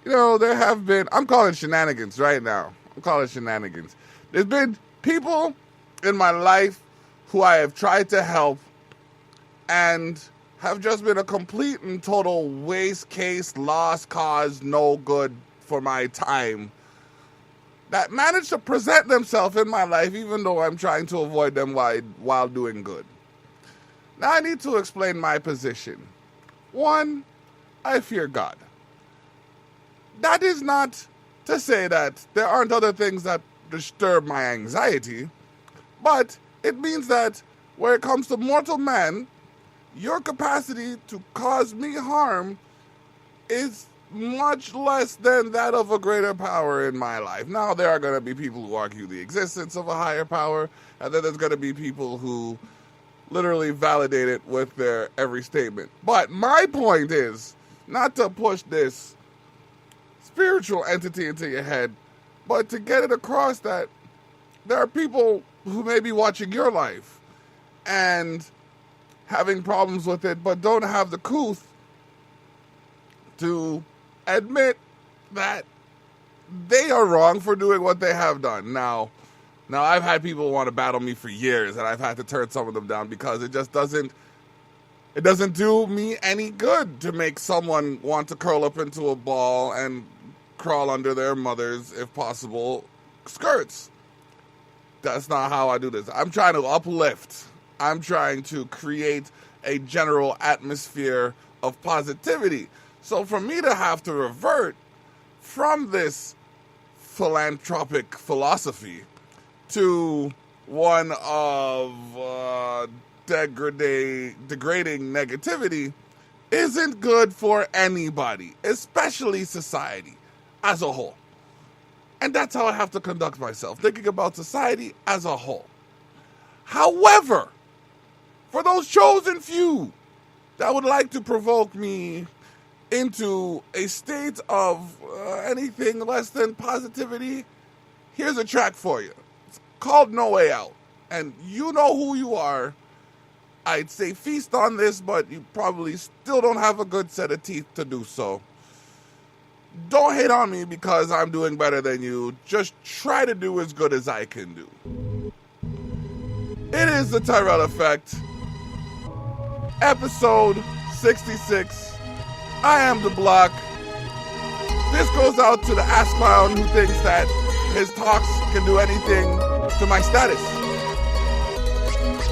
there have been, I'm calling shenanigans right now. I'm calling shenanigans. There's been people in my life who I have tried to help and have just been a complete and total waste case, lost cause, no good for my time, that managed to present themselves in my life even though I'm trying to avoid them while doing good. Now I need to explain my position. One, I fear God. That is not to say that there aren't other things that disturb my anxiety, but it means that when it comes to mortal man, your capacity to cause me harm is much less than that of a greater power in my life. Now, there are going to be people who argue the existence of a higher power, and then there's going to be people who literally validate it with their every statement. But my point is not to push this spiritual entity into your head, but to get it across that there are people who may be watching your life and having problems with it, but don't have the couth to admit that they are wrong for doing what they have done. Now I've had people want to battle me for years, and I've had to turn some of them down because it just doesn't do me any good to make someone want to curl up into a ball and crawl under their mother's, if possible, skirts. That's not how I do this. I'm trying to uplift. I'm trying to create a general atmosphere of positivity. So for me to have to revert from this philanthropic philosophy to one of degrading negativity isn't good for anybody, especially society as a whole. And that's how I have to conduct myself, thinking about society as a whole. However, for those chosen few that would like to provoke me into a state of anything less than positivity, here's a track for you. It's called No Way Out. And you know who you are. I'd say feast on this, but you probably still don't have a good set of teeth to do so. Don't hate on me because I'm doing better than you. Just try to do as good as I can do. It is the Tyrell Effect. Episode 66. I am the block. This goes out to the ass clown who thinks that his talks can do anything to my status.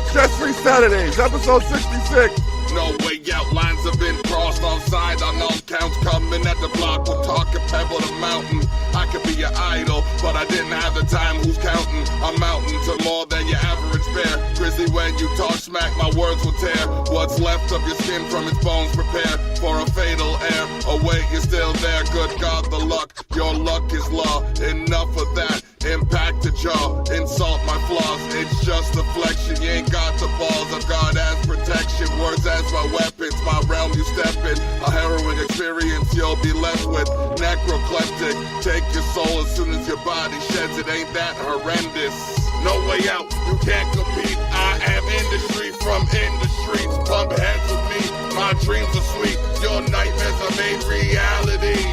Stress-Free Saturdays, episode 66. No way out, lines have been crossed offside. Unknown counts coming at the block. We'll talk a pebble to mountain. I could be your idol, but I didn't have the time. Who's counting? I'm mounting to more than your average bear. Grizzly, when you talk smack, my words will tear what's left of your skin from its bones. Prepare for a fatal air. Oh wait, you're still there. Good God, the luck. Your luck is law. Enough of that. Impact the jaw, insult my flaws. It's just a flexion, you ain't got the balls. I've got as protection, words as my weapons. My realm you step in, a harrowing experience you'll be left with. Necrocleptic, take your soul as soon as your body sheds it. Ain't that horrendous? No way out, you can't compete. I am industry from industries. Bump heads with me, my dreams are sweet. Your nightmares are made reality.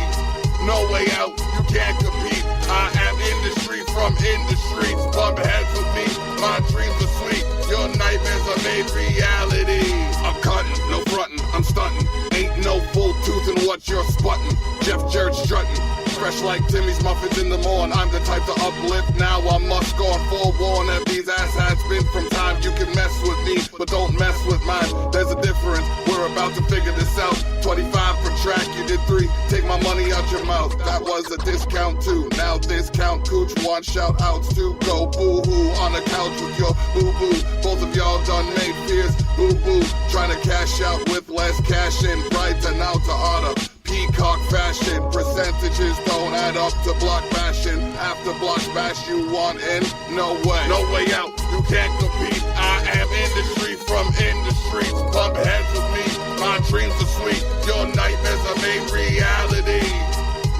No way out, you can't compete. I am industry from industries. Bump heads with me, my dreams are sweet. Your nightmares are made reality. I'm cutting, no frontin', I'm stunting. Ain't no full tooth in what you're sputting. Jeff Church strutting, fresh like Timmy's muffins in the morn. I'm the type to uplift, now I must go on forewarn. That these asshats been from time. You can mess with me, but don't mess with mine. There's a difference, we're about to figure this out. 25 per track, you did 3. Take my money out your mouth, that was a discount too. Now discount cooch, one shout outs to go boo-hoo on the couch with your boo-boo. Both of y'all done made fears, boo-boo. Trying to cash out with less cash in. Brighten out to order, peacock fashion. Percentages don't add up to block bashing. After block bash you want in, no way. No way out, you can't compete. I am industry from industries. Bump heads with me, my dreams are sweet. Your nightmares are made reality.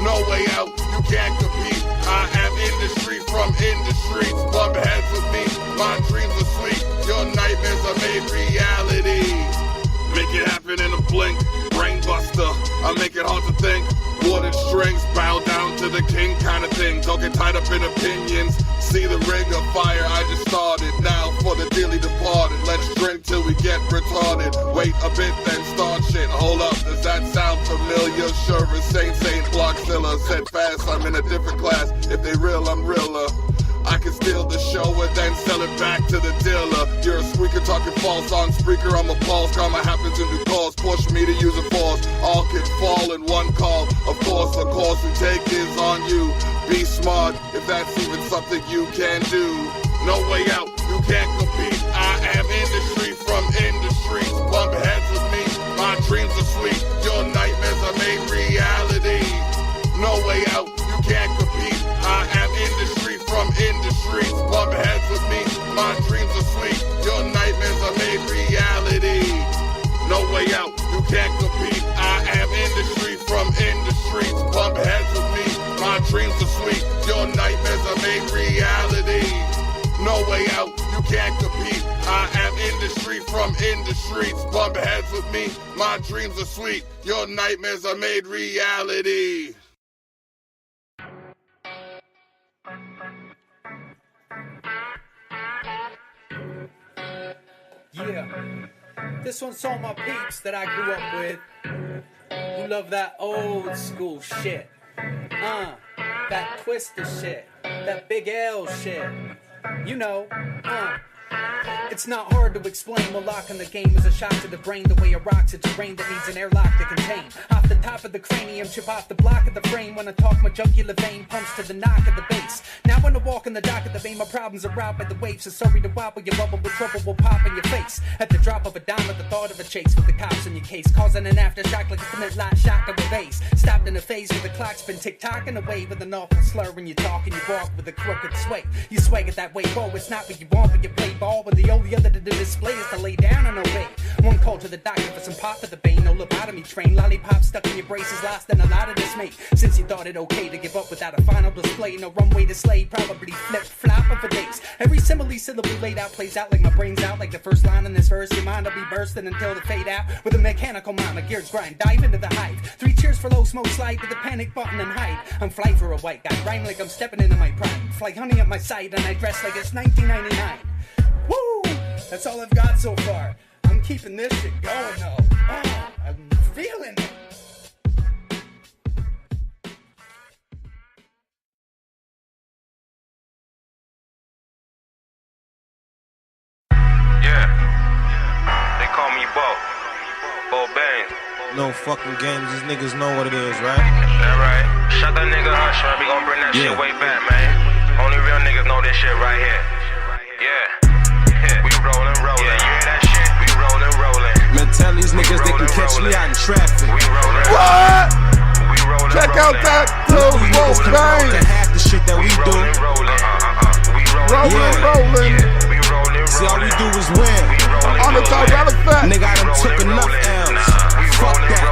No way out, you can't compete. I am industry from industries. Bump heads with me, my dreams are sweet. Your nightmares are made reality. Make it happen in a blink, brain buster. I make it hard to think. wooden strings, bow down to the king kind of thing. Don't get tied up in opinions. See the ring of fire I just started. Now for the dearly departed, let's drink till we get retarded. Wait a bit, then start shit. Hold up, does that sound familiar? Sure as Saint Blockzilla. Said fast, I'm in a different class. If they real, I'm realer. I can steal the show and then sell it back to the dealer. You're a squeaker talking false on speaker. I'm a pulse. Karma happens in due course. Push me to use a force. All can fall in one call. Of course, the course we take is on you. Be smart if that's even something you can do. No way out, you can't compete. I am industry from industries. Bump heads with me, my dreams are sweet. Your nightmares are made reality. No way out, you can't compete. I am industry from industries. Bump heads with me, my dreams are sweet. Your nightmares are made reality. No way out, you can't compete. I am industry from industries. Bump heads with me, my dreams are sweet. Your nightmares are made reality. No way out, you can't compete. I am industry from industries. Bump heads with me, my dreams are sweet. Your nightmares are made reality. Yeah, this one's all my peeps that I grew up with, who love that old school shit, that twister shit, that big L shit, you know, It's not hard to explain. The lock in the game is a shock to the brain. The way it rocks, it's a brain that needs an airlock to contain. Off the top of the cranium, chip off the block of the frame. When I talk, my jugular vein pumps to the knock of the bass. Now when I walk in the dock of the vein, my problems are out by the waves. So sorry to wobble your bubble, with trouble will pop in your face. At the drop of a dime, at the thought of a chase with the cops in your case, causing an aftershock like a flint light shock of a vase. Stopped in a phase where the clock's been tick-tocking away with an awful slur when you talk and you walk with a crooked sway. You swag it that way, oh, it's not what you want, but you play ball when the only other to display is to lay down and obey. One call to the doctor for some pop for the vein, no lobotomy train. Lollipop stuck in your braces, lost in a lot of dismay. Since you thought it okay to give up without a final display, no runway to slay, probably flip-flopping for days. Every simile syllable laid out plays out like my brain's out, like the first line in this verse. Your mind will be bursting until the fade out. With a mechanical mind, my gears grind, dive into the hive. 3 cheers for low smoke, slide with the panic button and hide. I'm fly for a white guy, rhyme like I'm stepping into my prime. Fly honey at my side and I dress like it's 1999. Woo! That's all I've got so far. I'm keeping this shit going though. Oh, I'm feeling it. Yeah, they call me Bo Bang. No fucking games, these niggas know what it is, right? That right. Shut that nigga hush, man. We gon' bring that shit way back, man. Only real niggas know this shit right here. Yeah. We rollin'. Yeah, you hear that shit? We rollin'. Man, tell these niggas they can catch me out in traffic. We rollin'. What? We rollin'. Check out that little Bo Bang. To half the shit that we do. We rollin'. Rolling. We rollin'. See, all we do is win. On the Tyrell effect. Nigga, I done took enough L's. Fuck that.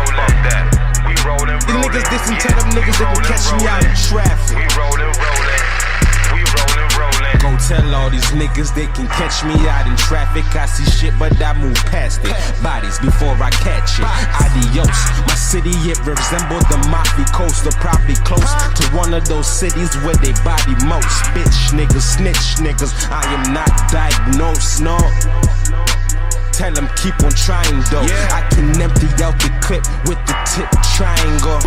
We rollin'. These niggas dissing, tell them niggas they can catch me out in traffic. We rollin'. We rollin'. Go tell all these niggas they can catch me out in traffic. I see shit, but I move past it. Bodies before I catch it. Adios. My city, it resembled the Mafia coast, or probably close to one of those cities where they body most. Bitch niggas, snitch niggas. I am not diagnosed, no. Tell them keep on trying though. I can empty out the clip with the tip triangle.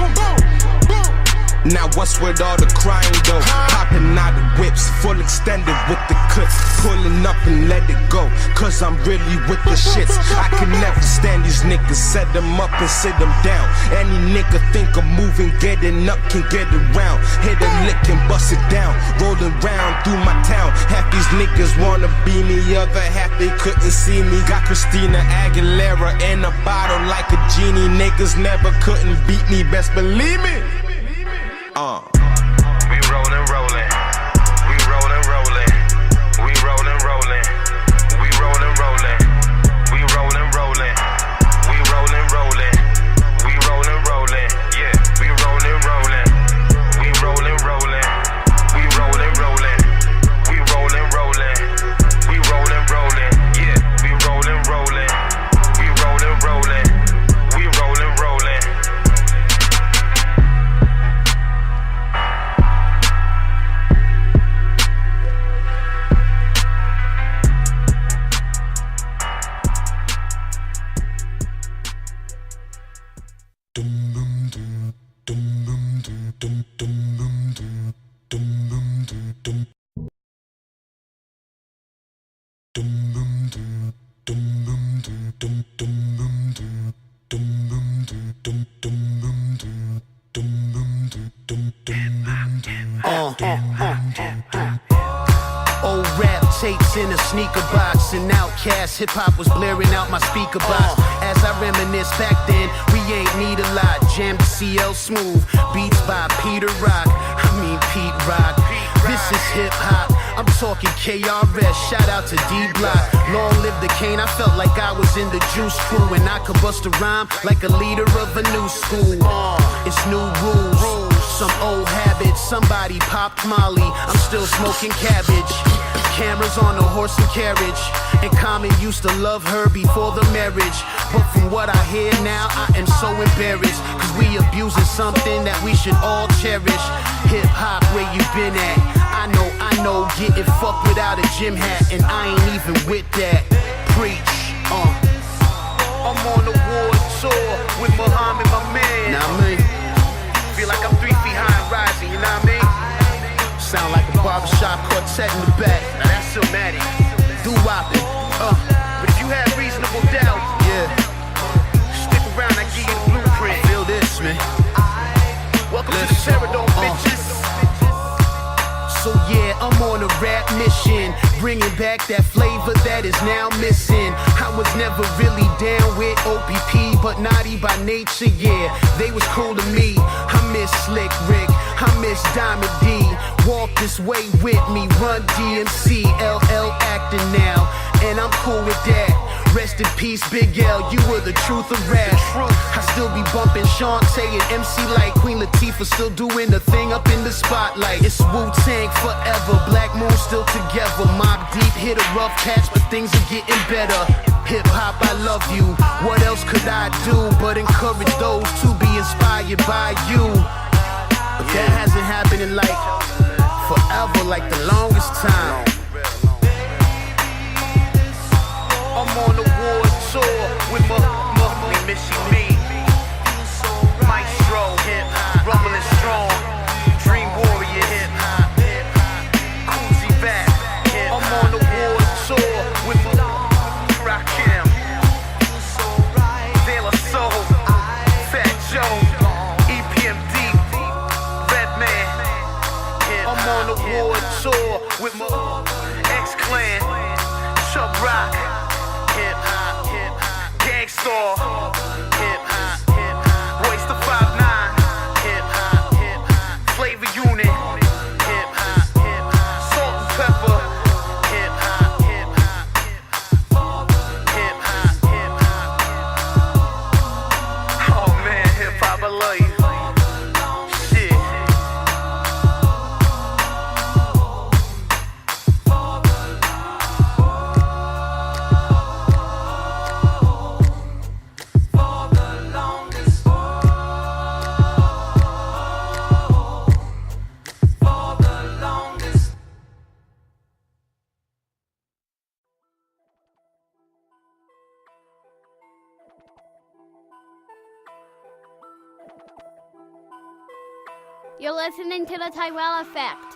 Now what's with all the crying though? Popping out the whips, full extended with the clip. Pulling up and let it go, cause I'm really with the shits. I can never stand these niggas, set them up and sit them down. Any nigga think of moving, getting up, can get around. Hit a lick and bust it down, rolling round through my town. Half these niggas wanna be me, other half they couldn't see me. Got Christina Aguilera in a bottle like a genie. Niggas never couldn't beat me, best believe me. We rollin'. We rollin'. We rollin'. We rollin'. We rollin'. We rollin'. We rollin'. Yeah, we rollin'. We rollin'. We rollin'. We rollin'. We rollin'. Yeah, we rollin'. We rollin'. We rollin'. Old rap tapes in a sneaker box, and Outkast hip-hop was blaring out my speaker box. As I reminisce back then, we ain't need a lot. Jam to CL Smooth, beats by Peter Rock. Pete Rock. This is hip-hop, I'm talking KRS. Shout out to D-Block. Long live the cane, I felt like I was in the Juice Crew, and I could bust a rhyme like a leader of a new school. It's new rules, some old habits. Somebody popped Molly, I'm still smoking cabbage. Cameras on a horse and carriage, and Common used to love her before the marriage. But from what I hear now, I am so embarrassed, cause we abusing something that we should all cherish. Hip-hop, where you been at? I know, getting fucked without a gym hat, and I ain't even with that. Preach, I'm on the war tour with Muhammad, my man. Now I mean, feel like I'm 3 feet high and rising, you know what I mean? Sound like a barbershop quartet in the back. Now that's Illmatic. Doo-wopping, but if you have reasonable doubt, yeah, stick around, I give you the blueprint. Feel this, man. Welcome to the Terradome, bitches. So yeah, I'm on a rap mission, bringing back that flavor that is now missing. I was never really down with OPP, but naughty by nature, yeah, they was cool to me. I miss Slick Rick, I miss Diamond D. Walk this way with me, Run DMC, LL acting now, and I'm cool with that. Rest in peace, Big L, you were the truth of rap. I still be bumping Shantae and MC like Queen Latifah, still doing the thing up in the spotlight. It's Wu-Tang forever, Black Moon still together. Mob Deep hit a rough patch, but things are getting better. Hip-hop, I love you. What else could I do but encourage those to be inspired by you? But that hasn't happened in like forever, like the longest time. I'm on the war tour with Missy Me, Maestro, rumbling strong, Dream Warrior, Coolzy back. I'm on the war tour with Rakim, De La Soul, Fat Joe, EPMD, Redman. I'm on the war tour with my X-Clan, Chubb Rock. Hip-hop, Gangstar, hip-hop, Royce the 5'9", hip-hop, Flavor Unit, hip-hop, Salt and Pepper, hip-hop, hip-hop. Oh man, hip-hop, I love you. You're listening to the Tyrell Effect.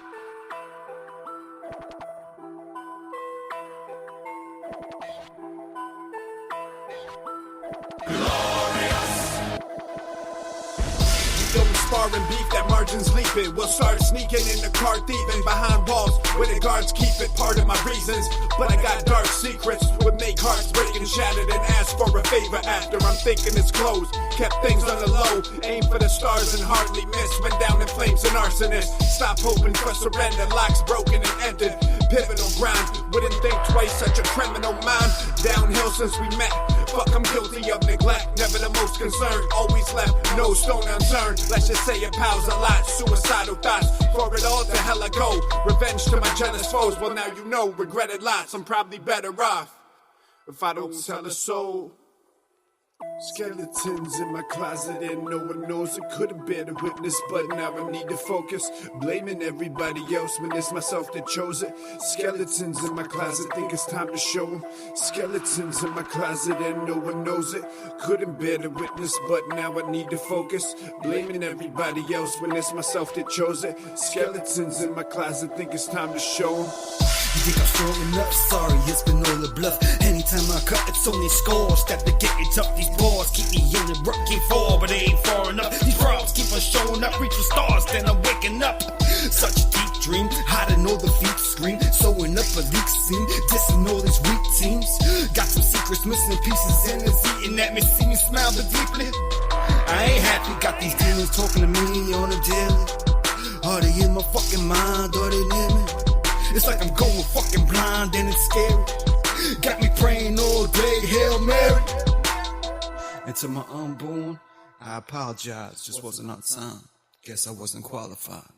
Sparring beef, that margin's leaping. We'll start sneaking in the car, thieving behind walls where the guards keep it. Part of my reasons, but I got dark secrets. Would make hearts break and shattered and ask for a favor after I'm thinking it's closed. Kept things on the low, aim for the stars and hardly miss. Went down in flames, an arsonist. Stop hoping for surrender, locks broken and entered. Pivotal ground, wouldn't think twice, such a criminal mind. Downhill since we met. Fuck, I'm guilty of neglect, never the most concerned. Always left, no stone unturned. Let's just say it pals a lot, suicidal thoughts. For it all, to hell I go. Revenge to my jealous foes, well now you know. Regretted lots, I'm probably better off if I don't sell a soul. Skeletons in my closet and no one knows it. Couldn't bear to witness, but now I need to focus. Blaming everybody else when it's myself that chose it. Skeletons in my closet, think it's time to show them. Skeletons in my closet and no one knows it. Couldn't bear to witness, but now I need to focus. Blaming everybody else when it's myself that chose it. Skeletons in my closet, think it's time to show them. You think I'm strong enough? Sorry, it's been all a bluff. Anytime I cut, it's only scores. Step to get it up, these bars keep me in the working for, but they ain't far enough. These problems keep on showing up, reaching stars, then I'm waking up. Such a deep dream, hiding all the feet scream, sewing up a leak scene, dissing all these weak teams. Got some secrets, missing pieces, and it's eating at me. See me smile, but deeply I ain't happy. Got these demons talking to me on a daily. Are they in my fucking mind? Are they near me? It's like I'm going fucking blind and it's scary. Got me praying all day, Hail Mary. And to my unborn, I apologize, just wasn't on time. Guess I wasn't qualified.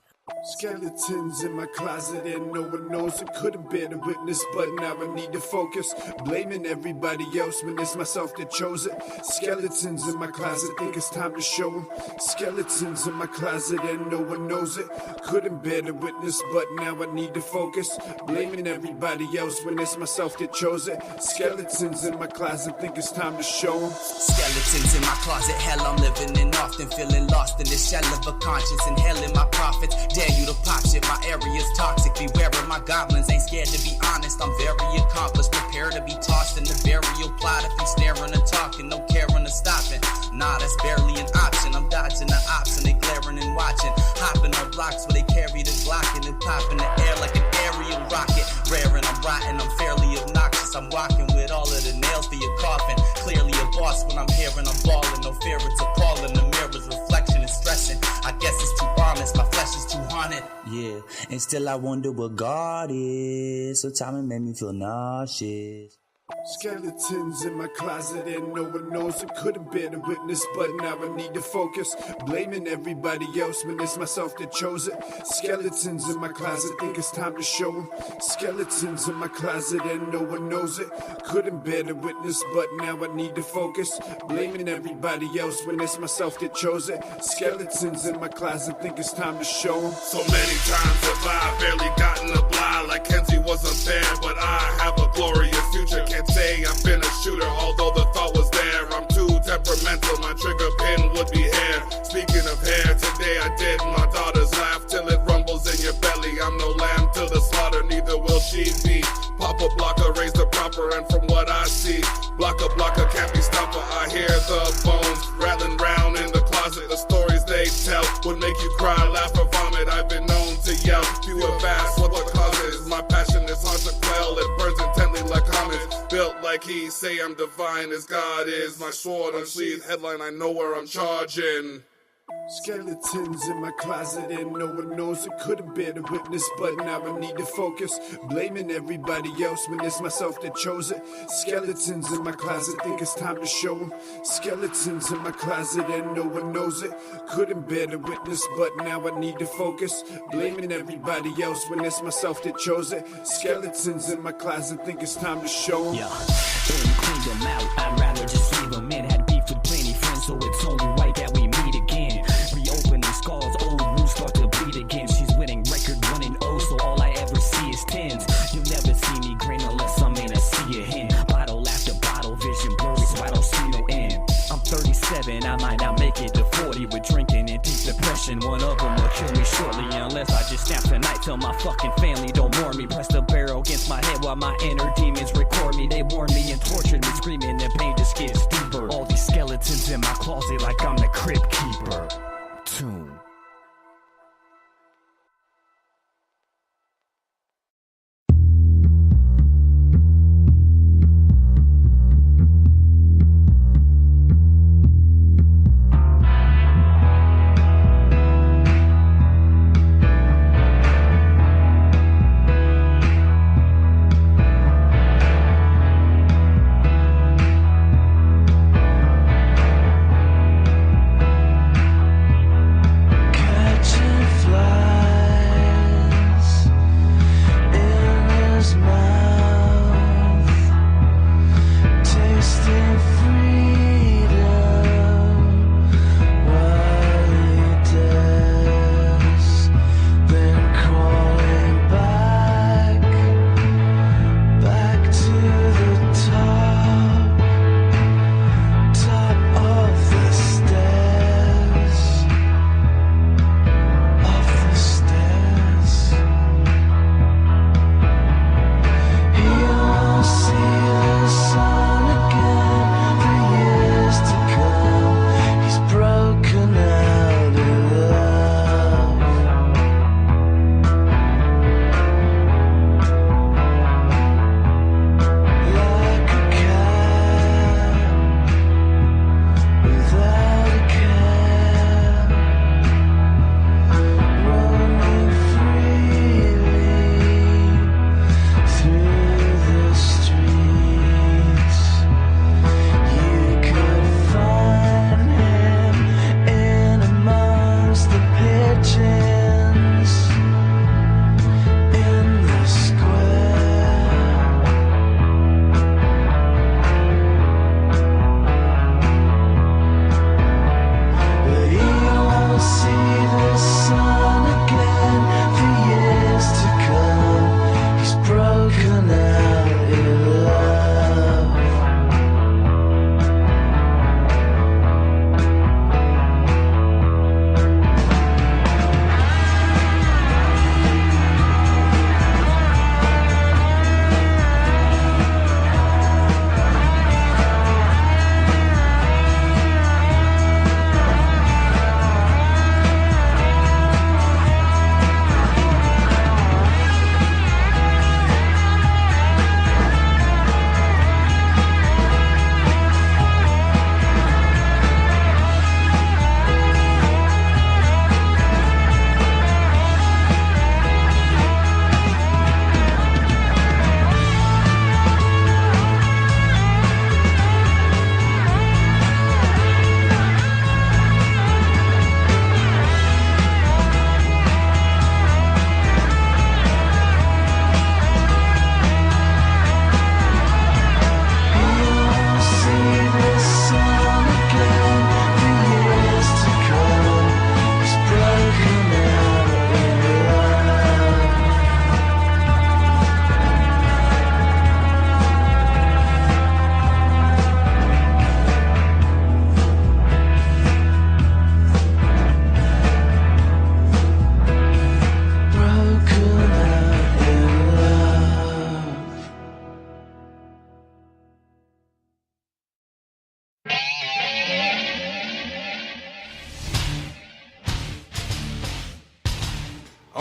Skeletons in my closet and no one knows it. Couldn't bear to witness, but now I need to focus. Blaming everybody else when it's myself that chose it. Skeletons in my closet, think it's time to show them. Skeletons in my closet and no one knows it. Couldn't bear to witness, but now I need to focus. Blaming everybody else when it's myself that chose it. Skeletons in my closet, think it's time to show them. Skeletons in my closet, hell I'm living in, often feeling lost in this shell of a conscience, inhaling my profits. Dare you to pop shit, my area's toxic. Beware of my goblins, ain't scared to be honest. I'm very accomplished, prepared to be tossed in the burial plot. If you staring and talking, no caring or stopping. Nah, that's barely an option. I'm dodging the ops and they glaring and watching. Hopping on blocks where they carry the Glock and then pop in the air like an aerial rocket. Rare and I'm rotten, I'm fairly obnoxious. I'm walking with all of the nails for your coffin. Clearly a boss when I'm here and I'm balling. No fear, it's appalling. The mirror's reflection is stressing. I guess it's too honest, my flesh is too haunted. Yeah, and still I wonder what God is. Sometimes it made me feel nauseous. Skeletons in my closet and no one knows it. Couldn't bear to witness, but now I need to focus. Blaming everybody else when it's myself that chose it. Skeletons in my closet, think it's time to show them. Skeletons in my closet and no one knows it. Couldn't bear to witness, but now I need to focus. Blaming everybody else when it's myself that chose it. Skeletons in my closet, think it's time to show them. So many times have I barely gotten a blind, like Kenzie wasn't there, but I have a glorious future. Can't say I've been a shooter, although the thought was there. I'm too temperamental, my trigger pin would be hair. Speaking of hair, today I did my daughter's laugh till it rumbles in your belly. I'm no lamb to the slaughter, neither will she be. Papa blocker, raise the proper, and from what I see, blocker can't be stopper. I hear the bones rattling round in the closet. The stories they tell would make you cry, laugh, or vomit. I've been known to yell. Few have asked what the cause is. My passion is hard to quell. It burns intently like comets. Built like he say I'm divine as God is. My sword unsheathed, headline I know where I'm charging. Skeletons in my closet and no one knows it. Couldn't bear to witness, but now I need to focus. Blaming everybody else when it's myself that chose it. Skeletons in my closet, think it's time to show them. Skeletons in my closet and no one knows it. Couldn't bear to witness, but now I need to focus. Blaming everybody else when it's myself that chose it. Skeletons in my closet, think it's time to show them. Yeah, didn't clean them out, I'd rather just leave them in. Had beef with plenty friends, so it's only right that we meet again. Reopening scars, old wounds start to bleed again. She's winning record 1-0, so all I ever see is tens. You'll never see me grin unless I'm in a sea of hen. Bottle after bottle, vision blurry, so I don't see no end. I'm 37, I might not make it to 40 with drinking and deep depression. One of them will kill me shortly unless I just snap tonight till my fucking family don't mourn me. Press the barrel against my head while my inner demons record me. They warn me and tortured me, screaming and pain just gets deeper. All these skeletons in my closet like I'm the crypt keeper. Tune.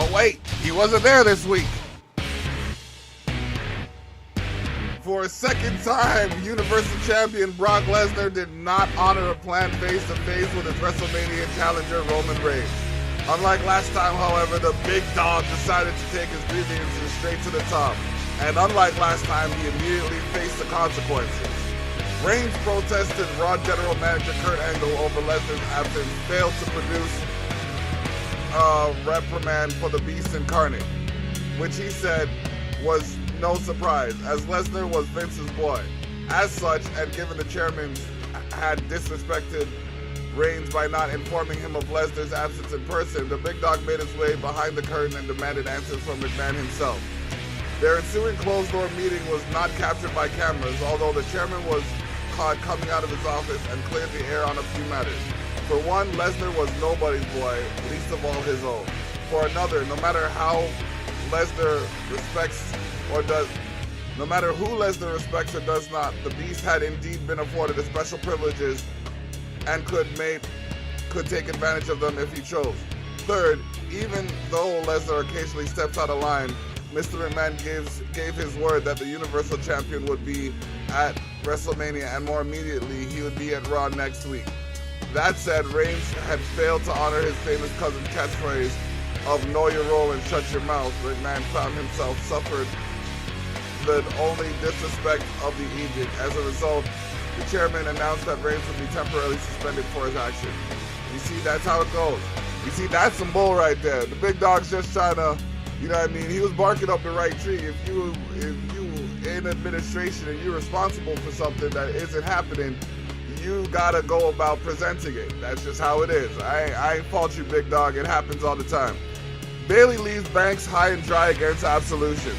Oh wait, he wasn't there this week. For a second time, Universal Champion Brock Lesnar did not honor a planned face-to-face with his WrestleMania challenger Roman Reigns. Unlike last time, however, the big dog decided to take his grievances straight to the top. And unlike last time, he immediately faced the consequences. Reigns protested Raw General Manager Kurt Angle over Lesnar's absence, failed to produce a reprimand for the Beast Incarnate, which he said was no surprise, as Lesnar was Vince's boy. As such, and given the chairman had disrespected Reigns by not informing him of Lesnar's absence in person, the big dog made his way behind the curtain and demanded answers from McMahon himself. Their ensuing closed-door meeting was not captured by cameras, although the chairman was caught coming out of his office and cleared the air on a few matters. For one, Lesnar was nobody's boy, least of all his own. For another, no matter who Lesnar respects or does not, the Beast had indeed been afforded the special privileges and could take advantage of them if he chose. Third, even though Lesnar occasionally steps out of line, Mr. McMahon gave his word that the Universal Champion would be at WrestleMania, and more immediately, he would be at Raw next week. That said, Reigns had failed to honor his famous cousin's catchphrase of "Know your role and shut your mouth." McMahon found himself suffered the only disrespect of the edict. As a result, the chairman announced that Reigns would be temporarily suspended for his action. You see, that's how it goes. You see, that's some bull right there. The big dog's just trying to, you know what I mean? He was barking up the right tree. If you in administration and you're responsible for something that isn't happening, you gotta go about presenting it. That's just how it is. I ain't fault you, big dog. It happens all the time. Bayley leaves Banks high and dry against Absolution.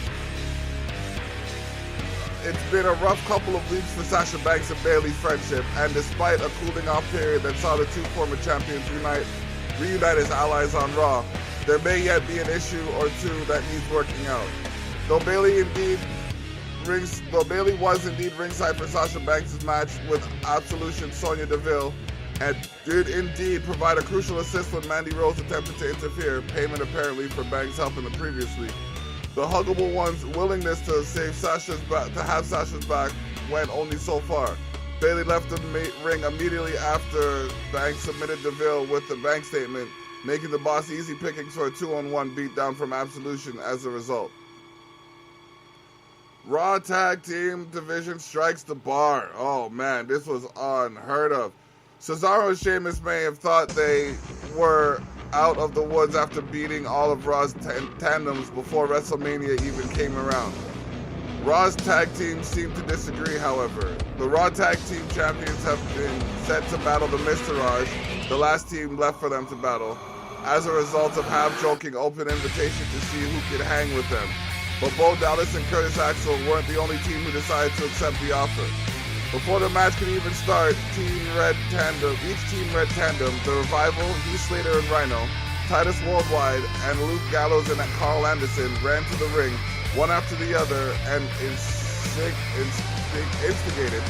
It's been a rough couple of weeks for Sasha Banks and Bayley's friendship, and despite a cooling off period that saw the two former champions reunite as allies on Raw, there may yet be an issue or two that needs working out. Though Bayley was indeed ringside for Sasha Banks' match with Absolution Sonya Deville, and did indeed provide a crucial assist when Mandy Rose attempted to interfere, payment apparently for Banks' help in the previous week. The Huggable One's willingness to have Sasha's back went only so far. Bayley left the ring immediately after Banks submitted Deville with the bank statement, making the boss easy pickings for a 2-on-1 beatdown from Absolution as a result. Raw Tag Team Division strikes the bar. Oh man, this was unheard of. Cesaro and Sheamus may have thought they were out of the woods after beating all of Raw's tandems before WrestleMania even came around. Raw's tag teams seem to disagree, however. The Raw Tag Team Champions have been set to battle the Miztourage, the last team left for them to battle, as a result of half-joking open invitation to see who could hang with them. But Bo Dallas and Curtis Axel weren't the only team who decided to accept the offer. Before the match could even start, each Team Red Tandem, The Revival, Heath Slater and Rhino, Titus Worldwide, and Luke Gallows and Carl Anderson ran to the ring, one after the other, and instigated,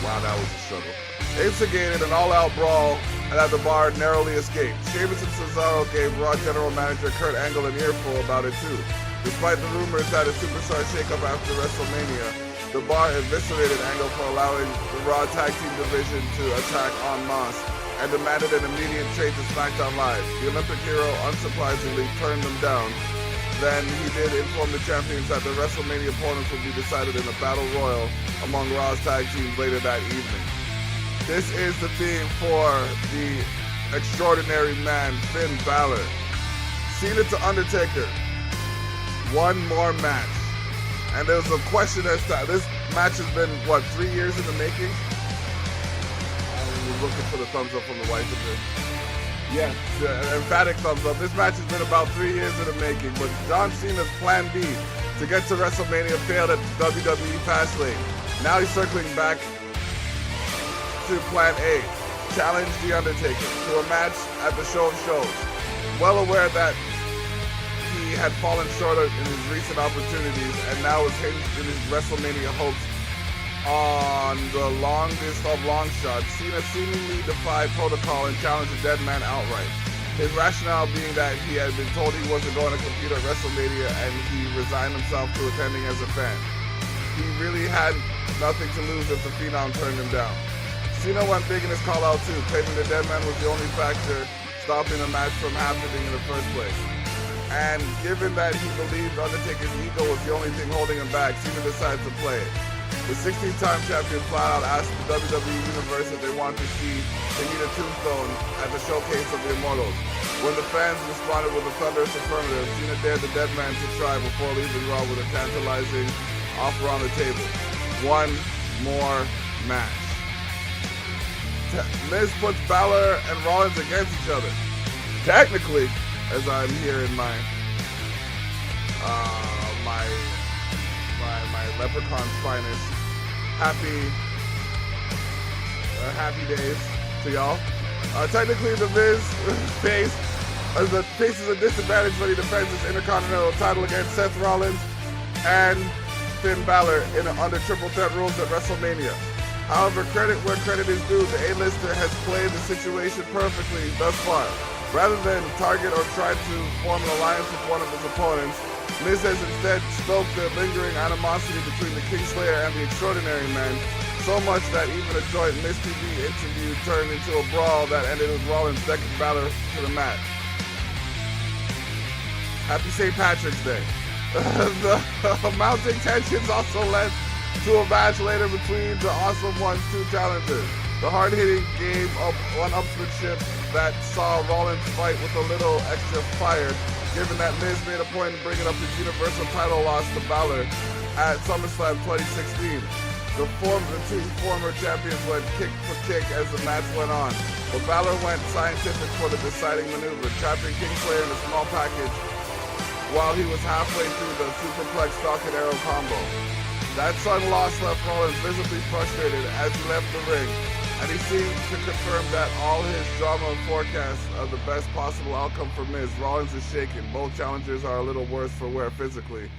wow, that was a struggle, instigated an all-out brawl that the bar narrowly escaped. Sheamus and Cesaro gave Raw General Manager Kurt Angle an earful about it too. Despite the rumors that a superstar shakeup after WrestleMania, the bar eviscerated Angle for allowing the Raw Tag Team Division to attack en masse and demanded an immediate trade to SmackDown Live. The Olympic hero, unsurprisingly, turned them down. Then he did inform the champions that the WrestleMania opponents would be decided in a battle royal among Raw's tag teams later that evening. This is the theme for the extraordinary man, Finn Balor. Cena to Undertaker. One more match. And there's a question as to this match has been, 3 years in the making? I was looking for the thumbs up from the wife of this. Yeah, emphatic thumbs up. This match has been about 3 years in the making, but John Cena's plan B to get to WrestleMania failed at WWE Fastlane. Now he's circling back to plan A, challenge The Undertaker to a match at the Show of Shows. Well aware that he had fallen short in his recent opportunities and now is hinged in his WrestleMania hopes on the longest of long shots. Cena seemingly defied protocol and challenged the dead man outright. His rationale being that he had been told he wasn't going to compete at WrestleMania and he resigned himself to attending as a fan. He really had nothing to lose if the Phenom turned him down. Cena went big in his call-out too, claiming the dead man was the only factor stopping the match from happening in the first place. And given that he believed Undertaker's ego was the only thing holding him back, Cena decided to play it. The 16-time champion flat out asked the WWE Universe if they wanted to see they need a tombstone at the showcase of the Immortals. When the fans responded with a thunderous affirmative, Cena dared the dead man to try before leaving Raw with a tantalizing offer on the table. One more match. Miz puts Balor and Rollins against each other. Technically, as I'm here in my Leprechaun's finest, happy days to y'all. Technically, the Miz faces a disadvantage when he defends his Intercontinental title against Seth Rollins and Finn Balor under triple threat rules at WrestleMania. However, credit where credit is due, the A-lister has played the situation perfectly thus far. Rather than target or try to form an alliance with one of his opponents, Miz has instead stoked the lingering animosity between the Kingslayer and the Extraordinary Man, so much that even a joint Miz TV interview turned into a brawl that ended with Rollins decking Balor to the mat. Happy St. Patrick's Day. The mounting tensions also led to a match later between the Awesome One's two challengers. The hard-hitting game of one-upsmanship that saw Rollins fight with a little extra fire, given that Miz made a point in bringing up his Universal title loss to Balor at SummerSlam 2016. The two former champions went kick for kick as the match went on, but Balor went scientific for the deciding maneuver, trapping Kingslayer in a small package while he was halfway through the superplex Falcon Arrow combo. That sudden loss left Rollins visibly frustrated as he left the ring, and he seemed to confirm that all his drama and forecasts of the best possible outcome for Miz. Rollins is shaken. Both challengers are a little worse for wear physically,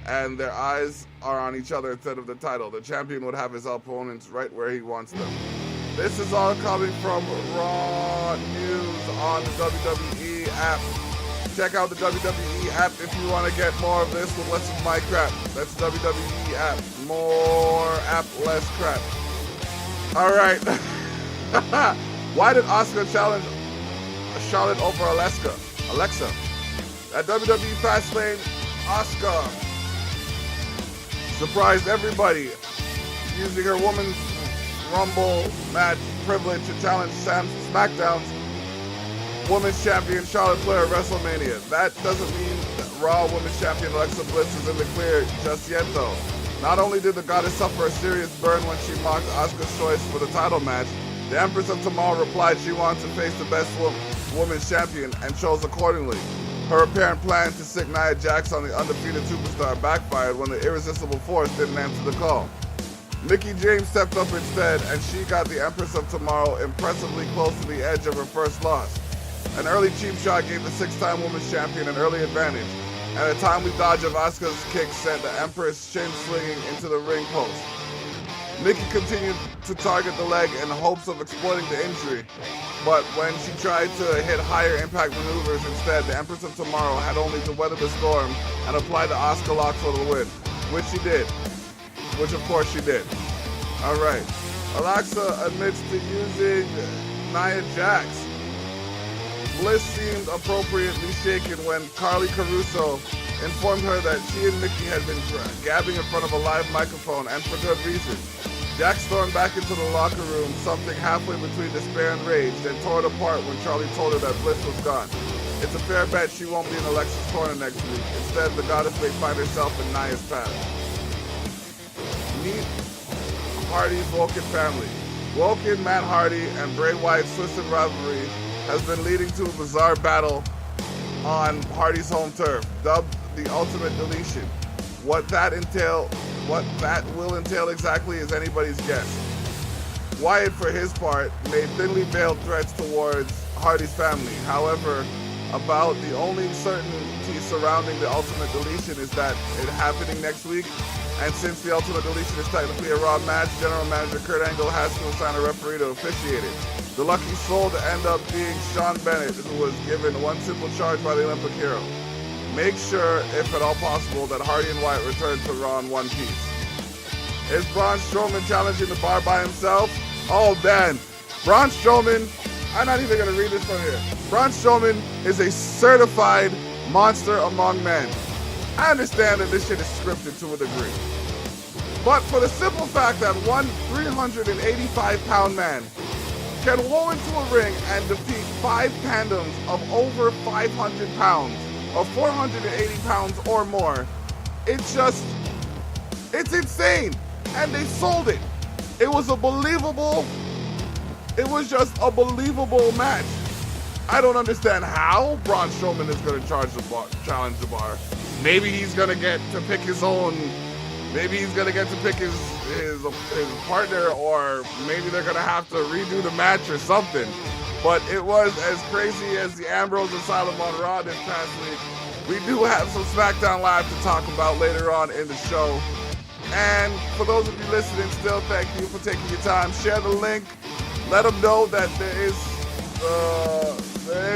and their eyes are on each other instead of the title. The champion would have his opponents right where he wants them. This is all coming from Raw News on the WWE app. Check out the WWE app if you want to get more of this with less of my crap. That's the WWE app. More app, less crap. All right. Why did Asuka challenge Charlotte over Alexa? At WWE Fastlane, Asuka surprised everybody using her Women's Rumble match privilege to challenge SmackDown's Women's Champion Charlotte Flair at WrestleMania. That doesn't mean that Raw Women's Champion Alexa Bliss is in the clear just yet, though. Not only did the goddess suffer a serious burn when she mocked Asuka's choice for the title match, the Empress of Tomorrow replied she wanted to face the best women's champion and chose accordingly. Her apparent plan to sick Nia Jax on the undefeated superstar backfired when the irresistible force didn't answer the call. Mickie James stepped up instead, and she got the Empress of Tomorrow impressively close to the edge of her first loss. An early cheap shot gave the six-time women's champion an early advantage, and a timely dodge of Asuka's kick sent the Empress shin swinging into the ring post. Mickie continued to target the leg in hopes of exploiting the injury, but when she tried to hit higher impact maneuvers instead, the Empress of Tomorrow had only to weather the storm and apply the Asuka lock for the win, which she did. Which of course she did. Alright. Alexa admits to using Nia Jax. Bliss seemed appropriately shaken when Carly Caruso informed her that she and Mickie had been gabbing in front of a live microphone, and for good reason. Jax stormed back into the locker room, something halfway between despair and rage, then tore it apart when Charlie told her that Bliss was gone. It's a fair bet she won't be in Alexa's corner next week. Instead, the goddess may find herself in Nia's path. Meet Hardy's Woken family. Woken, Matt Hardy, and Bray Wyatt's twisted rivalry has been leading to a bizarre battle on Hardy's home turf, dubbed the Ultimate Deletion. What that will entail exactly is anybody's guess. Wyatt, for his part, made thinly veiled threats towards Hardy's family. However, about the only certainty surrounding the Ultimate Deletion is that it happening next week, and since the Ultimate Deletion is technically a Raw match, General Manager Kurt Angle has to assign a referee to officiate it. The lucky soul to end up being Sean Bennett, who was given one simple charge by the Olympic hero. Make sure, if at all possible, that Hardy and White return to Raw in one piece. Is Braun Strowman challenging the bar by himself? Oh, man. Braun Strowman, I'm not even going to read this from here. Braun Strowman is a certified monster among men. I understand that this shit is scripted to a degree. But for the simple fact that one 385-pound man can roll into a ring and defeat 5 tandems of over 500 pounds, of 480 pounds or more, it's insane. And they sold it. It was just a believable match. I don't understand how Braun Strowman is going to challenge the bar. Maybe he's going to get to pick his own. Maybe he's going to get to pick his partner, or maybe they're going to have to redo the match or something. But it was as crazy as the Ambrose Asylum on Raw this past week. We do have some SmackDown Live to talk about later on in the show. And for those of you listening still, thank you for taking your time. Share the link. Let them know that there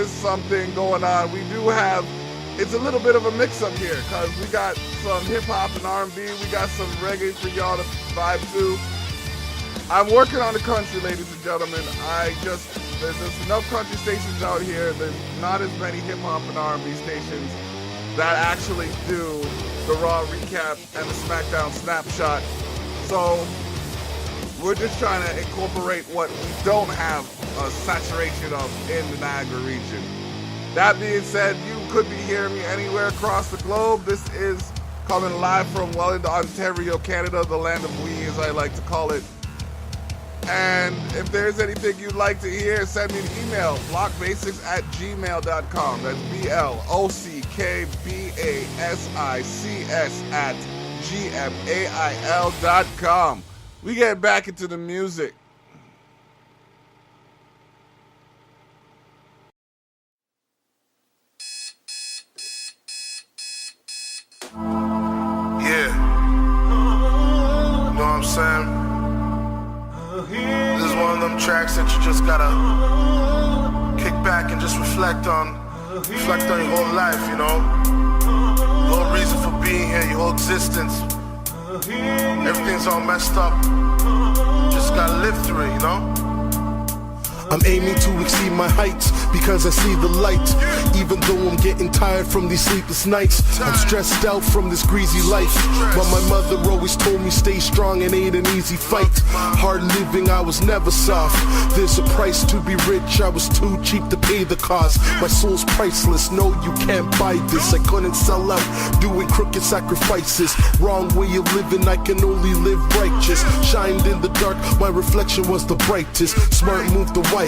is something going on. We do have, it's a little bit of a mix-up here because we got some hip-hop and R&B. We got some reggae for y'all to vibe to. I'm working on the country, ladies and gentlemen. There's just enough country stations out here. There's not as many hip-hop and R&B stations that actually do the Raw recap and the SmackDown snapshot. So we're just trying to incorporate what we don't have a saturation of in the Niagara region. That being said, you could be hearing me anywhere across the globe. This is coming live from Wellington, Ontario, Canada, the land of we, as I like to call it. And if there's anything you'd like to hear, send me an email, blockbasics@gmail.com. That's blockbasics@gmail.com. We get back into the music. Yeah. Know what I'm saying? This is one of them tracks that you just gotta kick back and just reflect on your whole life, you know? Your whole reason for being here, your whole existence. Everything's all messed up. Just gotta live through it, you know? I'm aiming to exceed my heights because I see the light. Even though I'm getting tired from these sleepless nights, I'm stressed out from this greasy life. But my mother always told me stay strong and ain't an easy fight. Hard living, I was never soft. There's a price to be rich, I was too cheap to pay the cost. My soul's priceless, no you can't buy this. I couldn't sell out, doing crooked sacrifices. Wrong way of living, I can only live righteous. Shined in the dark, my reflection was the brightest. Smart move the wisest.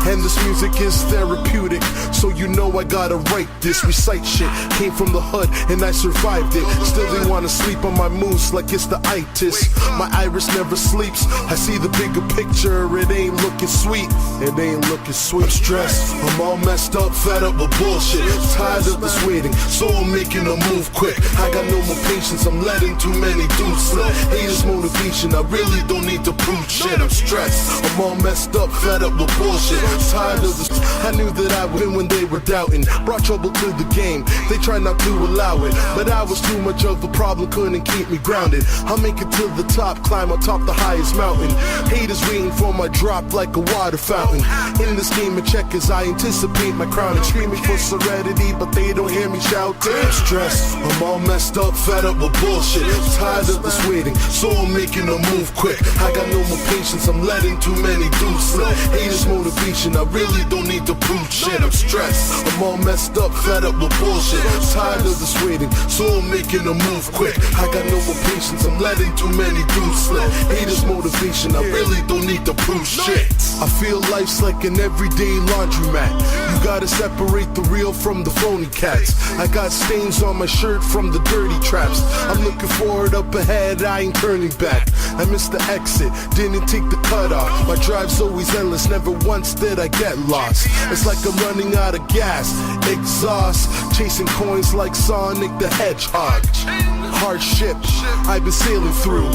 And this music is therapeutic, so you know I gotta write this. Recite shit, came from the hood and I survived it. Still they wanna sleep on my moves like it's the itis. My iris never sleeps, I see the bigger picture. It ain't looking sweet, it ain't looking sweet. I'm stressed, I'm all messed up, fed up with bullshit. Tired of this waiting, so I'm making a move quick. I got no more patience, I'm letting too many dudes slip. Haters motivation, I really don't need to prove shit. I'm stressed, I'm all messed up, fed up with bullshit. Tired of this, I knew that I would win when they were doubting. Brought trouble to the game, they tried not to allow it. But I was too much of a problem, couldn't keep me grounded. I'll make it to the top, climb atop the highest mountain. Haters waiting for my drop like a water fountain. In this game of checkers, I anticipate my crowning. Screaming for serenity, but they don't hear me shouting. I'm stressed, I'm all messed up, fed up with bullshit. Tired of this waiting, so I'm making a move quick. I got no more patience, I'm letting too many dudes slip. Haters motivation, I really don't need to prove shit. I'm stressed, I'm all messed up, fed up with bullshit. Tired of this waiting, so I'm making a move quick. I got no more patience, I'm letting too many dudes slip. Haters motivation, I really don't need to prove shit. I feel life's like an everyday laundromat. You gotta separate the real from the phony cats. I got stains on my shirt from the dirty traps. I'm looking forward up ahead, I ain't turning back. I missed the exit, didn't take the cutoff. My drive's always endless, never once did I get lost. It's like I'm running out of gas, exhaust, chasing coins like Sonic the Hedgehog. Hardship I've been sailing through.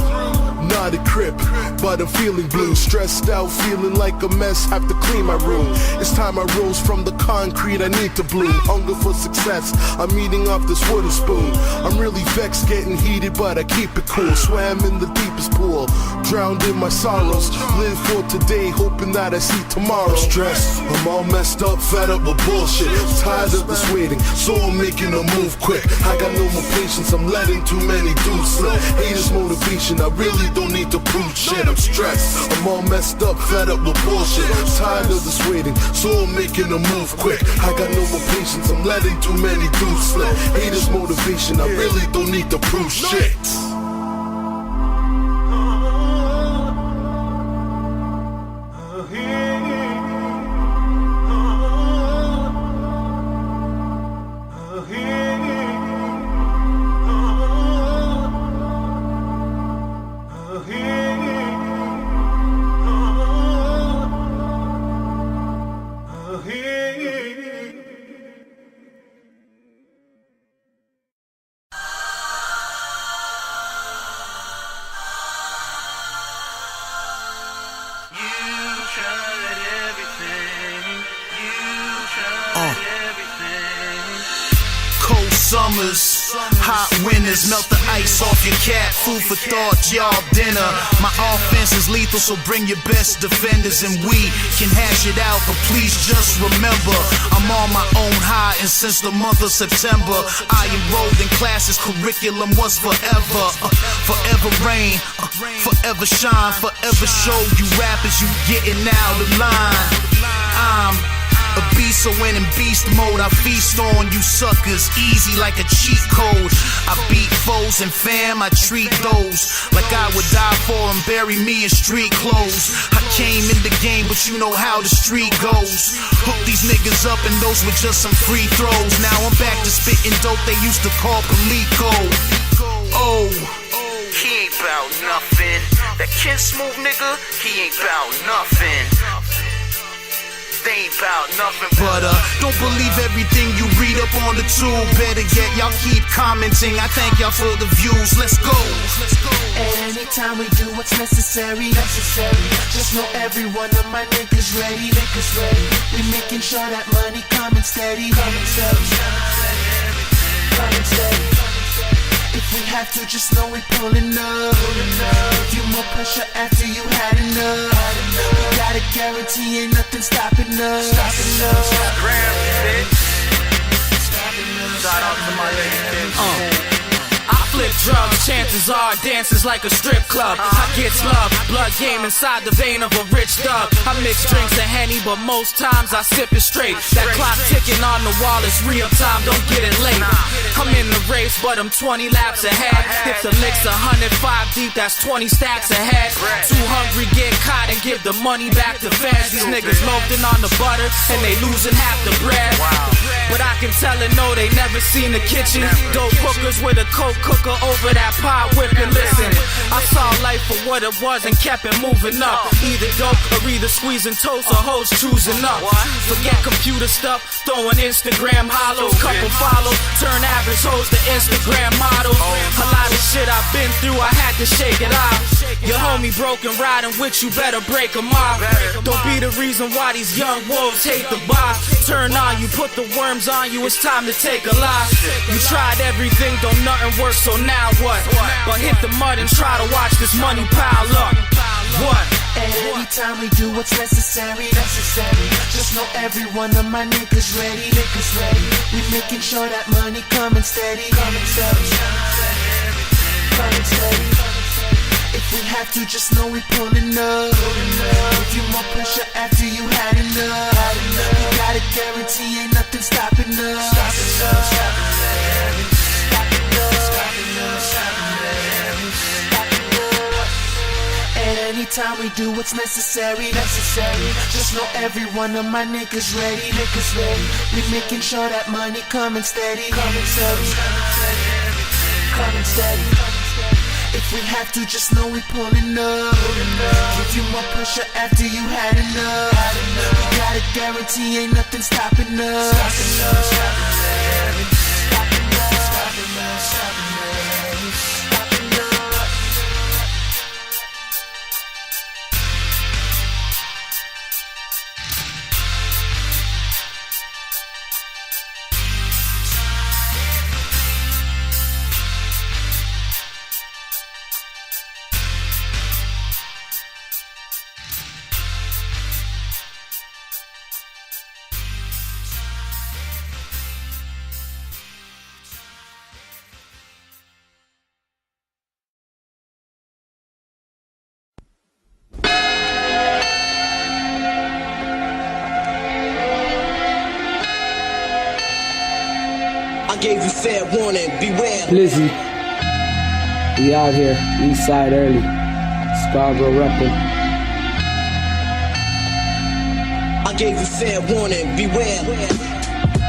not a crip, but I'm feeling blue. Stressed out, feeling like a mess, have to clean my room. It's time I rose from the concrete, I need to bloom. Hunger for success, I'm eating off this wooden spoon. I'm really vexed, getting heated, but I keep it cool. Swam in the deepest pool, drowned in my sorrows. Live for today, hoping that I see tomorrow. Stressed, I'm all messed up, fed up with bullshit. Tired of this waiting, so I'm making a move quick. I got no more patience, I'm letting too many dudes slip. Hate is motivation, I really don't need to prove shit. I'm stressed, I'm all messed up, fed up with bullshit. Tired of this waiting, so I'm making a move quick. I got no more patience, I'm letting too many dudes slip. Hate is motivation, I really don't need to prove shit. Summers, hot winters, melt the ice off your cat. Food for thought, y'all dinner. My offense is lethal, so bring your best defenders and we can hash it out. But please just remember, I'm on my own high, and since the month of September, I enrolled in classes. Curriculum was forever, forever rain, forever shine, forever show you rappers you getting out of line. I'm a beast, so when in beast mode, I feast on you suckers, easy like a cheat code. I beat foes and fam, I treat those like I would die for them, bury me in street clothes. I came in the game, but you know how the street goes. Hook these niggas up and those were just some free throws. Now I'm back to spitting dope they used to call Palico. Oh, he ain't bout nothing. That Kid Smooth nigga, he ain't bout nothing. They ain't bout nothing, but don't believe everything you read up on the tube. Better yet, y'all keep commenting. I thank y'all for the views. Let's go. Anytime we do what's necessary. Just know every one of my niggas ready. We making sure that money coming steady. If we have to, just know we pulling up. Give you more pressure after you had enough. We got a guarantee, ain't nothing stopping us. Shout out to my lady. I flip drugs, chances are dances like a strip club. I get love, blood game inside the vein of a rich dub. I mix drinks and Henny, but most times I sip it straight. That clock ticking on the wall is real time, don't get it late. I'm in the race, but I'm 20 laps ahead. If the lick's 105 deep, that's 20 stacks ahead. Too hungry, get caught and give the money back to fans. These niggas loafing on the butter and they losing half the bread. But I can tell it, no, they never seen the kitchen. Dope hookers with a coke cooker over that pot whipping. Listen, I saw life for what it was and kept it moving up. Either dope or either squeezing toast or hoes choosing up. Forget computer stuff, throwing Instagram hollows. Couple follows, turn average hoes to Instagram models. A lot of shit I've been through, I had to shake it off. Your homie broken riding with you, better break them off. Don't be the reason why these young wolves hate the boss. Turn on you, put the worms on you, it's time to take a loss. You tried everything, don't nothing work, so now what? But hit the mud and try to watch this money pile up. What? Anytime we do what's necessary. Just know every one of my niggas ready. We making sure that money coming steady. If we have to, just know we pulling up. Give you more pressure after you had enough. We got a guarantee, ain't nothing stopping us. Anytime we do what's necessary. Just know every one of my niggas ready. We making sure that money coming steady. If we have to, just know we pulling up. Give you more pressure after you had enough. We got a guarantee, ain't nothing stopping us. I gave you fair warning, beware. Lizzie, we out here, east side early, Scarborough reppin'. I gave you fair warning, beware.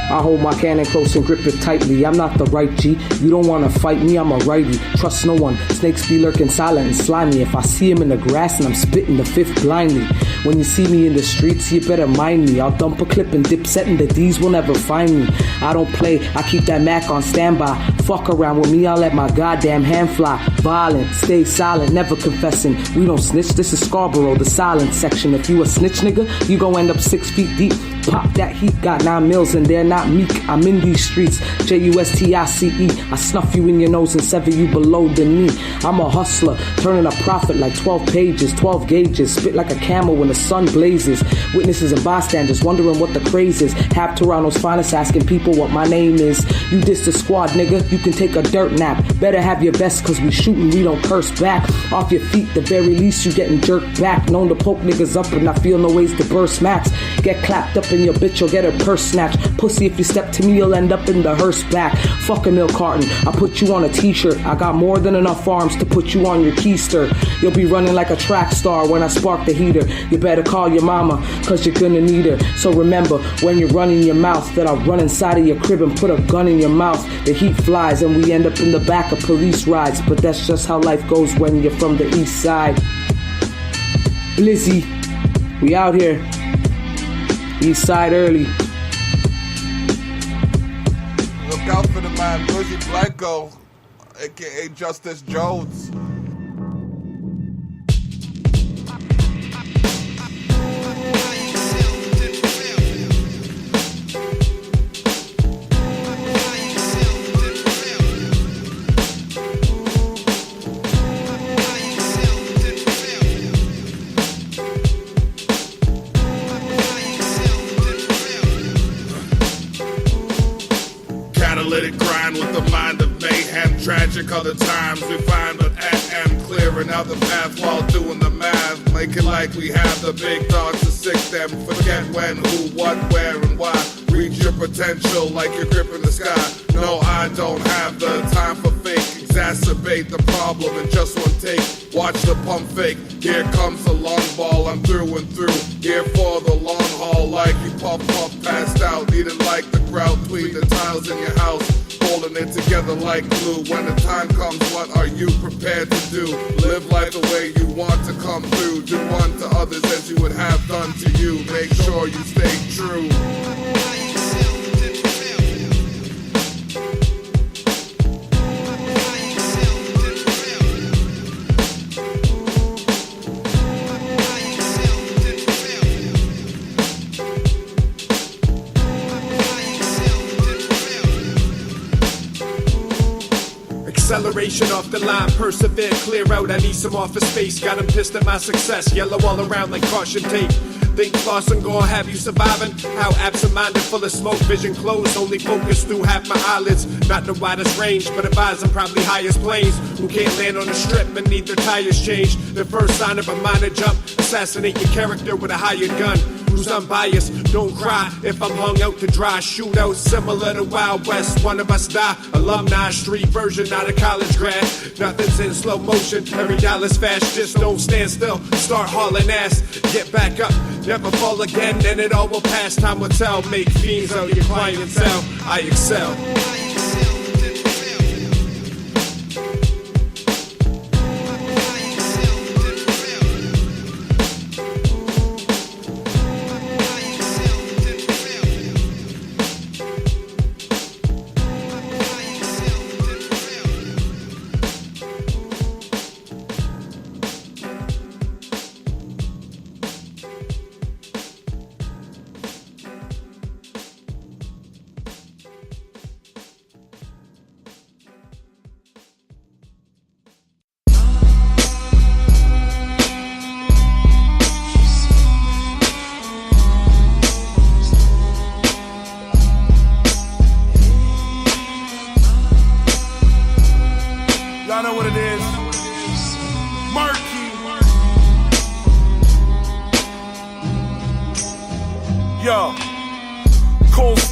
I hold my cannon close and grip it tightly. I'm not the right G. You don't wanna fight me, I'm a righty. Trust no one. Snakes be lurking silent and slimy. If I see him in the grass and I'm spitting the fifth blindly. When you see me in the streets, you better mind me. I'll dump a clip and dip setting the D's will never find me. I don't play, I keep that Mac on standby. Fuck around with me, I'll let my goddamn hand fly. Violent, stay silent, never confessing. We don't snitch, this is Scarborough, the silent section. If you a snitch nigga, you gon' end up 6 feet deep. Pop that heat, got 9 mils and they're not meek. I'm in these streets, Justice. I snuff you in your nose and sever you below the knee. I'm a hustler, turning a profit like 12 pages, 12 gauges. Spit like a camel when the sun blazes. Witnesses and bystanders wondering what the craze is. Half Toronto's finest asking people what my name is. You diss the squad, nigga, you can take a dirt nap. Better have your vest cause we shootin', we don't curse back. Off your feet, the very least you getting jerked back. Known to poke niggas up and I feel no ways to burst max. Get clapped up in your bitch, you'll get her purse snatched. Pussy, if you step to me, you'll end up in the hearse back. Fuck a milk carton, I put you on a t-shirt. I got more than enough arms to put you on your keister. You'll be running like a track star when I spark the heater. You better call your mama, cause you're gonna need her. So remember, when you're running your mouth, that I'll run inside of your crib and put a gun in your mouth. The heat flies and we end up in the back of police rides. But that's just how life goes when you're from the east side. Blizzy, we out here, east side early. Look out for the man, Blizzy Blanco, aka Justice Jones. Catalytic grind with the mind of mayhem. Tragic are the times we find, but am clearing out the path while doing the math. Make it like we have the big dogs to sick them. Forget when, who, what, where, and why. Reach your potential like you're gripping the sky. No, I don't have the time for fake. Exacerbate the problem in just one take. Watch the pump fake. Here comes the long ball, I'm through and through. Here for the long haul, like you puff, passed out. Needing like the crowd between the tiles in your house. Holding it together like glue. When the time comes, what are you prepared to do? Live life the way you want to come through. Do unto others as you would have done to you. Make sure you stay true. Acceleration off the line, persevere, clear out. I need some office space. Got him pissed at my success. Yellow all around like caution tape. Think lost and gonna have you surviving? How absent-minded, full of smoke, vision closed, only focus through half my eyelids. Not the widest range, but advising probably highest planes. Who can't land on a strip and need their tires changed. The first sign of a minor jump, assassinate your character with a hired gun. Who's unbiased, don't cry if I'm hung out to dry. Shootout similar to Wild West, one of us die. Alumni, street version, not a college grad. Nothing's in slow motion, every dollar's fast. Just don't stand still, start hauling ass. Get back up, never fall again, then it all will pass. Time will tell, make fiends of your clientele. I excel.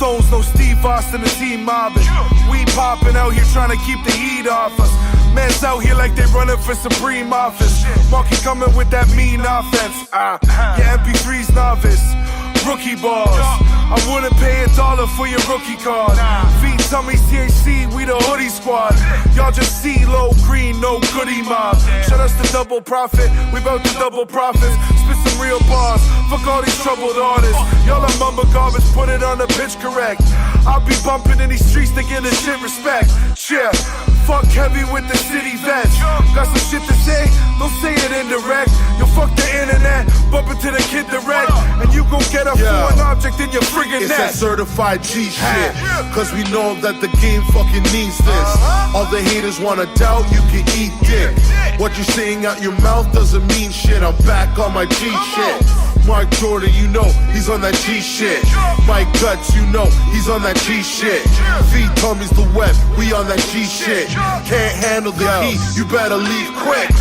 Stones, no Steve Austin, the team mobbing. We popping out here trying to keep the heat off us. Man's out here like they running for Supreme Office. Marky coming with that mean offense. Yeah, MP3's novice. Rookie balls. I wouldn't pay $1 for your rookie card. Feet tummies, THC, we the hoodie squad. Y'all just see low green, no goodie mob. Shut us to double profit, we bout to double profits. Spit some real bars, fuck all these troubled artists. Y'all are mumble garbage, put it on the pitch correct. I'll be bumping in these streets to get this shit respect. Yeah, fuck heavy with the city vets. Got some shit to say, don't say it indirect. You'll fuck the internet, bump into the kid direct. And you gon' get a foreign object in your friggin' It's neck. that certified G shit. Cause we know that the game fucking needs this. All the haters wanna doubt, you can eat dick. What you're saying out your mouth doesn't mean shit. I'm back on my G shit. Mark Jordan, you know, he's on that G shit. Mike Guts, you know, he's on that G shit. Feet Tommy's the web, we on that G shit. Can't handle the heat, you better leave quick.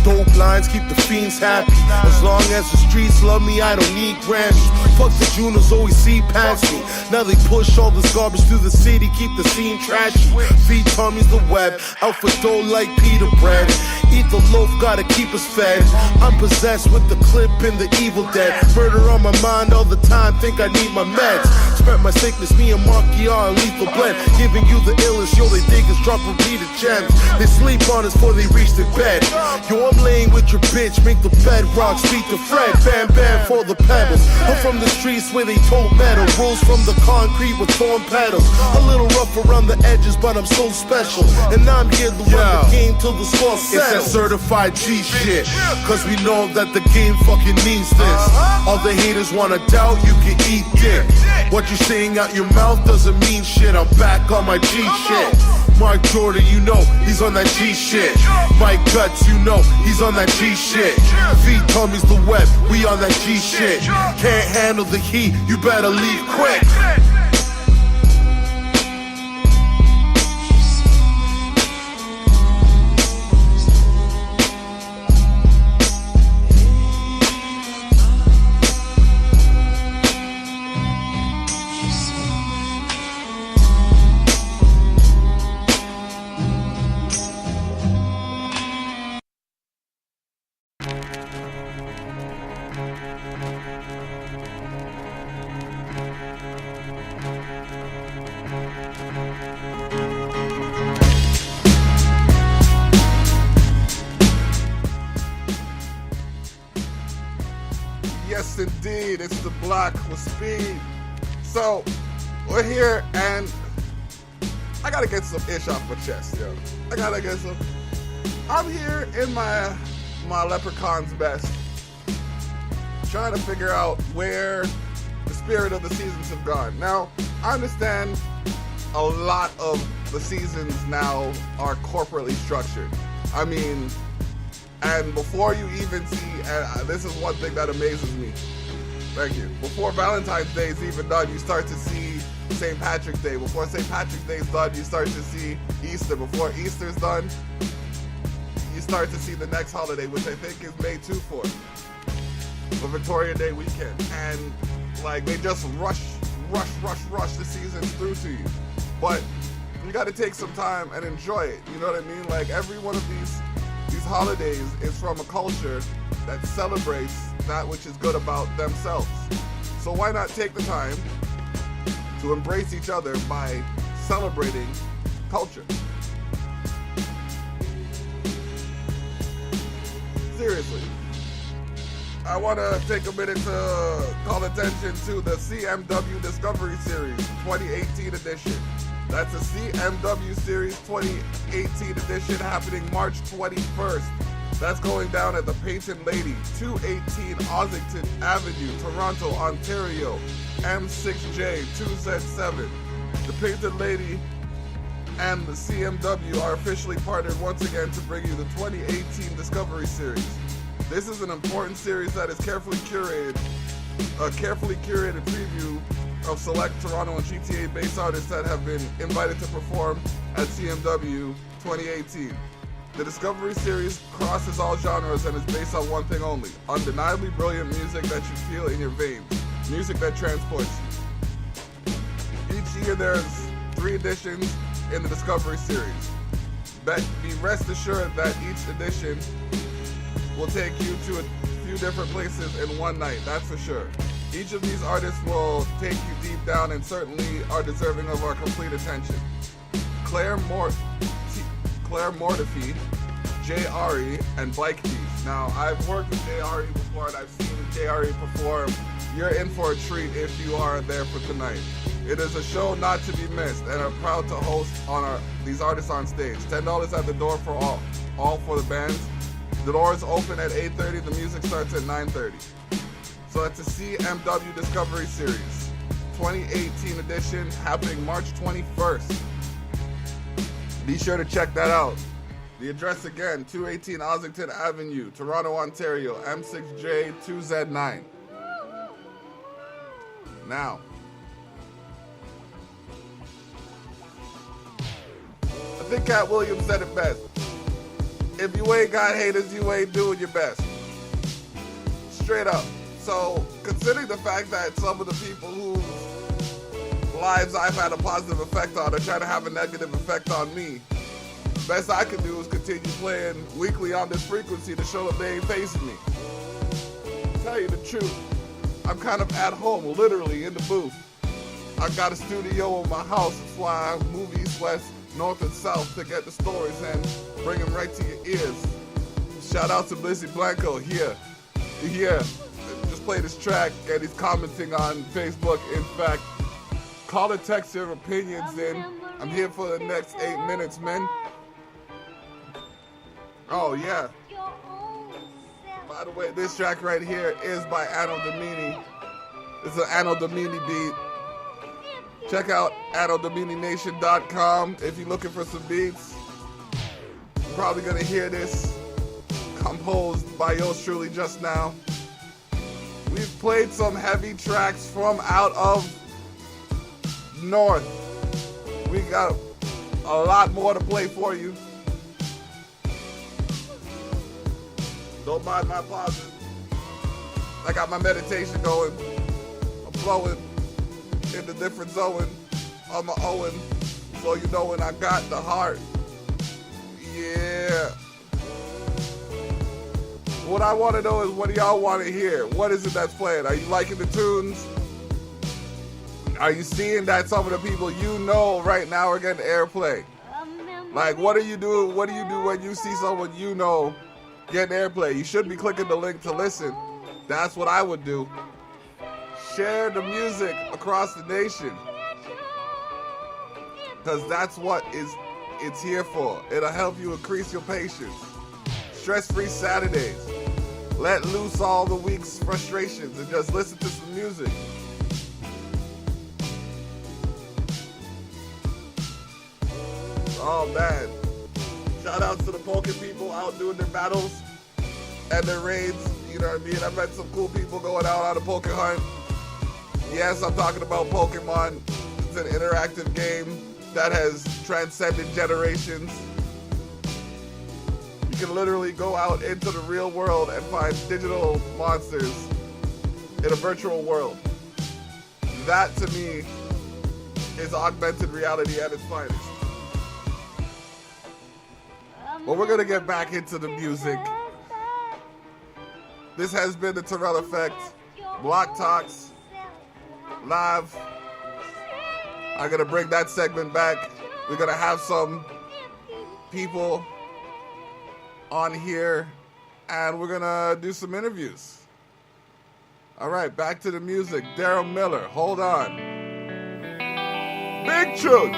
Dope lines keep the fiends happy. As long as the streets love me, I don't need Grammys. Fuck the Junos, always see past me. Now they push all this garbage through the city, keep the scene trashy. Feed Tommy's the web, out for dough like Peter Bread. Eat the loaf, gotta keep us fed. I'm possessed with the clip in the Evil Dead. Murder on my mind all the time, think I need my meds. Spread my sickness, me and Marky are a lethal blend. Giving you the illest, yo, they dig us, drop repeated gems. They sleep on us before they reach their bed. Yo, I'm laying with your bitch, make the bedrock, speak to Fred. Bam, bam for the pebbles. I'm from the streets where they told metal. Rules from the concrete with torn petals. A little rough around the edges, but I'm so special. And I'm here to run the game till the score settles. It's that certified G shit. Cause we know that the game fucking needs this. All the haters wanna doubt, you can eat dick. What you're saying out your mouth doesn't mean shit. I'm back on my G shit. Mark Jordan, you know, he's on that G shit. Mike Guts, you know, he's on that G shit. Feet Tommy's the web, we on that G shit. Can't handle the heat, you better leave quick. Yes, indeed, it's the block with speed. So, we're here, and I gotta get some ish off my chest, yo. I gotta get some. I'm here in my leprechaun's best, trying to figure out where the spirit of the seasons have gone. Now, I understand a lot of the seasons now are corporately structured. I mean, and before you even see, and this is one thing that amazes me. Thank you. Before Valentine's Day is even done, you start to see St. Patrick's Day. Before St. Patrick's Day is done, you start to see Easter. Before Easter's done, you start to see the next holiday, which I think is May 24th, the Victoria Day weekend. And like they just rush the seasons through to you. But you got to take some time and enjoy it. You know what I mean? Like every one of these holidays is from a culture that celebrates that which is good about themselves. So why not take the time to embrace each other by celebrating culture? Seriously. I want to take a minute to call attention to the CMW Discovery Series 2018 edition. That's a CMW Series 2018 edition happening March 21st. That's going down at the Painted Lady, 218 Ossington Avenue, Toronto, Ontario, M6J 2Z7. The Painted Lady and the CMW are officially partnered once again to bring you the 2018 Discovery Series. This is an important series that is carefully curated preview of select Toronto and GTA-based artists that have been invited to perform at CMW 2018. The Discovery Series crosses all genres and is based on one thing only: undeniably brilliant music that you feel in your veins, music that transports you. see there's 3 editions in the Discovery series. Be rest assured that each edition will take you to a few different places in one night, that's for sure. Each of these artists will take you deep down and certainly are deserving of our complete attention. Claire Mortefi, Jay Ari, and Bike Keys. Now, I've worked with Jay Ari before and I've seen Jay Ari perform. You're in for a treat if you are there for tonight. It is a show not to be missed, and I'm proud to host these artists on stage. $10 at the door for all for the bands. The doors open at 8:30. The music starts at 9:30. So it's a CMW Discovery Series, 2018 edition, happening March 21st. Be sure to check that out. The address again, 218 Ossington Avenue, Toronto, Ontario, M6J2Z9. Now, I think Cat Williams said it best. If you ain't got haters, you ain't doing your best. Straight up. So, considering the fact that some of the people whose lives I've had a positive effect on are trying to have a negative effect on me, the best I can do is continue playing weekly on this frequency to show that they ain't facing me. To tell you the truth, I'm kind of at home, literally in the booth. I got a studio in my house. That's why I move east, west, north, and south to get the stories and bring them right to your ears. Shout out to Blizzy Blanco here. Just play this track and he's commenting on Facebook. In fact, call and text your opinions in. I'm here for the next 8 minutes, men. Oh, yeah. By the way, this track right here is by Anno Domini. It's an Anno Domini beat. Check out AnnoDominiNation.com if you're looking for some beats. You're probably going to hear this composed by yours truly just now. We've played some heavy tracks from out of north. We got a lot more to play for you. Don't mind my pauses. I got my meditation going. I'm flowing in the different zone on my own, so you know when I got the heart. Yeah. What I want to know is, what do y'all want to hear? What is it that's playing? Are you liking the tunes? Are you seeing that some of the people you know right now are getting airplay? Like, what do you do? What do you do when you see someone you know getting airplay? You should be clicking the link to listen. That's what I would do. Share the music across the nation, because that's what it's here for. It'll help you increase your patience. Stress-free Saturdays. Let loose all the week's frustrations and just listen to some music. Oh man. Shout out to the Poké people out doing their battles and their raids. You know what I mean? I've met some cool people going out on a Poké hunt. Yes, I'm talking about Pokemon. It's an interactive game that has transcended generations. You can literally go out into the real world and find digital monsters in a virtual world. That, to me, is augmented reality at its finest. But we're going to get back into the music. This has been the Tyrell Effect. Block Talks. Live. I'm going to bring that segment back. We're going to have some people on here, and we're going to do some interviews. All right, back to the music. Daryl Miller, hold on. Big Truth.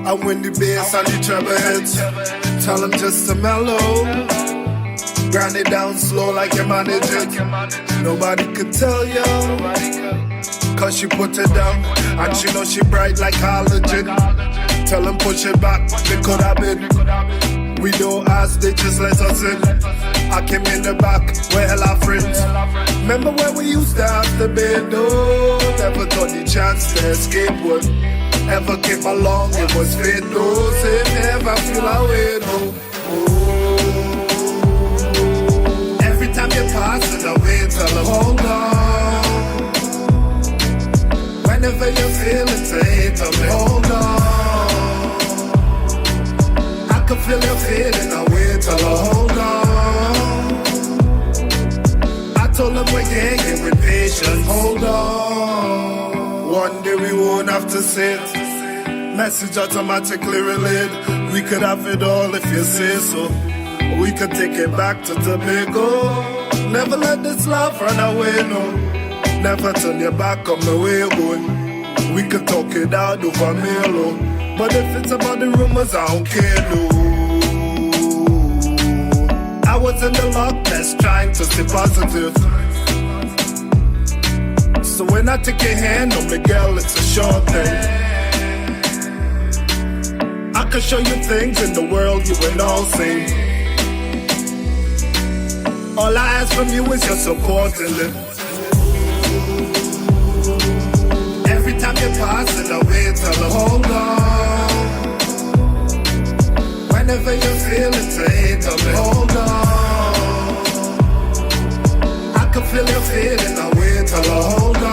I win the bass and the treble heads. Tell them just to mellow. Grind it down slow like you manage it. Nobody could tell you, cause she put it down. And she know she bright like halogen. Tell them push it back, they could have been. We don't ask, they just let us in. I came in the back, where hell our friends. Remember when we used to have to bed, oh, never thought the chance to escape would ever came along. It was fate, oh, say never feel away, oh. Every time you pass it away, tell them hold on. Whenever you feel it, say tell me hold on. I can feel you feeling away, tell her hold on. Told them we're hanging with patience. Hold on. One day we won't have to sit. Message automatically relayed. We could have it all if you say so. We could take it back to Tobago. Never let this love run away, no. Never turn your back on the way you're going. We could talk it out over mail, oh. But if it's about the rumors, I don't care, no. I was in the Loch Ness trying to stay positive. So when I take your hand on me, girl, it's a short thing. I can show you things in the world you ain't all seen. All I ask from you is your support in it. Every time you pass it away, tell her hold on. Whenever you feel it, say, tell me hold on. I can feel you feeling away, tell her hold on.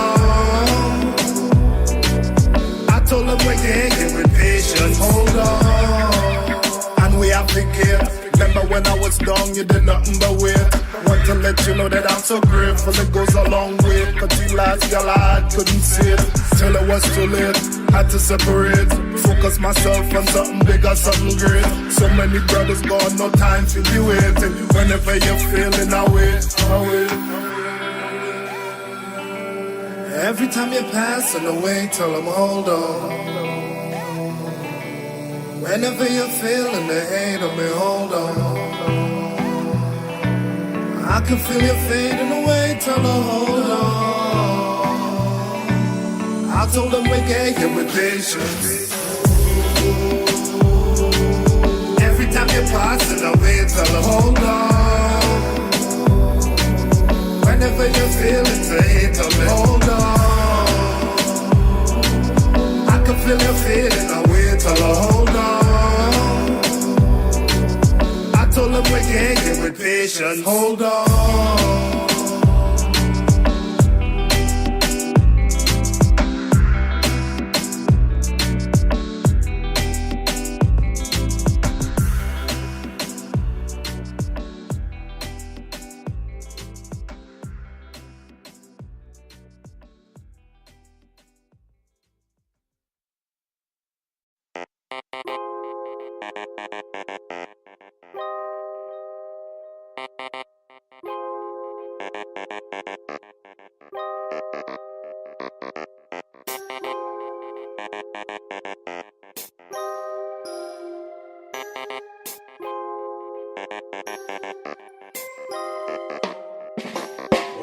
I told them we're hanging with patience, hold on. And we have to care. Remember when I was down, you did nothing but wait. Want to let you know that I'm so grateful, it goes a long way. But the last girl I had couldn't see it, till it was too late. Had to separate, focus myself on something bigger, something great. So many brothers gone, no time to be waiting. Whenever you're feeling away. Every time you're passing away, tell them hold on. Whenever you're feeling the hate of me, hold on. I can feel you fading away, tell them hold on. I told them we gave you with patience. Every time you're passing away, tell them hold on. Whenever you feel it, say, tell me hold on. I can feel you feeling away, tell her hold on. I told them we're hanging with patience, hold on.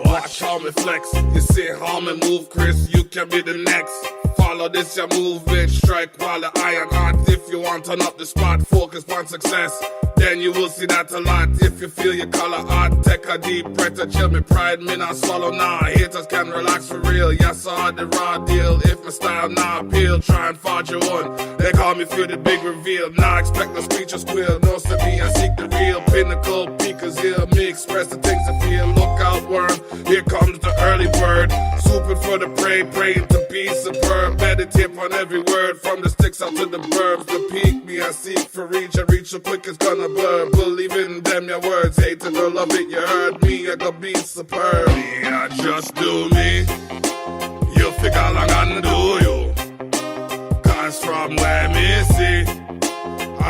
Watch how me flex, you see how me move, Chris, you can be the next. Follow this, your movement, strike while the iron hot. If you want to turn up the spot, focus on success, then you will see that a lot. If you feel your color hot, take a deep breath to chill me pride, me not swallow now. Haters can relax for real, yes I had the raw deal. If my style not appeal, try and forge your own. They call me for the big reveal, now expect no speech or squeal. No to me, I seek the real pinnacle, peakers here. Me express the things I feel, look out worm, here comes the early bird. Swooping for the prey, praying to be superb. Meditate on every word, from the sticks out to the burbs. The peak me I seek for reach, I reach so quick it's gonna burn. Believe in them your words, hate it or love it, you heard me, I gotta be superb. Me, I just do me, you figure long and do you. Cause from where me see,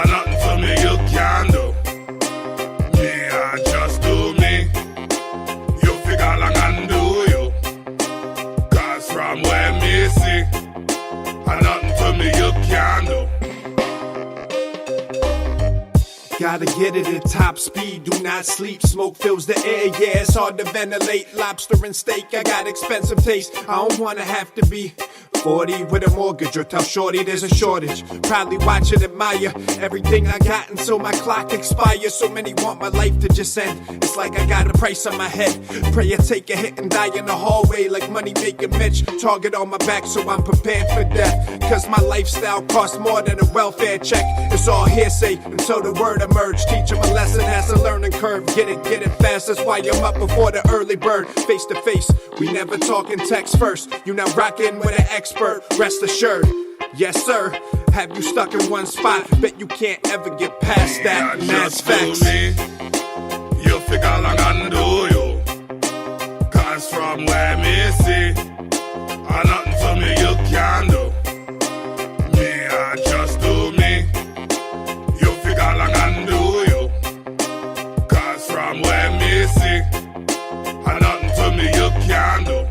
nothing to me you can do. Me, I just do me, you figure long and do you. Cause from where me see, nothing to me you can do. Gotta get it at top speed, do not sleep. Smoke fills the air, yeah, it's hard to ventilate. Lobster and steak, I got expensive taste. I don't wanna have to be 40 with a mortgage, or tell shorty there's a shortage. Proudly watch and admire everything I got until my clock expires. So many want my life to just end. It's like I got a price on my head. Pray I take a hit and die in the hallway like money making Mitch. Target on my back so I'm prepared for death. Cause my lifestyle costs more than a welfare check. It's all hearsay until the word emerge. Teach them a lesson, that's a learning curve. Get it fast, that's why I'm up before the early bird. Face to face, we never talking text first. You now rockin' with an expert, rest assured. Yes sir, have you stuck in one spot? Bet you can't ever get past that. That's facts. You figure long and do you. Cause from where me see, nothing to me you can do. Me I just do me. You figure long and do you. Cause from where me see, nothing to me you can do.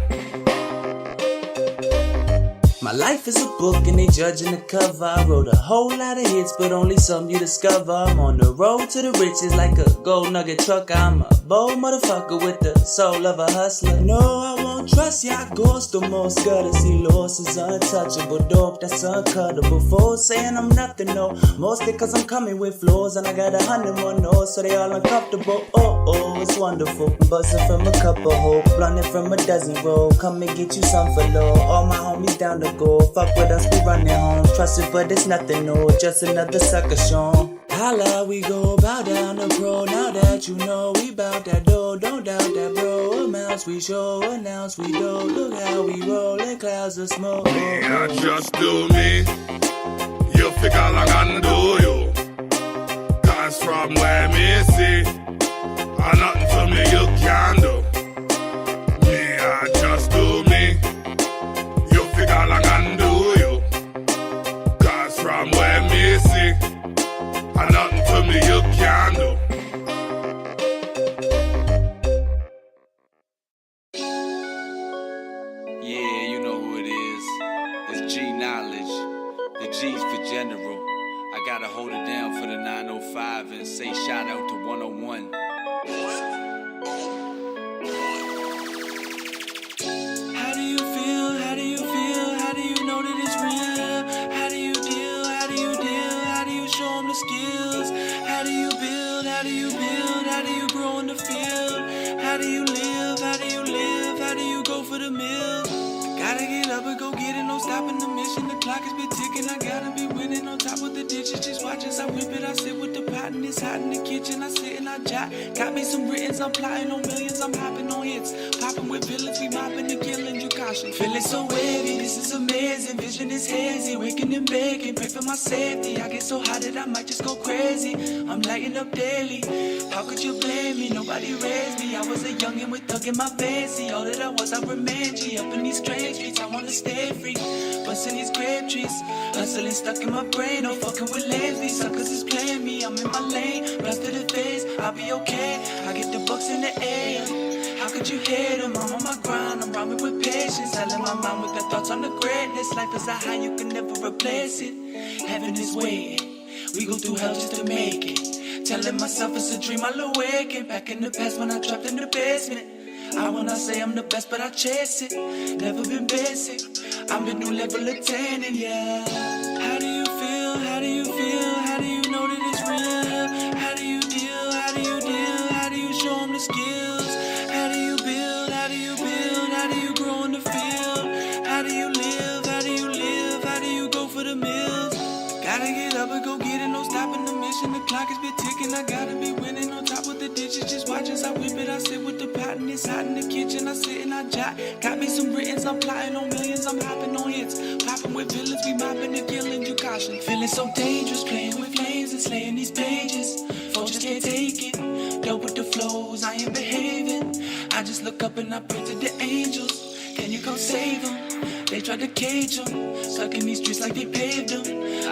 My life is a book and they judging the cover. I wrote a whole lot of hits, but only some you discover. I'm on the road to the riches like a gold nugget trucker. I'm a bold motherfucker with the soul of a hustler. No, I won't trust ya. Ghost the most gutter. See, loss is untouchable. Dope that's uncuttable. Fools saying I'm nothing, no. Mostly cause I'm coming with flaws and I got 100 more no's, so they all uncomfortable. Oh, it's wonderful. Buzzing from a couple hope, blunting from a dozen roll. Come and get you some for low. All my homies down the go. Fuck with us, we running home. Trust it, but it's nothing, no. Just another sucker shown. Holla, we go bow down the pro. Now that you know we bout that dough, don't doubt that bro. Amounts we show, announce we do. Look how we roll in clouds of smoke. Me, I just do me. You figure long and do you. Cause from where me see, nothing to me you can do. Me, I just do me. You figure long and do you. Cause from where me see, nothing to me you can do. Yeah, you know who it is. It's G Knowledge. The G's for general. I gotta hold it down for the 905 and say shout out to 101. How do you feel? How do you feel? How do you know that it's real? How do you deal? How do you deal? How do you show them the skills? How do you build? How do you build? How do you grow in the field? How do you live? How do you live? How do you go for the mill? Gotta get up and go get it, no stopping the mission. The clock has been ticking, I gotta be winning on top of the ditches. Just watch as I whip it, I sit with the pot and it's hot in the kitchen. I sit and I jot, got me some writtens, I'm plotting on millions, I'm hopping on hits. Popping with villains, we mopping and killing, you caution. Feeling so heavy, this is amazing, vision is hazy. Waking and baking, pray for my safety. I get so hot that I might just go crazy. I'm lighting up daily, how could you blame me? Nobody raised me, I was a youngin' with thug in my veins. See all that I was, I remain G. Up in these strange streets, I wanna stay free. Bustin' these grape trees, hustling stuck in my brain. No fucking with lanes, these suckers is playing me. I'm in my lane, blast to the face, I'll be okay. I get the bucks in the air. How could you hate them? I'm on my grind, I'm rhyming with patience. Selling my mind with the thoughts on the greatness. Life is a high, you can never replace it. Heaven is waiting, we go through hell just to make it. Telling myself it's a dream, I'll awaken. Back in the past when I trapped in the basement. I wanna say I'm the best, but I chase it. Never been basic, I'm the new level attaining, yeah. How do you feel? How do you feel? How do you know that it's real? How do you deal? How do you deal? How do you show them the skills? How do you build? How do you build? How do you grow in the field? How do you live? How do you live? How do you go for the mills? Gotta get up and go get it, no stopping the mission. The clock has been ticking, I gotta be winning on top of the ditches. Just watch as I whip it, I sit with the pot and it's hot in the kitchen. I sit and I jot, got me some writtens, I'm plotting on millions, I'm hopping on hits. Popping with villains, we mopping and killing, you caution. Feeling so dangerous, playing with flames and slaying these pages. Folks just can't take it, dope with the flows, I ain't behaving. I just look up and I pray to the angels. Can you come save them? They tried to cage them, stuck in these streets like they paved them.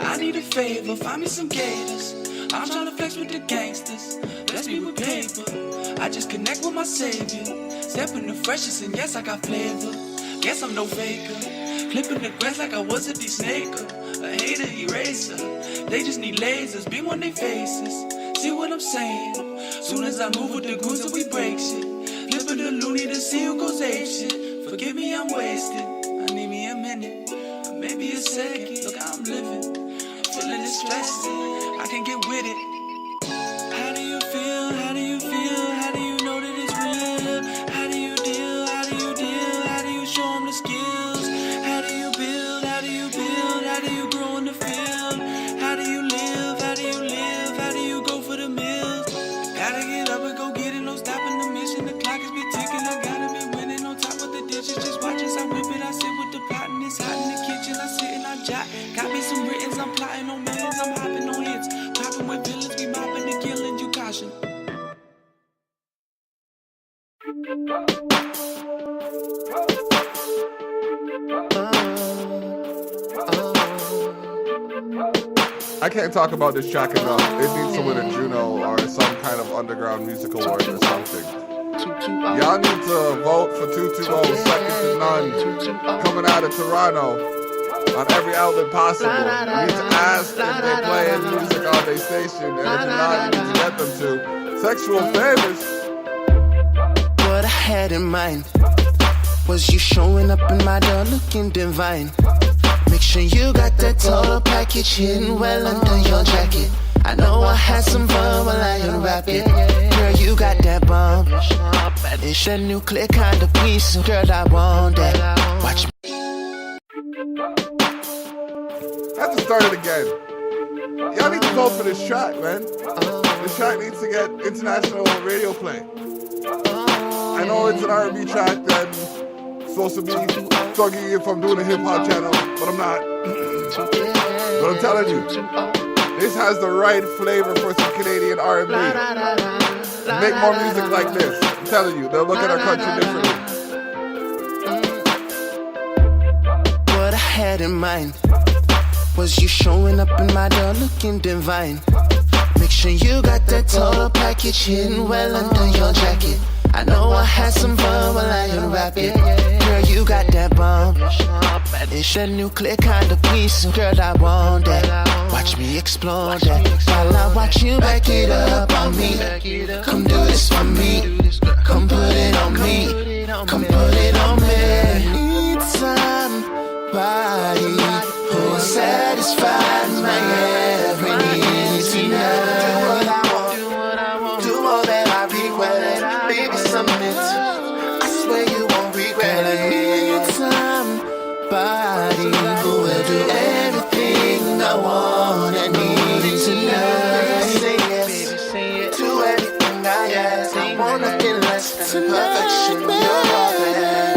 I need a favor, find me some gators. I'm trying to flex with the gangsters, bless me with paper. I just connect with my savior, step in the freshest and yes I got flavor. Guess I'm no faker, clipping the grass like I was a de-snaker. A hater eraser, they just need lasers, beam on their faces. See what I'm saying? Soon as I move with the goons and we break shit. Flipping the loony to see who goes ape shit. Forgive me, I'm wasted. I need me a minute. a second. Look how I'm living. Feeling distressed. I can get with it. How do you feel? How do you feel? How do you know that it's real? How do you deal? How do you deal? How do you show them the skills? How do you build? How do you build? How do you grow in the field? How do you live? How do you live? How do you go for the meals? Gotta get up and go get it. No stopping the mission. The clock is be ticking. I gotta be winning on top of the dishes. Just watch as I whip it. I sit with the pot and it's hot in the kitchen. I sit and I jot. Got me some writtens. I'm plotting on millions. I'm hopping on hits. Popping with villains. We mopping and killing. You caution. I can't talk about this track enough. It needs to win a Juno or some kind of underground music award or something. Y'all need to vote for 220, second to none, coming out of Toronto on every outlet possible. You need to ask if they're playing music on their station, and if not, you need to get them to. Sexual favors. What I had in mind was you showing up in my door looking divine. Make sure you got that total package hidden well under your jacket. I know I had some fun while I unwrap it. Girl, you got that bomb. It's that nuclear kind of piece. Girl, I want that. Watch me. I have to start it again. Y'all need to vote for this track, man. This track needs to get international radio play. I know it's an R&B track that's supposed to be thugging if I'm doing a hip-hop channel, but I'm not. But I'm telling you, this has the right flavor for some Canadian R&B. Make more music like this. I'm telling you, they'll look at our country differently. What I had in mind was you showing up in my door looking divine. Make sure you got that total package hidden well under your jacket. I know I had some fun while I unwrap it. Girl, you got that bomb. It's that nuclear kind of piece. Girl, I want that. Watch me explore that. While I watch you back it up on me. Come do this for me. Come put it on me. Come put it on me. Need somebody who will satisfy my every need tonight. Do all that I request. Baby, submit. I swear you won't regret it. I need somebody who will do everything I want and need tonight. Say yes to everything I ask. I want nothing less than perfection. You're all there.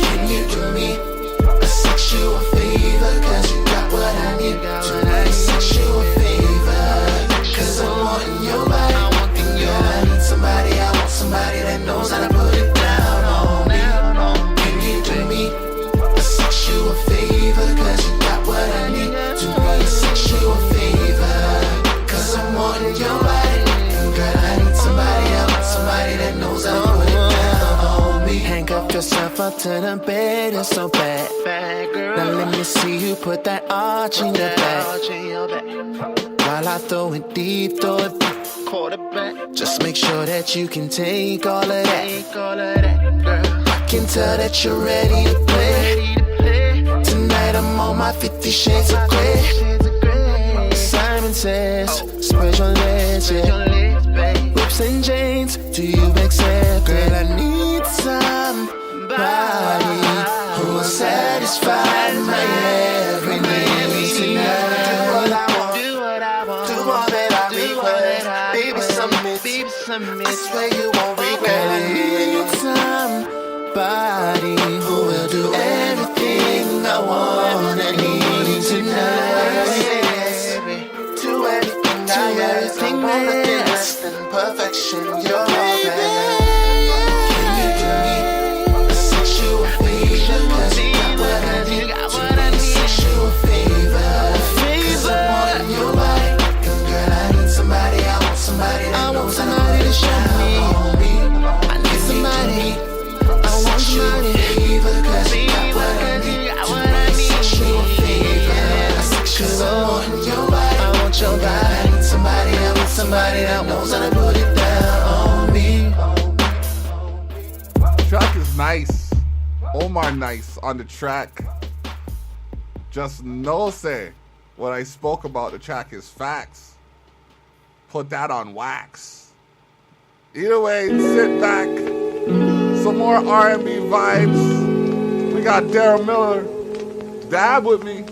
Can you do me a sexual favor? Cause you got what I need. Do me a sexual favor. Cause I'm wanting your body. Somebody, I want somebody that knows how to put it down on me. Can you do me a sexual favor? Cause you got what I need. Do me a sexual favor. Cause I'm wanting your body. Girl, I need somebody, I want somebody that knows how to put it down on me. Handcuff yourself up to the bed, it's so bad. Now let me see you put that arch in your back. While I throw it deep, throw it back. Just make sure that you can take all of that. I can tell that you're ready to play. Tonight I'm on my 50 shades of grey. Simon says, spread your legs, yeah. Whips and chains, do you accept? Girl, I need somebody who will satisfy my every need tonight. I swear you won't regret it. I need somebody who will do everything I want and need tonight. Do everything I ask. I want nothing less than perfection. You're all there. Can you do me a sexual favor? Cause you got what I need. Do me a sexual favor. Cause I'm wanting your body. Girl, I need somebody. I want somebody that knows how to put it down on me. I need somebody. I want somebody. Cause you got what I need. Do me a sexual favor. Cause I'm wanting your body. I want your body. I need somebody. I want somebody that knows how to put it down on me. Track is nice. Omar Nice on the track. just know, say, what I spoke about the track is facts. Put that on wax. Either way, sit back. Some more R&B vibes. We got Darren Miller. Dab with me.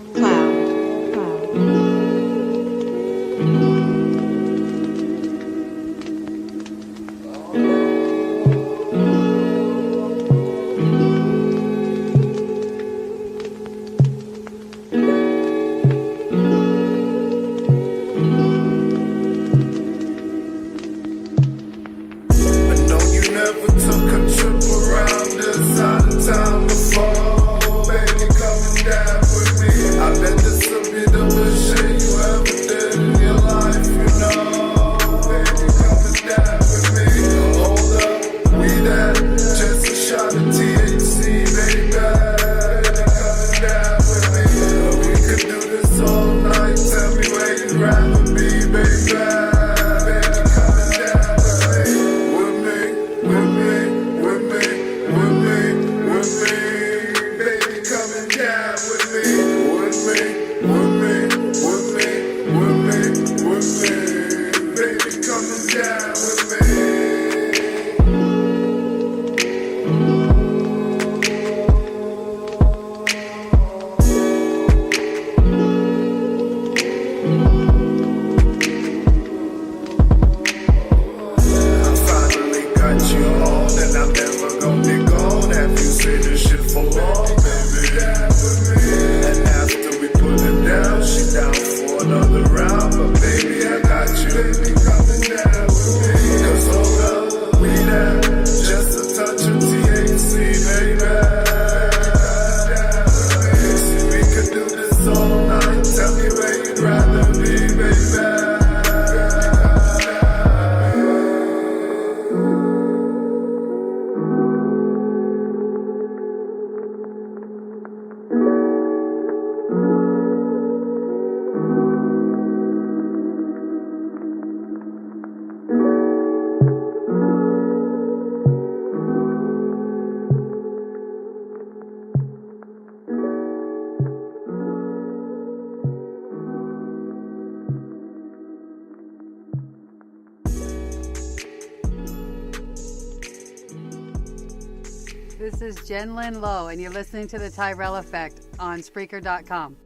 This is Jen Lynn Lowe, and you're listening to The Tyrell Effect on Spreaker.com.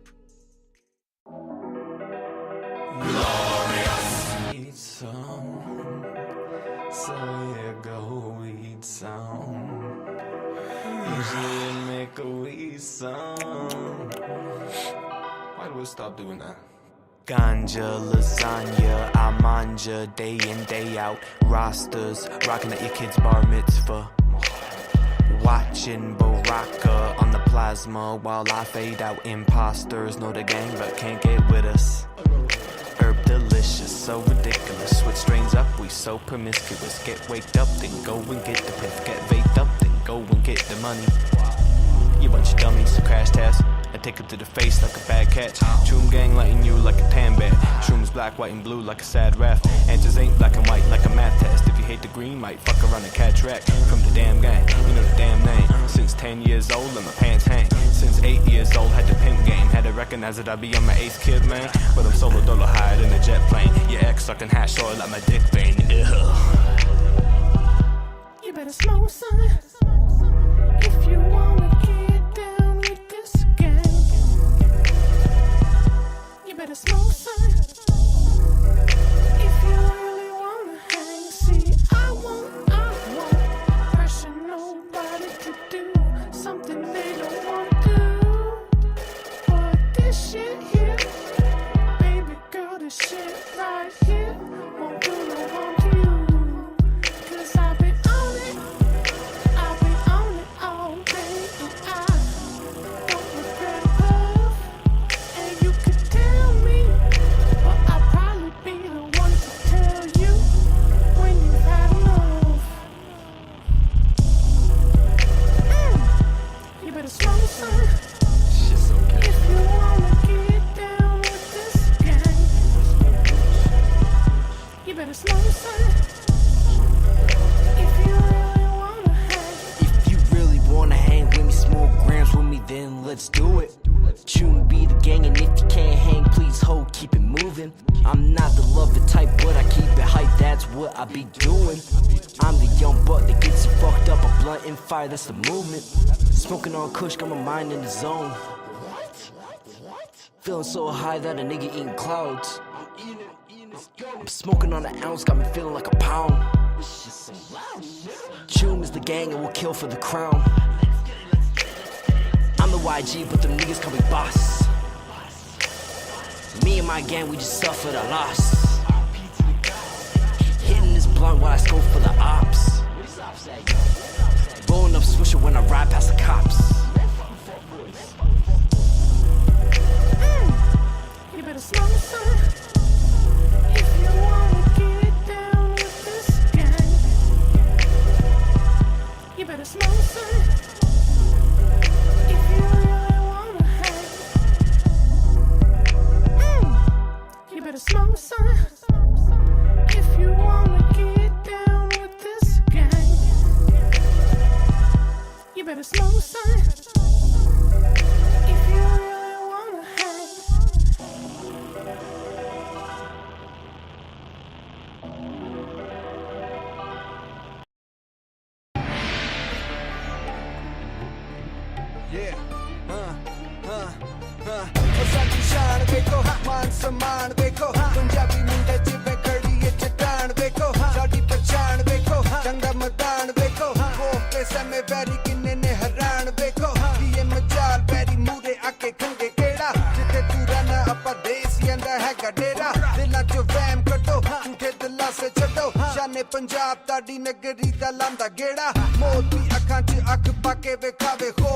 Eat some, so here go eat some. Usually make a wee sound. Why do we stop doing that? Ganja, lasagna, I manja, day in, day out. Rosters, rocking at your kid's bar mitzvah. Watching Baraka on the plasma while I fade out. Imposters know the gang but can't get with us. Herb delicious, so ridiculous. Switch strains up, we so promiscuous. Get waked up, then go and get the piff. Get vaped up, then go and get the money. You bunch of dummies, crash test. I take it to the face like a bad catch. Shroom gang lighting you like a tan bed. Shrooms black, white, and blue like a sad ref. Answers ain't black and white like a math test. If you hate the green, might fuck around and catch wreck. From the damn gang, you know the damn name. Since 10 years old, and my pants hang. Since 8 years old, had the pimp game. Had to recognize that I be on my ace kid, man. But I'm solo dolo higher than a jet plane. Your ex sucking hash oil like my dick vein. Ugh. You better smoke, son. If you wanna get down with this gang. You better smoke, son. If you really wanna hang. See, I won't pressure nobody to do something they don't want to do. But this shit here, baby girl, this shit right here won't do no harm to you. 'Cause I've been on it. I I'm not the lover type, but I keep it hype, that's what I be doing. I'm the young buck that gets you fucked up, a blunt and fire, that's the movement. Smoking on kush, got my mind in the zone. Feeling so high that a nigga eating clouds. I'm smoking on an ounce, got me feeling like a pound. Choom is the gang and we'll kill for the crown. I'm the YG, but them niggas call me boss. Me and my gang, we just suffered a loss. Hitting this blunt while I scope for the ops. Rolling up swisher when I ride past the cops. You better slow son. If you wanna get down with this gang, you better slow son. If you really wanna hang, you better slow son. If you wanna get down with this gang, you better slow son. If you really wanna hang. साडी शान देखो मान सम्मान देखो पंजाबी मुंडे जिवे खड़ी है चट्टान देखो साडी पहचान देखो चंगा मैदान देखो वो पैसे में बैरी किन्ने ने हैरान देखो ये मजाल बैरी मूरे आके खंगे केड़ा जिथे तू रहना अपा देश यंदा है गडेरा दिला जो वैम कटो झूठे दिला से छड्डो शाने पंजाब ताडी नगरी दा लांदा गेड़ा मोती अखां च अख पाके वेखावे खो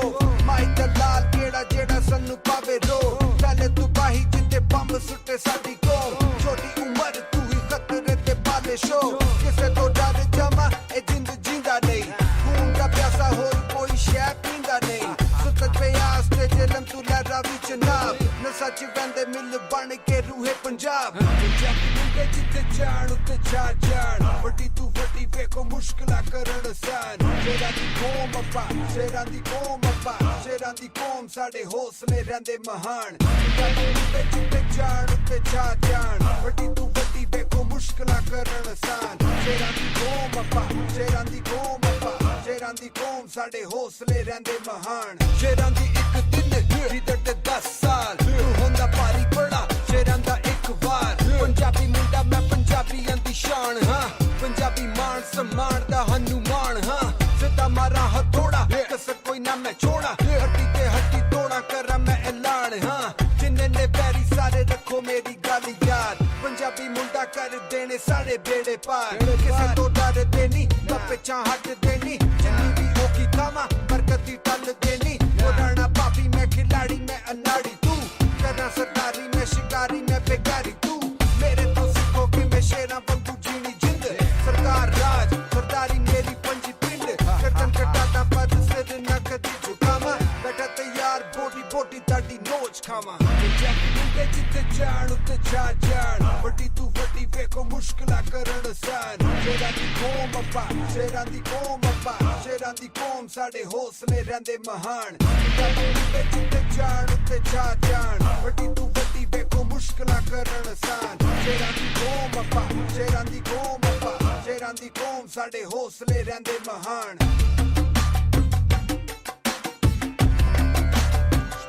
माई दा लाल केड़ा जेड़ा सन्नू पावे रो पहले तू बाही जिते बम सुटे साडी को छोटी उम्र तू ही खतरे ते पाले शो किसे तो डर जमा ए जिंद जिंदा नहीं खून का प्यासा होर कोई शै पींदा नहीं सुतक पे आस ते जलम तू लहरा विच नाब न सच वंदे मिल बन के रूहे पंजाब पंजाबी मुंडे जिते जान उते जान वड्डी तू वड्डी वेखो मुश्किलां करन सान शेरां दी कौम अपा शेरां दी कौम अपा शेरां दी कौम साडे हौसले रहंदे महान पंजाबी मुंडे जिते जान उते जान वड्डी तू वड्डी वेखो मुश्किलां करन सान शेरां दी कौम अपा शेरां दी कौम अपा शेरां दी कौम साडे हौसले रहंदे महान शेरां दी एक दिन रिदट 10 साल तू होंदा भारी बड़ा शेरां दा एक वार पंजाबी मुंडा मैं पंजाबियां दी शान हां पंजाबी मान सम्मान दा हनुमान हां सिद्धा मारा हथोड़ा कसर कोई ना मैं छोड़ा हड्डी ते हड्डी तोड़ा करा मैं ऐलान हां जिन्ने ने बैरी सारे रखो मेरी गल याद पंजाबी मुंडा कर देने सारे बेड़े पार किसे तो डर देनी ना पिछा हट देनी जिन्नी भी होगी थामा पर कदी टल देनी पुराना पापी मैं खिलाड़ी मैं अनाड़ी तू करना सरदारी मैं शिकारी मैं बेकारी तू मेरे तो सीखोगी मैं शेरा बंदू जीनी जिंद सरकार राज सरदारी मेरी पंजी पिंड कटन कटाता पद सिर न कदी झुकामा बैठा तैयार बोटी बोटी ताड़ी नोच खामा पंजाबी मुंडे जिते जान उते जान वड्डी तू वड्डी वेखो मुश्किलां करन सान शेरां दी कौम अपा शेरां दी कौम अपा शेरां दी कौम साडे हौसले रहंदे महान पंजाबी मुंडे जिते जान उते जान वड्डी तू वड्डी वेखो मुश्किलां करन सान शेरां दी कौम अपा शेरां दी कौम अपा शेरां दी कौम साडे हौसले रहंदे महान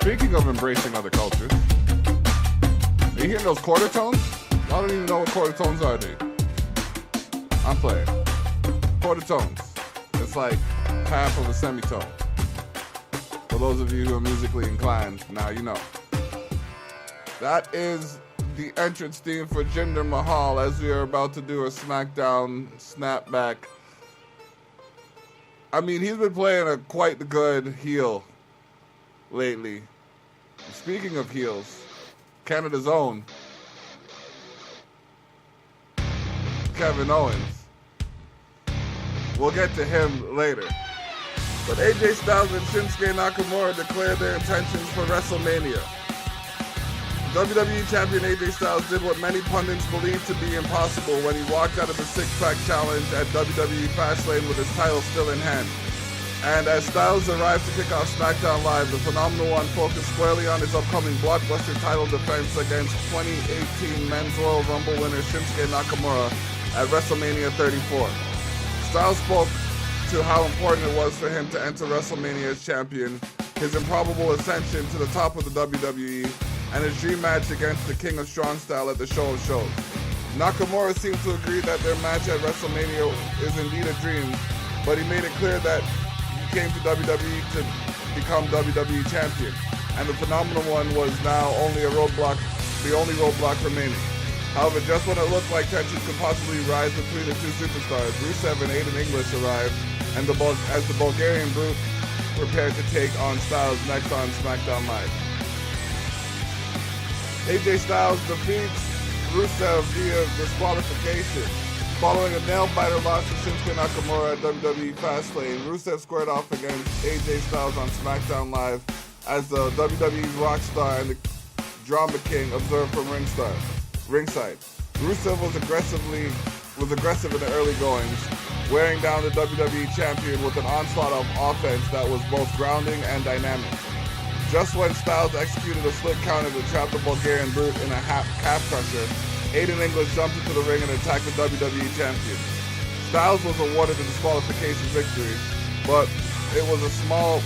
Speaking of embracing other cultures, are you hearing those quarter tones? I don't even know what quarter tones are, dude. I'm playing. Quarter tones. It's like half of a semitone. For those of you who are musically inclined, now you know. That is the entrance theme for Jinder Mahal as we are about to do a SmackDown snapback. I mean, he's been playing a quite good heel lately. Speaking of heels, Canada's own Kevin Owens. We'll get to him later. But AJ Styles and Shinsuke Nakamura declared their intentions for WrestleMania. WWE Champion AJ Styles did what many pundits believed to be impossible when he walked out of the six-pack challenge at WWE Fastlane with his title still in hand. And as Styles arrived to kick off SmackDown Live, the Phenomenal One focused squarely on his upcoming blockbuster title defense against 2018 Men's Royal Rumble winner Shinsuke Nakamura at WrestleMania 34. Styles spoke to how important it was for him to enter WrestleMania as champion, his improbable ascension to the top of the WWE, and his dream match against the King of Strong Style at the Show of Shows. Nakamura seemed to agree that their match at WrestleMania is indeed a dream, but he made it clear that he came to WWE to become WWE champion, and the Phenomenal One was now only the only roadblock remaining. However, just when it looked like tensions could possibly rise between the two superstars, Rusev and Aiden English arrived, and as the Bulgarian Brute prepared to take on Styles next on SmackDown Live. AJ Styles defeats Rusev via disqualification. Following a nail-biter loss to Shinsuke Nakamura at WWE Fastlane, Rusev squared off against AJ Styles on SmackDown Live as the WWE's rock star and the drama king observed from ringside. Rusev was aggressive in the early goings, wearing down the WWE champion with an onslaught of offense that was both grounding and dynamic. Just when Styles executed a slick counter to trap the Bulgarian Brute in a calf crusher, Aiden English jumped into the ring and attacked the WWE champion. Styles was awarded the disqualification victory, but it was small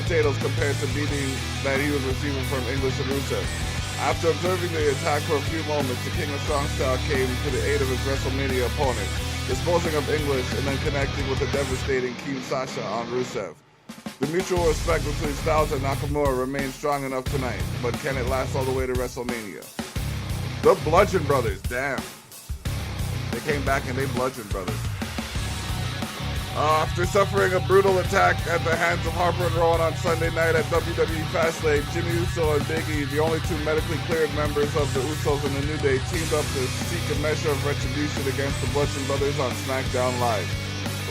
potatoes compared to beating that he was receiving from English and Rusev. After observing the attack for a few moments, the King of Strong Style came to the aid of his WrestleMania opponent, disposing of English and then connecting with the devastating King Sasha on Rusev. The mutual respect between Styles and Nakamura remains strong enough tonight, but can it last all the way to WrestleMania? The Bludgeon Brothers, damn. They came back and they Bludgeon Brothers. After suffering a brutal attack at the hands of Harper and Rowan on Sunday night at WWE Fastlane, Jimmy Uso and Big E, the only two medically cleared members of the Usos and the New Day, teamed up to seek a measure of retribution against the Bludgeon Brothers on SmackDown Live.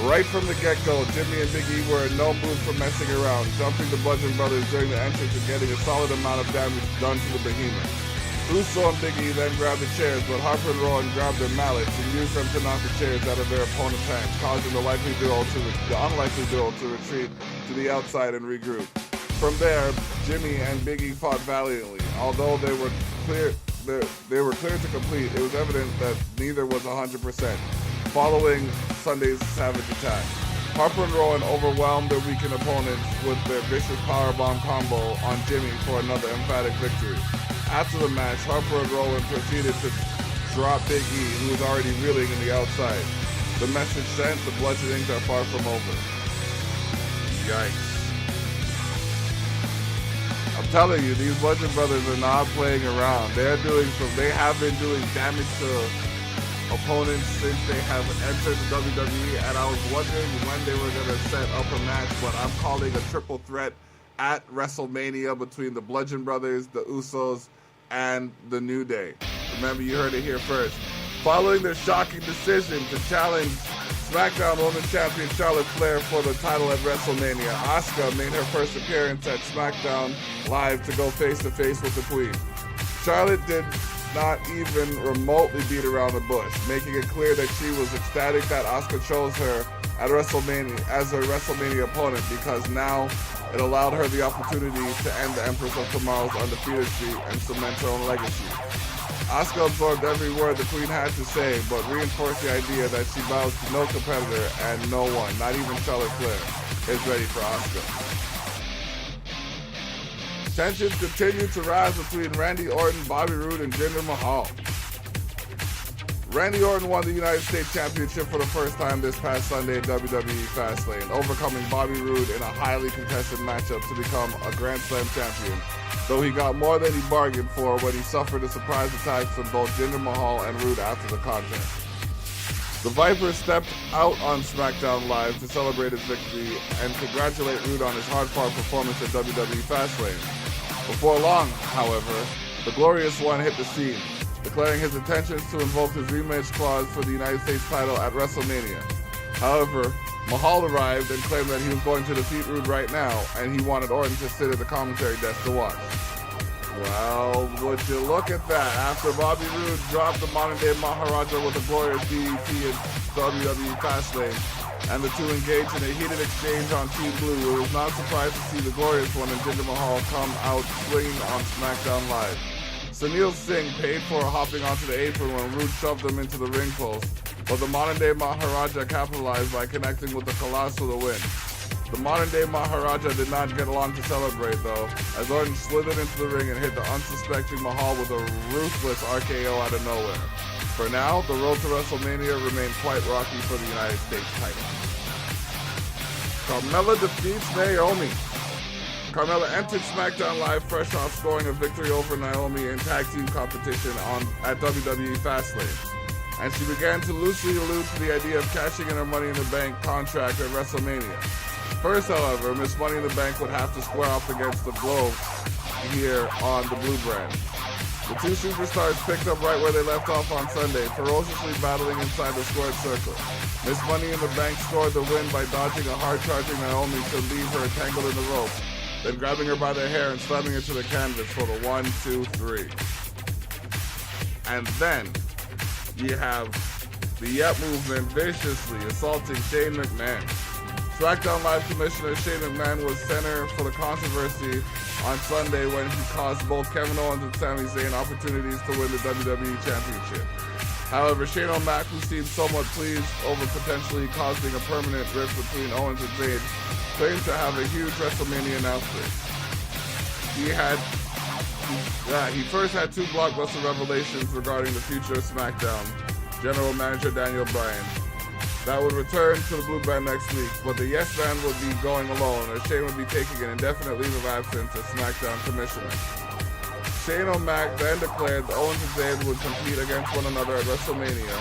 Right from the get-go, Jimmy and Big E were in no mood for messing around, jumping the Bludgeon Brothers during the entrance and getting a solid amount of damage done to the behemoth. Uso and Big E then grabbed the chairs, but Harper and Rowan grabbed their mallets and used them to knock the chairs out of their opponent's hands, causing the unlikely duo to retreat to the outside and regroup. From there, Jimmy and Big E fought valiantly. Although they were clear to complete, it was evident that neither was 100%. Following Sunday's savage attack, Harper and Rowan overwhelmed their weakened opponents with their vicious powerbomb combo on Jimmy for another emphatic victory. After the match, Harper and Rowan proceeded to drop Big E, who was already reeling in the outside. The message sent, the bludgeonings are far from over. Yikes. I'm telling you, these Bludgeon Brothers are not playing around. They have been doing damage to opponents since they have entered the WWE, and I was wondering when they were going to set up a match, but I'm calling a triple threat at WrestleMania between the Bludgeon Brothers, the Usos, and the New Day. Remember, you heard it here first. Following their shocking decision to challenge SmackDown Women's Champion Charlotte Flair for the title at WrestleMania, Asuka made her first appearance at SmackDown Live to go face-to-face with the Queen. Charlotte did not even remotely beat around the bush, making it clear that she was ecstatic that Asuka chose her at WrestleMania as her WrestleMania opponent, because now it allowed her the opportunity to end the Empress of Tomorrow's undefeated streak and cement her own legacy. Asuka absorbed every word the Queen had to say, but reinforced the idea that she bows to no competitor and no one, not even Charlotte Flair, is ready for Asuka. Tensions continue to rise between Randy Orton, Bobby Roode, and Jinder Mahal. Randy Orton won the United States Championship for the first time this past Sunday at WWE Fastlane, overcoming Bobby Roode in a highly contested matchup to become a Grand Slam champion, though he got more than he bargained for when he suffered a surprise attack from both Jinder Mahal and Roode after the contest. The Viper stepped out on SmackDown Live to celebrate his victory and congratulate Roode on his hard-fought performance at WWE Fastlane. Before long, however, the Glorious One hit the scene, declaring his intentions to invoke his rematch clause for the United States title at WrestleMania. However, Mahal arrived and claimed that he was going to defeat Roode right now, and he wanted Orton to sit at the commentary desk to watch. Well, would you look at that? After Bobby Roode dropped the modern-day Maharaja with a glorious DDT in WWE Fastlane, and the two engaged in a heated exchange on Team Blue. It was not surprised to see the Glorious One and Jinder Mahal come out swinging on SmackDown Live. Sunil Singh paid for hopping onto the apron when Roode shoved him into the ring post, but the modern-day Maharaja capitalized by connecting with the Colossal to win. The modern-day Maharaja did not get along to celebrate, though, as Orton slithered into the ring and hit the unsuspecting Mahal with a ruthless RKO out of nowhere. For now, the road to WrestleMania remained quite rocky for the United States title. Carmella defeats Naomi. Carmella entered SmackDown Live fresh off scoring a victory over Naomi in tag team competition at WWE Fastlane, and she began to loosely allude to the idea of cashing in her Money in the Bank contract at WrestleMania. First, however, Miss Money in the Bank would have to square off against the Glow here on the Blue brand. The two superstars picked up right where they left off on Sunday, ferociously battling inside the squared circle. Miss Money in the Bank scored the win by dodging a hard-charging Naomi to leave her tangled in the rope, then grabbing her by the hair and slamming her to the canvas for the 1, 2, 3. And then you have the Yep Movement viciously assaulting Shane McMahon. SmackDown Live Commissioner Shane McMahon was center for the controversy on Sunday when he cost both Kevin Owens and Sami Zayn opportunities to win the WWE Championship. However, Shane O'Mac, who seemed somewhat pleased over potentially causing a permanent rift between Owens and Zayn, claimed to have a huge WrestleMania announcement. He first had two blockbuster revelations regarding the future of SmackDown. General Manager Daniel Bryan that would return to the Blue Band next week, but the Yes Band would be going alone, as Shane would be taking an indefinite leave of absence as SmackDown Commissioner. Shane O'Mac then declared that Owens and Zayn would compete against one another at WrestleMania,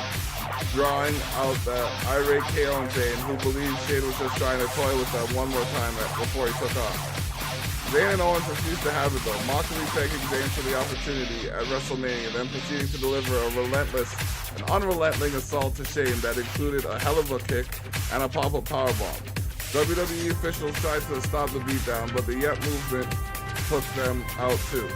drawing out the irate KO and Zayn, who believed Shane was just trying to toy with them one more time before he took off. Zayn and Owens refused to have it though, mockingly thanking Zayn for the opportunity at WrestleMania, then proceeding to deliver an unrelenting assault to Shane that included a hell of a kick and a pop-up powerbomb. WWE officials tried to stop the beatdown, but the Yep Movement took them out too.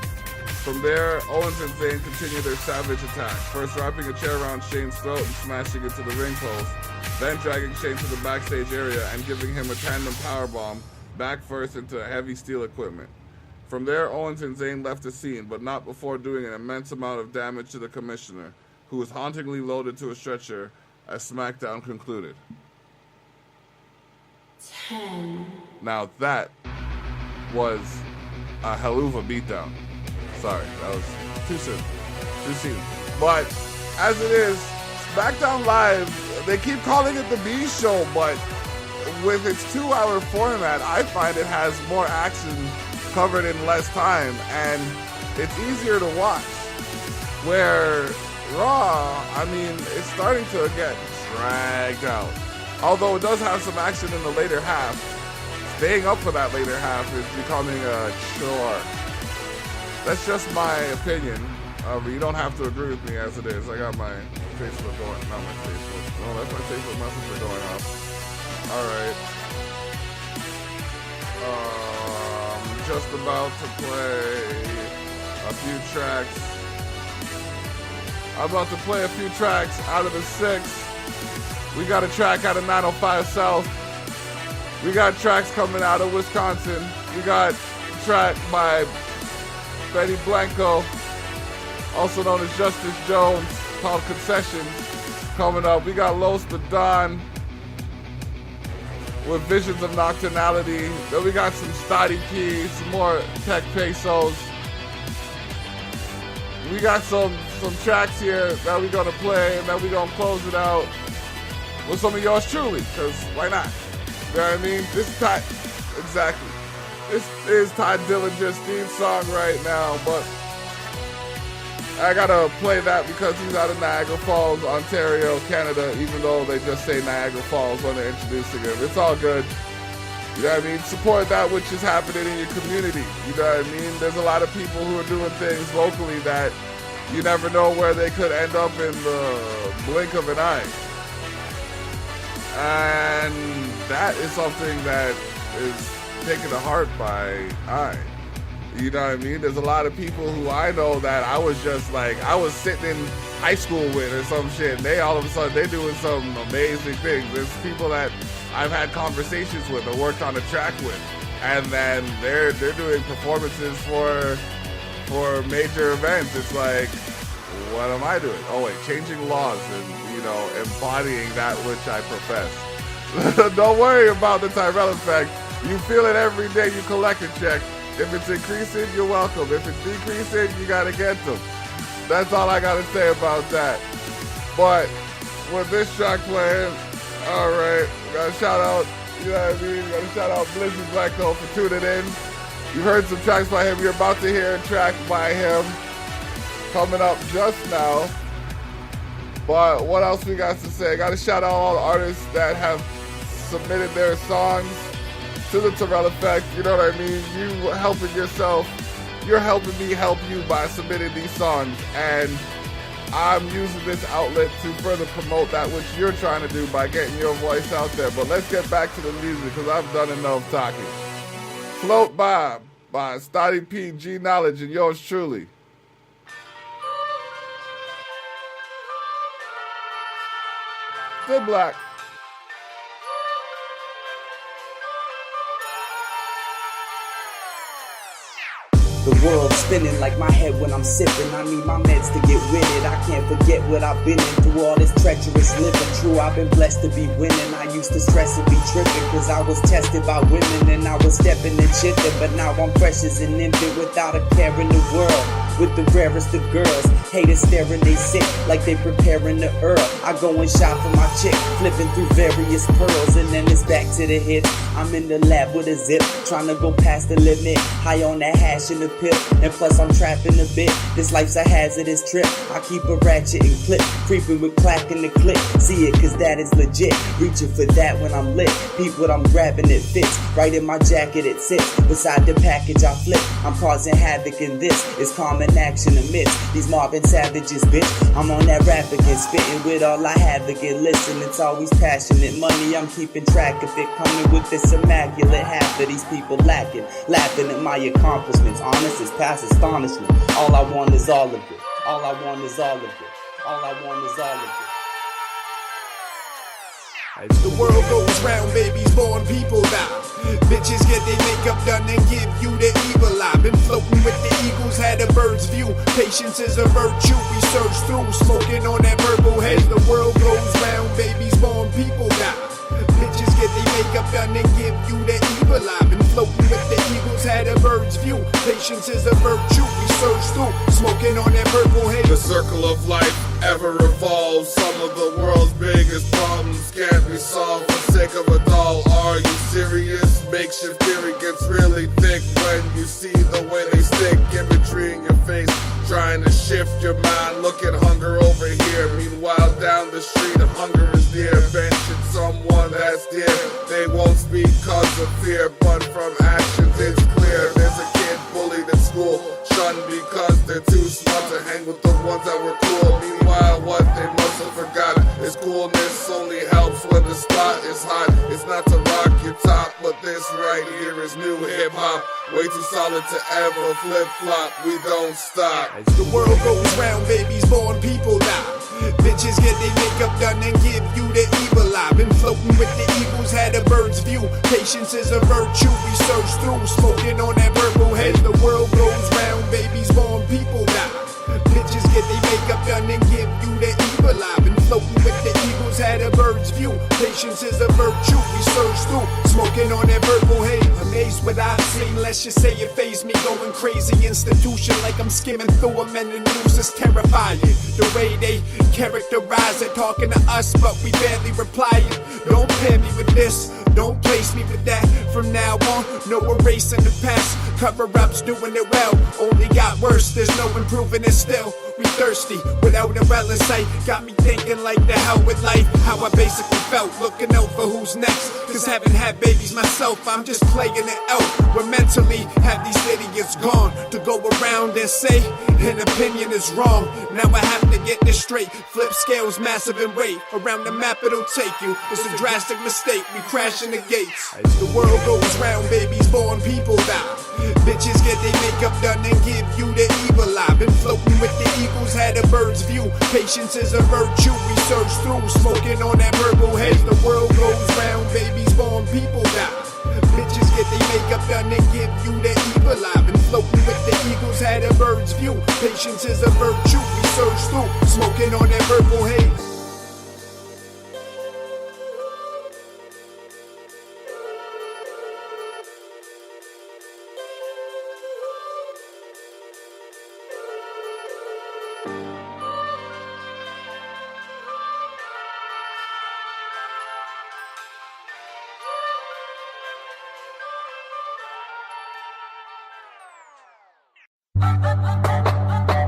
From there, Owens and Zayn continued their savage attack, first wrapping a chair around Shane's throat and smashing it to the ring post, then dragging Shane to the backstage area and giving him a tandem powerbomb back first into heavy steel equipment. From there, Owens and Zayn left the scene, but not before doing an immense amount of damage to the Commissioner, who was hauntingly loaded to a stretcher as SmackDown concluded. 10. Now that was a hell of a beatdown. Sorry, that was too soon. But as it is, SmackDown Live, they keep calling it the B Show, but with its 2-hour format, I find it has more action covered in less time, and it's easier to watch. Where Raw, I mean, it's starting to get dragged out. Although it does have some action in the later half, staying up for that later half is becoming a chore. That's just my opinion. But you don't have to agree with me as it is. I got my Facebook going, not my Facebook. No, that's my Facebook Messenger going off. Alright. I'm just about to play a few tracks. I'm about to play a few tracks out of the 6. We got a track out of 905 South. We got tracks coming out of Wisconsin. We got a track by Betty Blanco, also known as Justice Jones, called Concessions, coming up. We got Los the Don with Visions of Nocturnality. Then we got some Stotty P, some more TekPesos. We got some tracks here that we're gonna play, and then we're gonna close it out with some of yours truly, because why not? You know what I mean? This is Ty, exactly. This is Ty Dillinger's theme song right now, but I gotta play that because he's out of Niagara Falls, Ontario, Canada, even though they just say Niagara Falls when they're introducing him. It's all good. You know what I mean? Support that which is happening in your community. You know what I mean? There's a lot of people who are doing things locally that you never know where they could end up in the blink of an eye. And that is something that is taken to heart by I. You know what I mean? There's a lot of people who I know that I was just like, I was sitting in high school with or some shit, and they all of a sudden, they doing some amazing things. There's people that I've had conversations with or worked on a track with, and then they're doing performances for major events. It's like, what am I doing? Oh wait, changing laws and, you know, embodying that which I profess. Don't worry about the Tyrell effect. You feel it every day you collect a check. If it's increasing, you're welcome. If it's decreasing, you gotta get them. That's all I gotta say about that. But with this track playing, all right, we gotta shout out, you know what I mean? We gotta shout out Blizzy Black Hole for tuning in. You heard some tracks by him. You're about to hear a track by him coming up just now. But what else we got to say? I gotta shout out all the artists that have submitted their songs to the Tyrell Effect. You know what I mean? You helping yourself. You're helping me help you by submitting these songs. And I'm using this outlet to further promote that which you're trying to do by getting your voice out there. But let's get back to the music because I've done enough talking. Float by Stotty P, G Knowledge, and yours truly. The Black. The world's spinning like my head when I'm sipping. I need my meds to get with it. I can't forget what I've been in through all this treacherous living. True, I've been blessed to be winning. I used to stress and be tripping cause I was tested by women and I was stepping and shifting. But now I'm fresh as an infant without a care in the world. With the rarest of girls, haters staring, they sick like they preparing the Earl. I go and shop for my chick, flipping through various pearls, and then it's back to the hits. I'm in the lab with a zip, trying to go past the limit. High on that hash and the pip, and plus I'm trapping a bit. This life's a hazardous trip. I keep a ratchet and clip, creeping with clack in the clip. See it, cause that is legit. Reaching for that when I'm lit. Peep what I'm grabbing, it fits. Right in my jacket, it sits. Beside the package, I flip. I'm causing havoc in this. It's common action amidst these Marvin Savages, bitch. I'm on that rap again, spitting with all I have again. Listen, it's always passionate. Money, I'm keeping track of it. Coming with this immaculate half of these people lacking. Laughing at my accomplishments. Honest as past astonishment. All I want is all of it. All I want is all of it. All I want is all of it. As the world goes round, babies born, people die. Bitches get their makeup done and give you the evil eye. Been floating with the eagles, had a bird's view. Patience is a virtue we search through. Smoking on that purple haze. The world goes round, babies born, people die. Bitches get their makeup done and give you the evil eye. Been floating with the eagles, had a bird's view. Patience is a virtue we search through. Smoking on that purple haze. The circle of life ever revolves. Some of the world's biggest problems can't be solved for sake of a doll. Are you serious? Makeshift theory gets really thick when you see the way they stick imagery in your face, trying to shift your mind. Look at hunger over here. Meanwhile, down the street, hunger is near. Benching someone that's dear. They won't speak cause of fear, but from actions it's clear. There's a kid bullied in school, shunned because they're too smart to hang with the ones that were cool. Meanwhile, what they must have forgotten is coolness only helps when the spot is hot. It's not to rock your top, but this right here is new hip-hop. Way too solid to ever flip-flop, we don't stop. As the world goes round, babies born, people die. Bitches get their makeup done and give you the evil eye. Been floating with the eagles, had a bird's view. Patience is a virtue we search through. Smoking on that purple haze. The world goes round, babies born, people die. Bitches get their makeup done and give you the evil eye. Been floating with the eagles, had a bird's view. Patience is a virtue we search through. Smoking on that purple haze. Amazed what I've seen, let's just say it fazed me. Going crazy, institution like I'm skimming through them, and the news is terrifying. The way they characterize it, talking to us, but we barely replying. Don't pair me with this, don't place me with that. From now on, no erasing the past. Cover-ups doing it well, only got worse. There's no improving it still. We thirsty, without a well in sight. Got me thinking like the hell with life. How I basically felt, looking out for who's next. Cause having had babies myself, I'm just playing it out. We're mentally have these idiots gone to go around and say an opinion is wrong. Now I have to get this straight. Flip scales massive in weight. Around the map it'll take you. It's a drastic mistake. We crashing the gates. As the world goes round, babies born, people die. Bitches get their makeup done and give you the evil eye. Been floating with the eagles, had a bird's view. Patience is a virtue we search through. Smoking on that purple haze. The world goes round, babies born, people die. Bitches get their makeup done and give you the evil eye. Been floating with the eagles, had a bird's view. Patience is a virtue we search through. Smoking on that purple haze.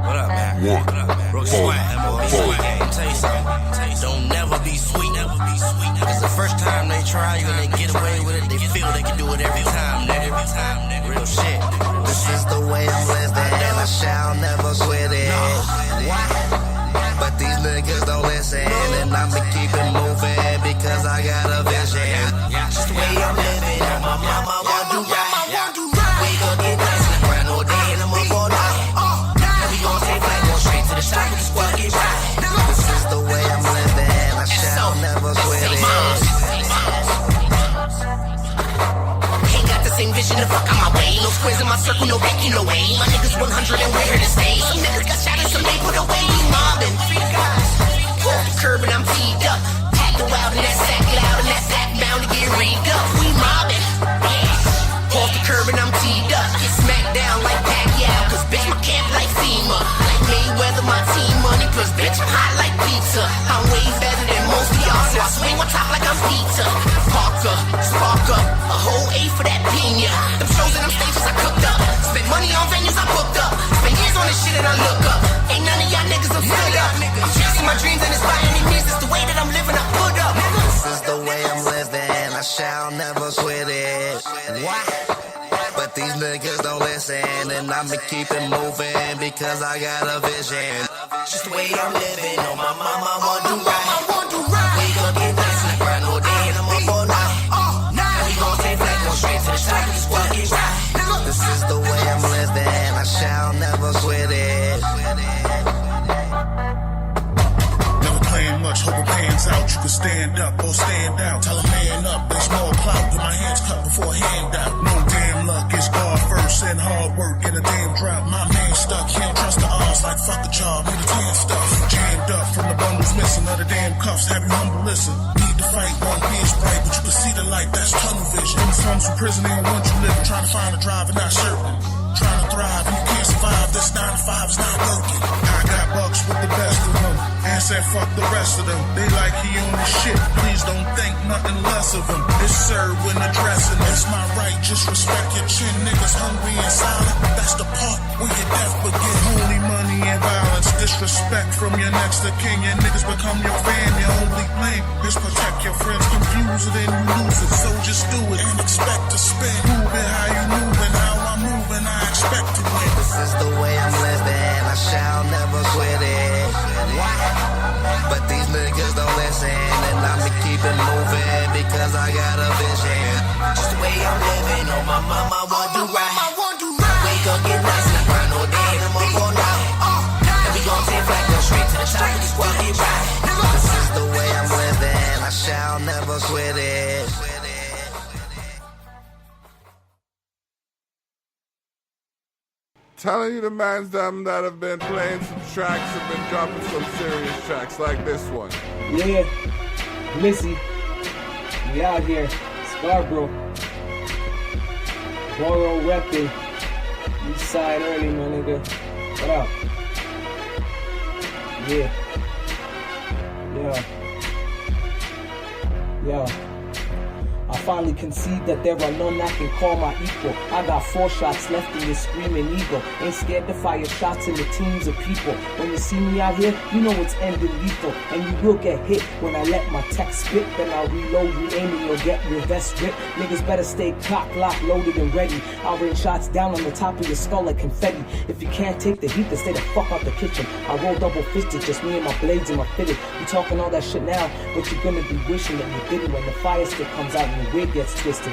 What up, man? Real swag. I'll tell you something. Don't never be sweet. Cause the first time they try you and they get away with it, they feel they can do it every time, nigga. Real shit. This is the way I'm living, and I shall never quit it. But these niggas don't listen, and I'ma keep it moving because I got a vision. Just the way I'm living, and my mama won't do right. We gon' get nice and grind all day, and I'm up all night. And we gon' take flight, go straight to the shop, with the squad get right. This is the way I'm living, I shall never quit it. Ain't got the same vision to fuck on my way. No squares in my circle, no backing away. My niggas 100 and we're here to stay. Some niggas got shot and some they put away. We mobbing, free guys. Off the curb and I'm teed up. Pack the wild and that sack loud and that sack bound to get rigged up. We mobbing, yeah. Off the curb and I'm teed up. Get smacked down like Pacquiao. Cause bitch, my camp like FEMA. Like Mayweather, my team money. Plus bitch, I'm hot like pizza. I'm way better than most of y'all, so I swing on top like I'm pizza. Parker, spark up. A whole A for that pina. Them shows and them stages I cooked up. Spent money on venues I booked up. Spent years on this shit and I look up. Ain't none of y'all niggas I'm stood up. I'm chasing my dreams and it's by any means. It's the way that I'm living, I put up. This is the way I'm living, I shall never quit it. But these niggas don't listen, and I'ma keep it moving because I got a vision. Just the way I'm living, on my mama won't do right. We gon' get nice and grind all day, and I'm up all night. And we gon' take flight, go straight to the shop, with the squad get right. This is the way I'm living, I shall never quit it. Never playing much, hope it pans out. You can stand up or stand out. Tell a man up, there's more clout. With my hands cut before a handout. No damn luck, it's God first and hard work and a damn drought. My man stuck, he don't trust the odds like fuck the job, need a tan stuff. Jammed up from the bundles missing of the damn cuffs, have you humble listen. Need to fight, won't be as bright, but you can see the light, that's tunnel vision. Them slums from prison, they don't want you living, trying to find a drive and not certain. Trying to thrive and you can't survive, this 9 to 5 is not working. I got bucks with the best of them, and said fuck the rest of them. They like he on the shit, please don't think nothing less of him. It's served when addressing, it's my right, just respect your chin. Niggas hungry and silent, that's the part where your death begin. Holy money and violence, disrespect from your next to king. Your niggas become your fan, your only blame is protect your friends. Confuse it and you lose it, so just do it and expect to spin. Move it how you moving, how I'm moving, I expect to win. This is the way I'm living, I shall never quit it. But these niggas don't listen, and I'ma keep it moving because I got a vision. Just the way I'm living, on my mama won't do right. We gon' get nice and grind all day, and I'm up all night. And we gon' take flight, go straight to the shop, with the squad get right. This is the way I'm living, I shall never quit it. Telling you the mans them that have been playing some tracks have been dropping some serious tracks like this one. Yeah, Missy, we out here, Scarborough, Borough reppin', east side early, my nigga. What up? Yeah. I finally concede that there are none that can call my equal. I got 4 shots left in this screaming eagle. Ain't scared to fire shots in the teams of people. When you see me out here, you know it's ending lethal. And you will get hit when I let my tech spit. Then I'll reload, re-aim, and you'll get your vest ripped. Niggas better stay cock, lock, loaded, and ready. I'll rain shots down on the top of your skull like confetti. If you can't take the heat, then stay the fuck out the kitchen. I roll double fisted, just me and my blades and my fitted. You talking all that shit now, but you're gonna be wishing that you didn't when the fire stick comes out and your wig gets twisted.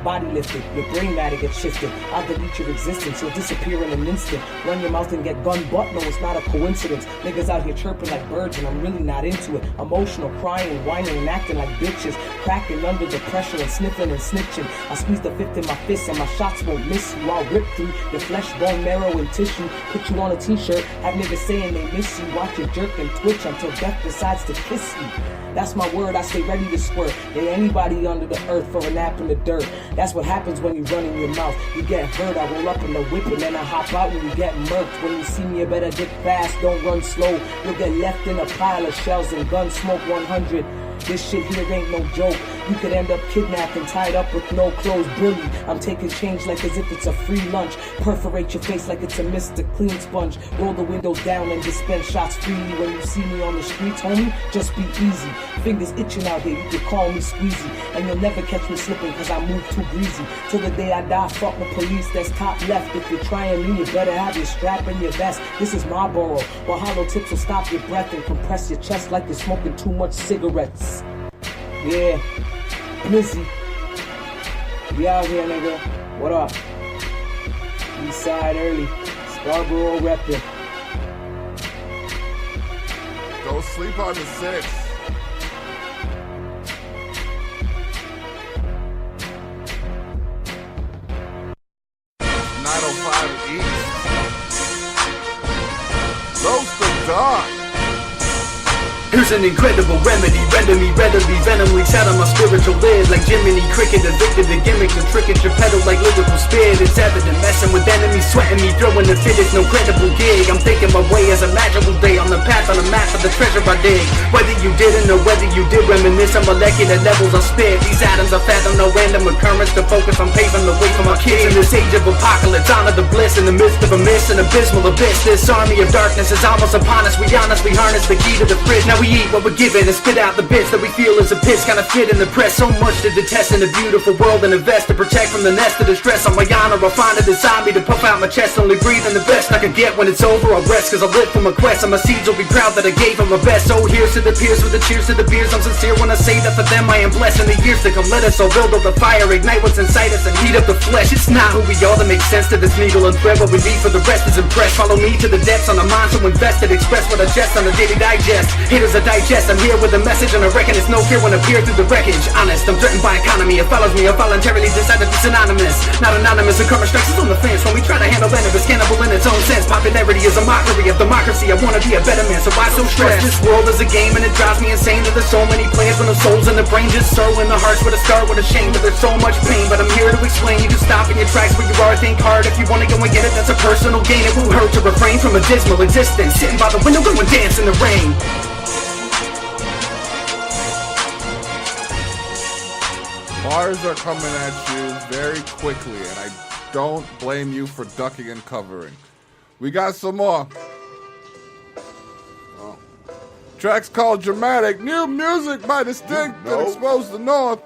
Body lifted, your brain matter gets shifted. I'll delete your existence, you'll disappear in an instant. Run your mouth and get gun butt, no it's not a coincidence. Niggas out here chirping like birds and I'm really not into it. Emotional, crying, whining and acting like bitches. Cracking under the pressure and sniffing and snitching. I squeeze the fifth in my fist and my shots won't miss you. I'll rip through your flesh, bone, marrow and tissue. Put you on a t-shirt, have niggas saying they miss you. Watch you jerk and twitch until death decides to kiss you. That's my word, I stay ready to squirt. Ain't anybody under the earth for a nap in the dirt. That's what happens when you run in your mouth. You get hurt, I roll up in the whip and then I hop out when you get murked. When you see me, you better get fast, don't run slow. You'll get left in a pile of shells and gun smoke 100. This shit here ain't no joke. You could end up kidnapped and tied up with no clothes. Bully, I'm taking change like as if it's a free lunch. Perforate your face like it's a Mr. Clean sponge. Roll the window down and dispense shots freely. When you see me on the streets, homie, just be easy. Fingers itching out here, you can call me Squeezy. And you'll never catch me slipping cause I move too breezy. Till the day I die, fuck the police, that's top left. If you're trying me, you better have your strap in your vest. This is Marlboro, while hollow tips will stop your breath and compress your chest like you're smoking too much cigarettes. Yeah, Missy. We out here, nigga. What up? East side early. Scarborough reppin'. Don't sleep on the 6. Roast the dawn. Here's an incredible remedy, render me readily, venomly set on my spiritual lid. Like Jiminy Cricket, addicted to gimmicks and trick at your pedal like lyrical spit. It's evident, messing with enemies, sweating me, throwing the fit, it's no credible gig. I'm taking my way as a magical day on the path, on the map of the treasure I dig. Whether you didn't or whether you did reminisce on molecular levels I spit. These atoms I fathom no random occurrence to focus on paving the way for my kids. In this age of apocalypse, honor the bliss in the midst of a mist and abysmal abyss. This army of darkness is almost upon us. We honestly harness the key to the fridge. Now we eat what we're given and spit out the bits that we feel is a piss. Kinda fit in the press, so much to detest in a beautiful world and invest to protect from the nest of distress. On my honor, I'll find it inside me to puff out my chest. Only breathing the best I can get. When it's over, I'll rest, cause I live for my quest. And my seeds will be proud that I gave them my best. So here's to the peers with the cheers to the beers. I'm sincere when I say that for them I am blessed. In the years to come, let us all build up the fire, ignite what's inside us and heat up the flesh. It's not who we are that makes sense to this needle and thread. What we need for the rest is impressed. Follow me to the depths on the mind so invested. Express what I jest on the daily digest. Hitters I digest, I'm here with a message and I reckon it's no fear when I peer through the wreckage. Honest, I'm threatened by economy. It follows me, I voluntarily decide to be synonymous. Not anonymous, and karma strikes us on the fence when we try to handle venomous, cannibal in its own sense. Popularity is a mockery of democracy. I wanna be a better man, so why so stressed? This world is a game and it drives me insane that there's so many players when the souls in the brain just sorrow in the hearts with a scar, with a shame. But there's so much pain, but I'm here to explain. You can stop in your tracks where you are, think hard. If you wanna go and get it, that's a personal gain. It won't hurt to refrain from a dismal existence, sitting by the window, go and dance in the rain. Bars are coming at you very quickly, and I don't blame you for ducking and covering. We got some more. Oh. Track's called Dramatic. New music by Distinct that exposed the North.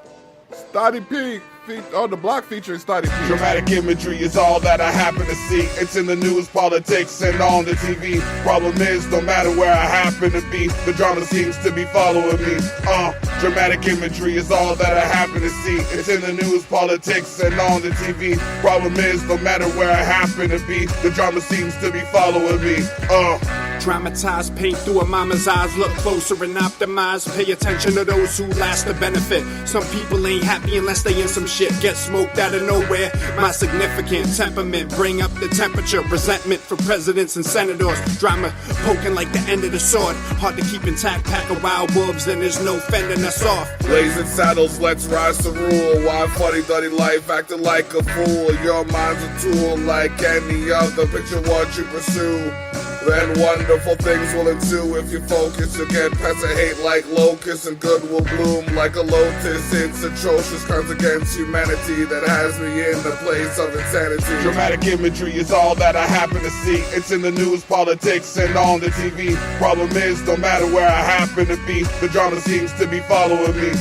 Stotty P. The block featuring Stotty P. Dramatic imagery is all that I happen to see. It's in the news, politics, and on the TV. Problem is, no matter where I happen to be, the drama seems to be following me. Dramatic imagery is all that I happen to see. It's in the news, politics, and on the TV. Problem is, no matter where I happen to be, the drama seems to be following me. Dramatized, paint through a mama's eyes. Look closer and optimize. Pay attention to those who last the benefit. Some people ain't happy unless they in some shit. Get smoked out of nowhere. My significant temperament bring up the temperature. Resentment for presidents and senators. Drama poking like the end of the sword. Hard to keep intact. Pack of wild wolves and there's no fending us off. Blazing saddles, let's rise to rule. Why funny dirty life acting like a fool? Your mind's a tool like any other. Picture what you pursue. Then wonderful things will ensue if you focus. You get past the hate like locusts, and good will bloom like a lotus. It's atrocious crimes against humanity that has me in the place of insanity. Dramatic imagery is all that I happen to see. It's in the news, politics, and on the TV. Problem is, no matter where I happen to be, the drama seems to be following me.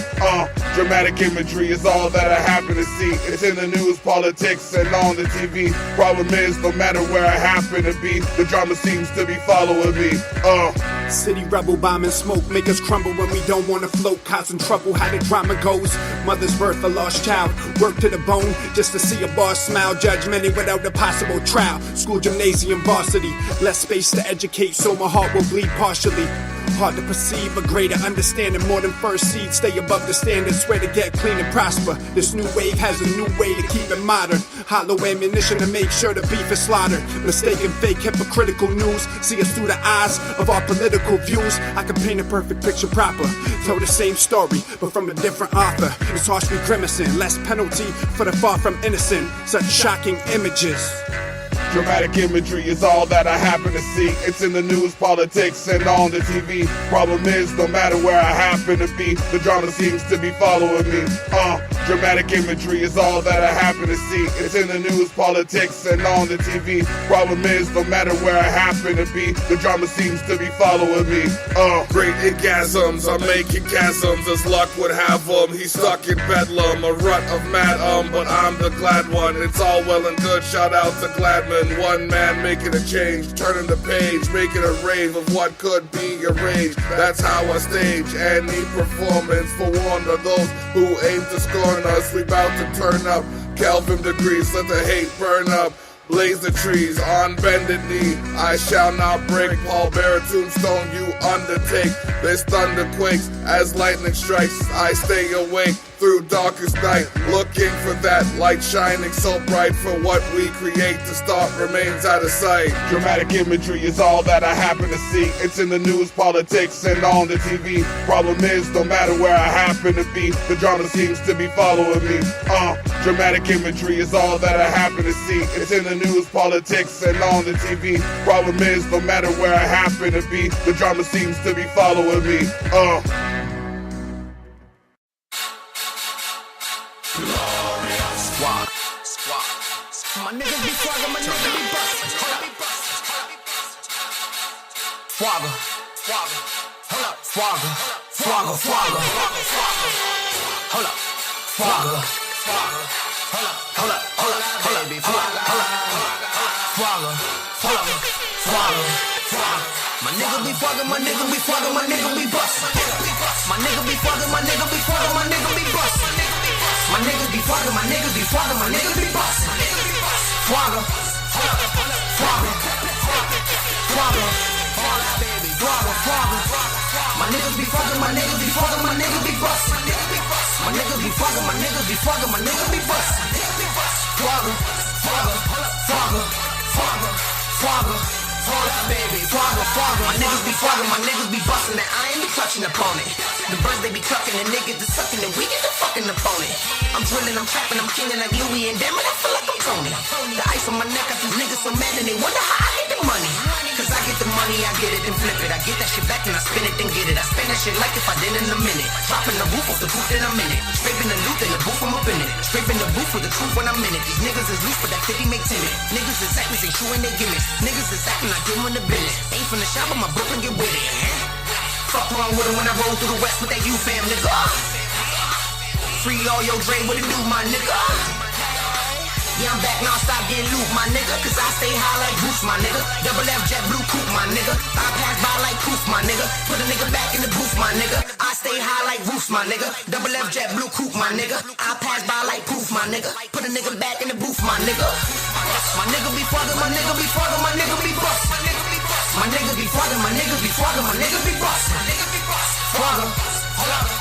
Dramatic imagery is all that I happen to see. It's in the news, politics, and on the TV. Problem is, no matter where I happen to be, the drama seems to be following me. City rebel bombing smoke make us crumble when we don't wanna float, causing trouble. How the drama goes. Mother's birth, a lost child, work to the bone just to see a boss smile. Judge many without a possible trial. School, gymnasium, varsity, less space to educate, so my heart will bleed partially. Hard to perceive a greater understanding, more than first seed. Stay above the standard, swear to get clean and prosper. This new wave has a new way to keep it modern. Hollow ammunition to make sure the beef is slaughtered. Mistaken, fake, hypocritical news see us through the eyes of our political views. I can paint a perfect picture proper, tell the same story but from a different author. It's harshly grimacing, less penalty for the far from innocent. Such shocking images. Dramatic imagery is all that I happen to see. It's in the news, politics, and on the TV. Problem is, no matter where I happen to be, the drama seems to be following me. Dramatic imagery is all that I happen to see. It's in the news, politics, and on the TV. Problem is, no matter where I happen to be, the drama seems to be following me. Great orgasms, I'm making chasms as luck would have them. He's stuck in bedlam, a rut of mad but I'm the glad one. It's all well and good, shout out to Gladman. One man making a change, turning the page, making a rave of what could be arranged. That's how I stage any performance. For one of those who aim to scorn us, we bout to turn up Kelvin degrees, let the hate burn up. Blaze the trees on bended knee, I shall not break. Paul Bearer tombstone you undertake. There's thunder quakes as lightning strikes. I stay awake through darkest night, looking for that light shining so bright. For what we create to start remains out of sight. Dramatic imagery is all that I happen to see. It's in the news, politics, and on the TV. Problem is, no matter where I happen to be, the drama seems to be following me. Dramatic imagery is all that I happen to see. It's in the news, politics, and on the TV. Problem is, no matter where I happen to be, the drama seems to be following me. My niggas be flogging, my niggas be bustin'. Flogger, flogger, hold up, flogger, flogger, flogger, hold up, flogger, flogger, hold up, hold up, hold up, flogger, flogger, flogger, flogger, flogger. My nigga be flogging, my nigga be flogging, my nigga be bustin'. My nigga be flogging, my nigga be flogging, my nigga be bustin'. My niggas be flogging, my niggas be flogging, my niggas be bustin'. Flogger, flogger, flogger, baby, flogger, flogger. My niggas be flogging, my niggas be flogging, my niggas be bustin'. My niggas be flogging, my niggas be flogging, my niggas be bustin'. Flogger, flogger, flogger, flogger, flogger, baby, flogger, flogger. My niggas be flogging, my niggas be bustin'. And I ain't be clutching opponent. The birds they be clucking, the niggas the sucking, and we get the fucking opponent. I'm drilling, I'm trapping, I'm kinging like Louis, and damn it, I feel like I'm Tony. The ice on my neck, got these niggas so mad, and they wonder how I get the money. Cause I get the money, I get it, then flip it. I get that shit back, and I spin it, then get it. I spend that shit like if I did in a minute. Dropping the roof off the booth, then I'm in it. Scraping the loot, then the booth, I'm up in it. Scraping the booth with the truth when I'm in it. These niggas is loose, but that 50 make timid. Niggas is acting, they true and they gimmicks. Niggas is acting, I give them the business. Ain't from the shop, but my Brooklyn get with it. Fuck wrong with them when I roll through the west with that U fam, nigga. Free all your Dre, what it do, my nigga? Yeah, I'm back now, stop getting loot, my nigga. Cause I stay high like Bruce, my nigga. Double F jet blue coupe, my nigga. I pass by like Proof, my nigga. Put a nigga back in the booth, my nigga. I stay high like Bruce, my nigga. Double F jet blue coupe, my nigga. I pass by like Proof, my nigga. Put a nigga back in the booth, my nigga. My nigga be flogging, my nigga be flogging, my nigga be bust. My nigga be flogging, my nigga be flogging, my nigga be bust. Flogger, flogger,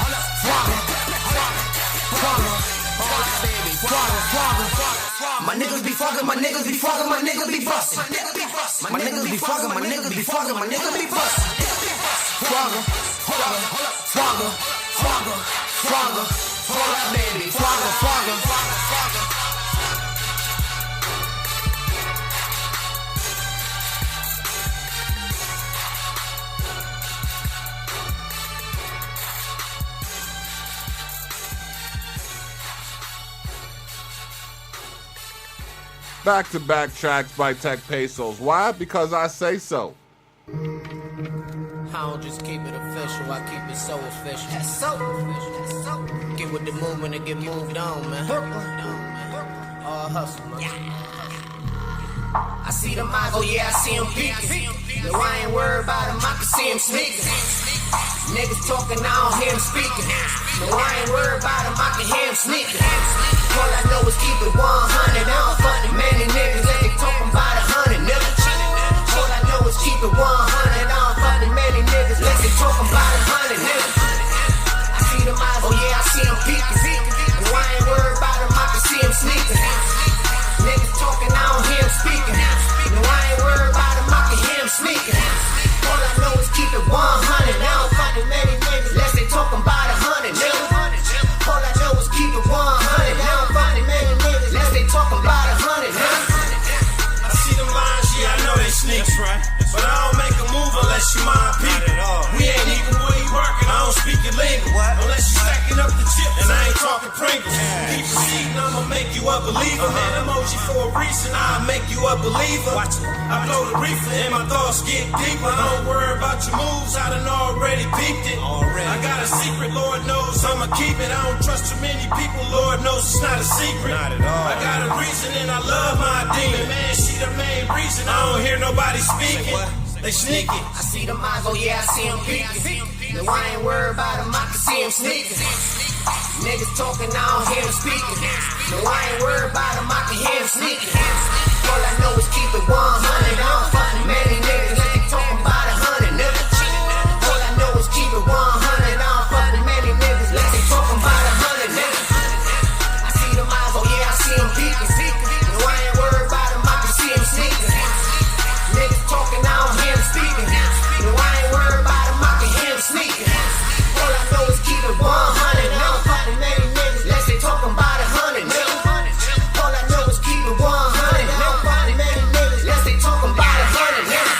flogger, baby, flogger, flogger. My niggas be flogging, my niggas be flogging, my nigga be bustin'. My niggas be flogging, my niggas be flogging, my nigga be bustin'. Flogger, flogger, flogger, flogger, flogger, flogger, baby, flogger, flogger. back-to-back tracks by TekPesos. Why? Because I say so. I don't just keep it official, I keep it so official. That's so official. Get with the movement and get moved on, man. All hustle, man. I see them eyes, oh yeah, I see them peeking. No, I ain't worried about them, I can see them sneaking. Niggas talking, I don't hear them speaking. No, I ain't worried about them, I can hear them sneaking. All I know is keep it 100. I don't fuck with many niggas that they talking about 100, nigga. All I know is keep it 100. I don't fuck with many niggas that they talking about 100, nigga. I see them eyes, oh yeah, I see them peeking. No, I ain't worried about them, I can see them sneaking. Niggas talking, I don't hear them speaking. No, I ain't worried about them, I can hear them sneaking. All I know is keep it 100. I don't fuck with many niggas unless they talking about 100, nigga. All I know is keep it 100. I don't fuck with many niggas unless they talking about 100, nigga. I see them lines, yeah, I know they sneaks, right? But I don't make a move unless you mind people. We ain't even where you working, I don't speak your lingo. Unless you stacking up the chips, and I ain't talking Pringles. Keep proceeding, I'ma make you a believer. Man, emoji for a reason, I'll make you a believer. I blow the reefer and my thoughts get deeper. I don't worry about your moves, I done already peeped it. I got a secret, Lord knows I'ma keep it. I don't trust too many people, Lord knows it's not a secret. Not at all. I got a reason and I love my demon. Man, she the main reason, I don't hear nobody speaking. They sneaking. I see them eyes, oh yeah, I see them peeking. No, I ain't worried about them, I can see them sneaking. Niggas talking, I don't hear them speaking. No, I ain't worried about them, I can hear them sneaking. All I know is keep it 100. I don't fuck with many niggas like they talking about 100, nigga. All I know is keep it 100. I don't fuck with many niggas like they talking about 100, nigga. I see them eyes, oh yeah, I see them peeking. No, I ain't worried about them, I can see them sneaking. Niggas talking, I don't hear them speaking. No, I ain't worried about them, I can hear them sneaking. All I know is keep it 100. I don't fuck with many niggas unless they talking about 100, nigga. All I know is keep it 100. I don't fuck with many niggas unless they talking about 100, nigga.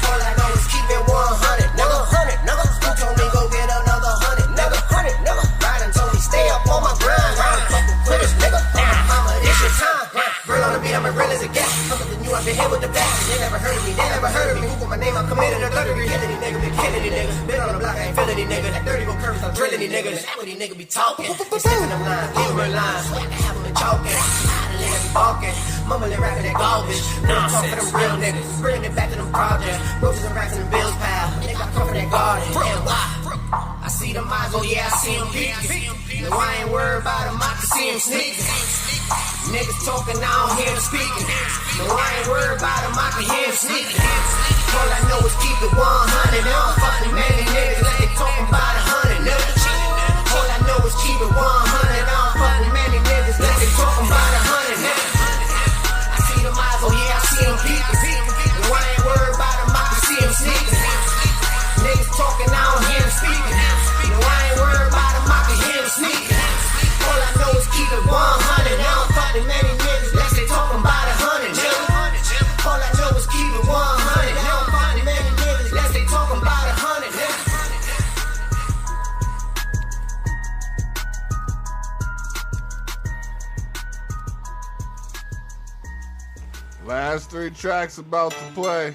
All I know is keep it 100, nigga. 100, nigga. Who told me go get another 100, nigga? 100, nigga. Ryden told me stay up on my grind. Ryden fucking quitters, nigga. Mama, it's your time. Real on the beat, I'm as real as it gets. Other than you, I've been hit with the back. They never heard of me, they never heard of me. Google my name, I'm committed to 30. Hitting these niggas, been killing these niggas. Been on the block, I ain't feeling these niggas. That 30 go curves, I'm drilling these niggas. That's what these niggas be talking. They stepping them lines, leave them in line. Swag to have them in choking. How the niggas be balking. Mumbling, rapping that garbage. Now I'm talking for them real niggas. Bringing it back to them projects. Roses and racks and them bills, pal. Nigga, I come from that garden. And why? I see them eyes, oh yeah, I see them peeking. No, I ain't worried about them, I can see them sneaking. Niggas talking, I don't hear them speaking. No, I ain't worried about them, I can hear them sneaking. All I know is keep it 100. I don't fuck with many niggas like they talking about 100, nigga. All I know is keep it 100. I don't fuck with many niggas like they talking about 100, nigga. I see them eyes, oh yeah, I see them peeking. No, I ain't worried about them, I can see them sneaking. Niggas talking, I don't hear them speaking. No, I ain't worried about them, I can hear them sneaking. All I know is keep it 100. I don't fuck with many niggas unless they talking about 100, nigga. All I know is keep it 100. I don't fuck with many niggas unless they talking about 100, nigga. Last 3 tracks about to play.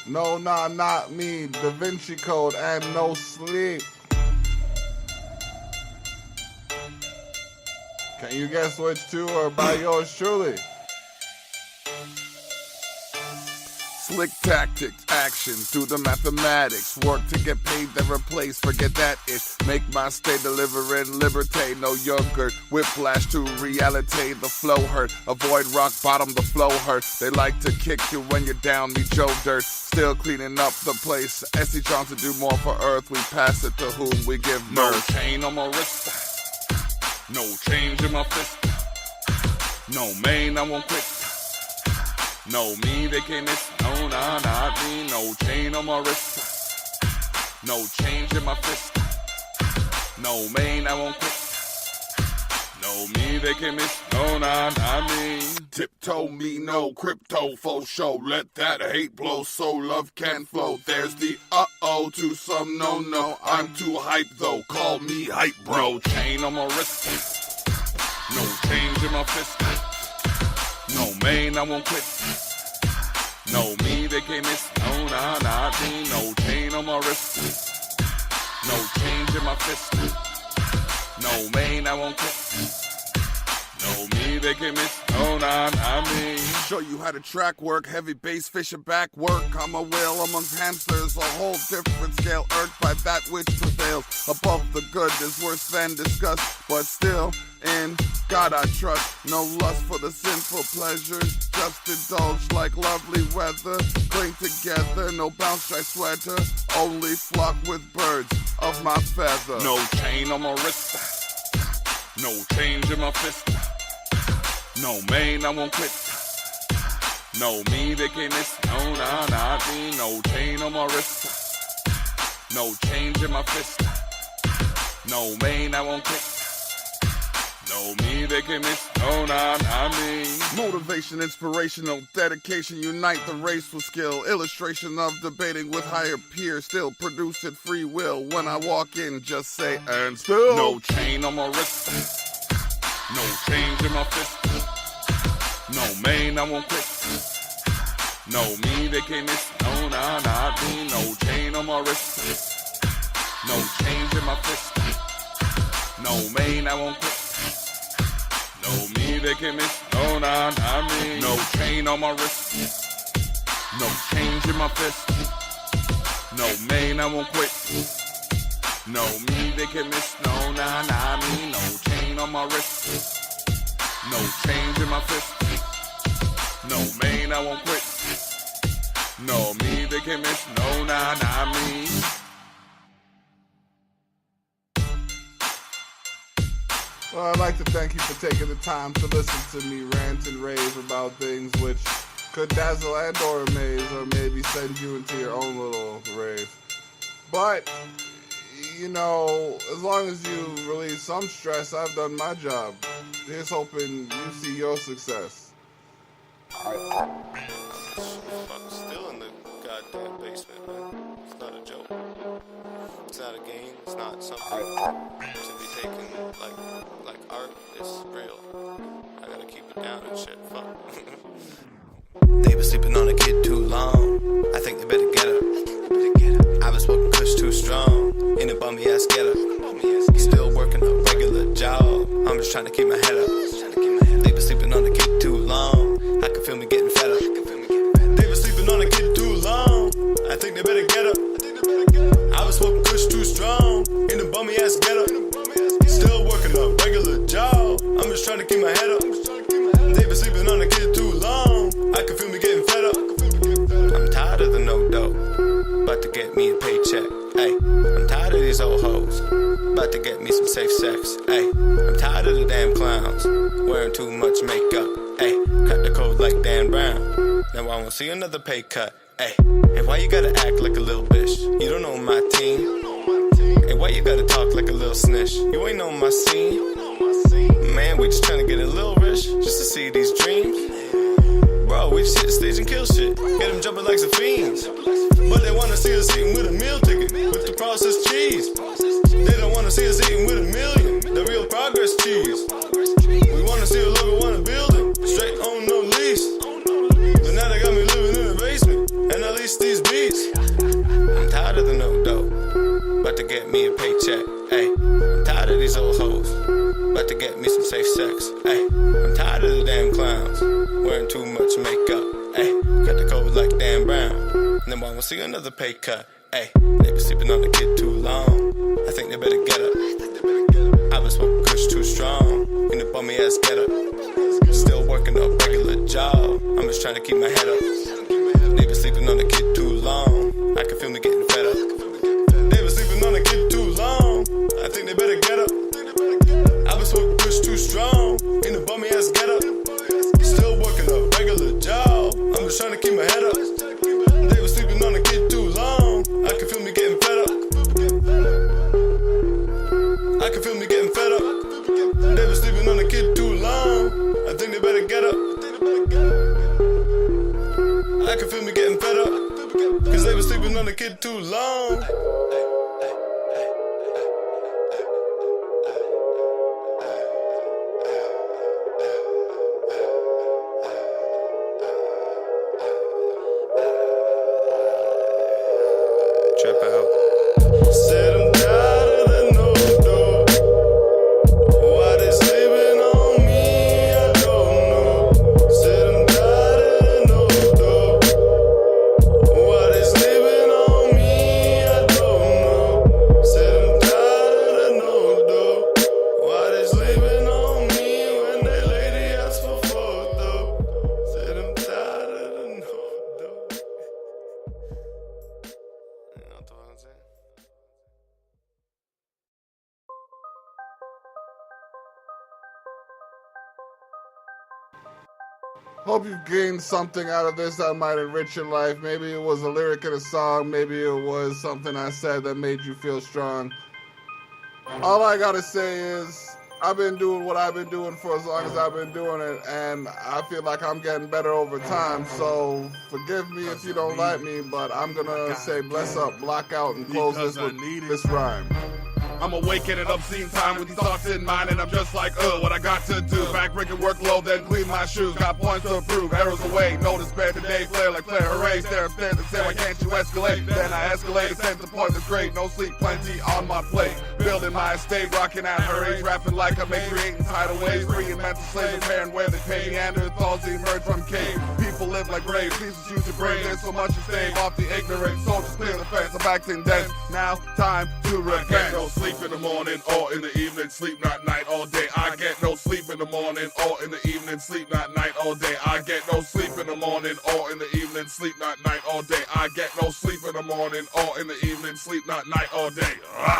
No, nah, not me. Da Vinci Code and No Sleep. Can you guess which two are by yours truly? Slick tactics, action, do the mathematics. Work to get paid, then replace, forget that it. Make my stay delivering liberté, no yogurt. Whiplash to reality, the flow hurt. Avoid rock bottom, the flow hurt. They like to kick you when you're down, me Joe Dirt. Still cleaning up the place. SC trying to do more for earth, we pass it to whom we give birth. No chain on my wrist, no change in my fist. No main, I won't quit. No, me, they can't miss. No, nah, not me. No chain on my wrist. No change in my fist. No, main, I won't quit. No, me, they can miss, no, nah, I mean. Tiptoe me, no crypto, for show. Let that hate blow so love can flow. There's the uh-oh to some no. I'm too hype though, call me hype bro. Chain on my wrist, no change in my fist. No, man, I won't quit. No, me, they can't miss, no, nah, I mean. No chain on my wrist, no change in my fist. No, man, I won't quit. No, me, they can miss, no, nah, I mean. Show you how to track work, heavy bass, fishing back work. I'm a whale amongst hamsters, a whole different scale. Irked by that which prevails. Above the good is worse than disgust, but still, in God I trust. No lust for the sinful pleasures, just indulge like lovely weather. Cling together, no bounce stripe sweater, only flock with birds of my feather. No chain on my wrist, no change in my fist. No, man, I won't quit. No, me, they can't miss. No, nah, I mean. No chain on my wrist, no change in my fist. No, man, I won't quit. No, me, they can miss, no, nah, I mean. Motivation, inspirational, dedication, unite the race with skill. Illustration of debating with higher peers, still producing free will. When I walk in, just say, and still. No chain on my wrist, no change in my fist. No, man, I won't quit. No, me, they can't miss, no, nah, I mean. No chain on my wrist, no change in my fist. No, man, I won't quit. No, me, they can miss, no, nah, I mean. No chain on my wrist, no change in my fist. No, man, I won't quit. No, me, they can miss, no, nah, I mean. No chain on my wrist, no change in my fist. No, man, I won't quit. No, me, they can miss, no, nah, I mean. Well, I'd like to thank you for taking the time to listen to me rant and rave about things which could dazzle and or amaze, or maybe send you into your own little rave. But, you know, as long as you release some stress, I've done my job. Just hoping you see your success. I'm still in the goddamn basement, man. It's not a joke. It's not a game. It's not something to be taken like art. It's real. I gotta keep it down and shit. Fuck. They been sleeping on a kid too long. I think they better get her. I been smoking kush too strong. In a bummy ass getter. Still working a regular job. I'm just trying to keep my head up. They been sleeping on a kid too long. I can feel me getting fed up. They been sleeping on a kid too long. I think they better get up. I was smoking kush too strong. In a bummy ass getter. Still working a regular job. I'm just trying to keep my head up. They been sleeping on a kid too long. I can feel me getting fed up. I'm tired of the no dough. About to get me a paycheck. Ay, I'm tired of these old hoes. About to get me some safe sex. Ay, I'm tired of the damn clowns wearing too much makeup. Ay, cut the code like Dan Brown. Now I won't see another pay cut. Ay, hey, why you gotta act like a little bitch? You don't know my team. Hey, why you gotta talk like a little snitch? You ain't on my scene. Man, we just tryna get a little rich just to see these dreams. Bro, we just hit the stage and kill shit. Get them jumping like some fiends. But they wanna see us eating with a meal ticket, with the processed cheese. They don't wanna see us eating with $1 million, the real progress cheese. We wanna see a logo on a building, straight on no lease. But now they got me living in the basement, and at least these beats. I'm tired of the no dough, about to get me a paycheck. Ay, I'm tired of these old hoes, about to get me some safe sex. Ay, I'm tired of the damn clowns wearing too much makeup. Ay, cut the code like Dan Brown. Then I won't see another pay cut. Ay, they been sleeping on the kid too long. I think they better get up. I been smoking kush too strong. In the bummy ass get up. Still working a regular job. I'm just trying to keep my head up. They been sleeping on the kid too long. I can feel me getting fed up. They been sleeping on the kid too long. I think they better get up. I been smoking kush too strong. In the bummy ass get up. Still working a regular job. I'm just trying to keep my head up. They been sleeping on the kid too long. I can feel me getting fed up. I can feel me getting fed up. They been sleeping on the I can feel me getting fed up, cause they been sleeping on the kid too long. Trap out. Said I'm tired of the no-do. Why they sleeping on me? I don't know. Said I'm tired of the no-do. Why they sleeping on me? I don't know. Said I'm tired of the no-do. Why they sleeping on me when that lady asked for photo? Said I'm tired of the no-do. You know what I'm saying? Hope you gained something out of this that might enrich your life. Maybe it was a lyric in a song. Maybe it was something I said that made you feel strong. All I gotta say is I've been doing what I've been doing for as long as I've been doing it, and I feel like I'm getting better over time. So forgive me if you don't like me, but I'm gonna say bless up, block out, and close this with this rhyme. I'm awake at an obscene time with these thoughts in mind, and I'm just like, what I got to do? Backbreaking workload, then clean my shoes. Got points to improve, arrows away. Notice bad today, flare like flare. Hooray, stare upstairs and say, why can't you escalate? Then I escalate, a sense of point that's great. No sleep, plenty on my plate. Building my estate, rocking at her age. Rapping like I make creating tidal waves. Freeing mental slaves, repairing where they pay. Neanderthals emerge from cave. People live like graves, pieces use your brain. There's so much to stave off the ignorant. Soldiers clear the fence, I'm back to dead. Now, time to repent. No sleep in the morning or in the evening, sleep not night all day. I get no sleep in the morning or in the evening, sleep not night all day. I get no sleep in the morning or in the evening, sleep not night all day. I get no sleep in the morning or in the evening, sleep not night all day.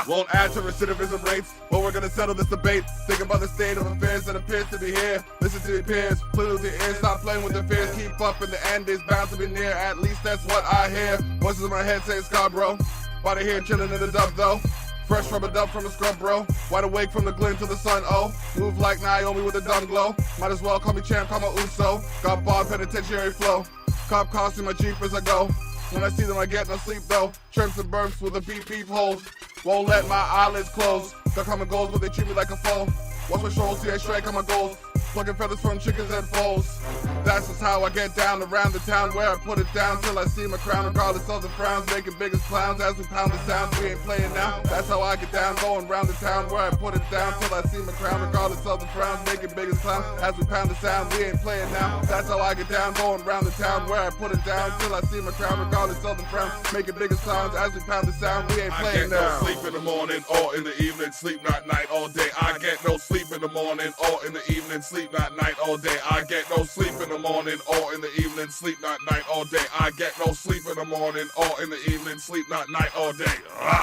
Won't add to recidivism rates, but we're gonna settle this debate. Thinking about the state of affairs that appears to be here. Listen to your peers, plead with your ears, stop playing with their fears. Keep up, in the end is bound to be near. At least that's what I hear. Voices in my head say Scarborough. Why they here chilling in the dub though? Fresh from a dub from a scrub, bro. Wide awake from the glint to the sun, oh. Move like Naomi with a dumb glow. Might as well call me champ, call my Uso. Got bar penitentiary flow. Cop costing my Jeep as I go. When I see them, I get no sleep though. Chirps and burps with a beep holes. Won't let my eyelids close. Got come and goes, but they treat me like a foe. Watch my shoals, see I strike on my goals. Plucking feathers from chickens and foals. That's just how I get down around the town where I put it down till I see my crown. Regardless of the frowns, making biggest clowns as we pound the sounds. We ain't playing now. That's how I get down, going round the town where I put it down till I see my crown. Regardless of the frowns, making biggest clowns as we pound the sound. We ain't playing now. That's how I get down, going round the town where I put it down till I see my crown. Regardless of the frowns, making biggest clowns as we pound the sound. We ain't playing now. I get no sleep in the morning or in the evening, sleep not night all day. I get no sleep in the morning or in the evening, sleep not night all day. I get no sleep in the morning or in the evening, sleep not night all day. I get no sleep in the morning or in the evening, sleep not night all day.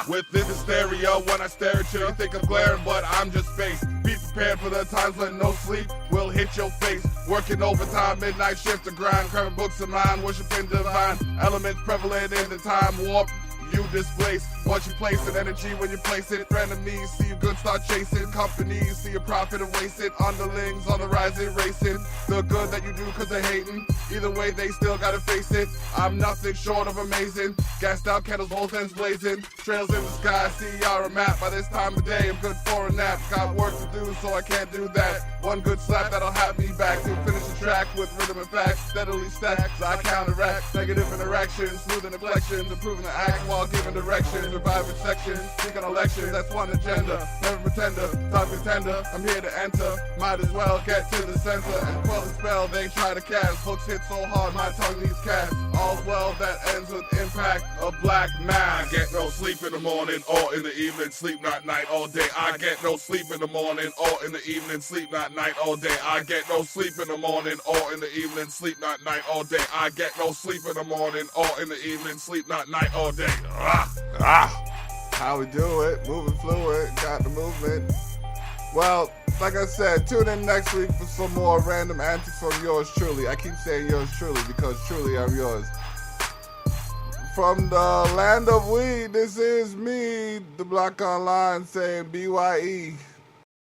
With this hysteria, when I stare at you, you think I'm glaring, but I'm just face. Be prepared for the times when no sleep will hit your face. Working overtime, midnight shift to grind, current books of mine, worshiping divine elements prevalent in the time warp. You displace what you place in energy when you place it. Frenemies see you good, start chasing. Companies see your profit and waste it. Underlings on the rise, erasing the good that you do cause they're hating. Either way, they still gotta face it. I'm nothing short of amazing. Gassed out kettles, both ends blazing. Trails in the sky, see y'all a map. By this time of day, I'm good for a nap. Got work to do, so I can't do that. One good slap that'll have me back to finish the track with rhythm and facts. Steadily stacked, I counteract negative interactions, smoothing inflections, improving the act while giving directions, reviving sections, speaking elections, that's one agenda, never pretender, top contender, I'm here to enter, might as well get to the center, and quell the spell they try to cast, hooks hit so hard my tongue needs cast, all's well that ends with impact of black mass. I get no sleep in the morning or in the evening, sleep not night all day. I get no sleep in the morning or in the evening, sleep not night all day. I get no sleep in the morning or in the evening, sleep not night all day. I get no sleep in the morning or in the evening, sleep not night all day. How we do it, moving fluid, got the movement. Well, like I said, tune in next week for some more random antics from yours truly. I keep saying yours truly because truly I'm yours. From the land of weed, this is me, the Block Online, saying BYE.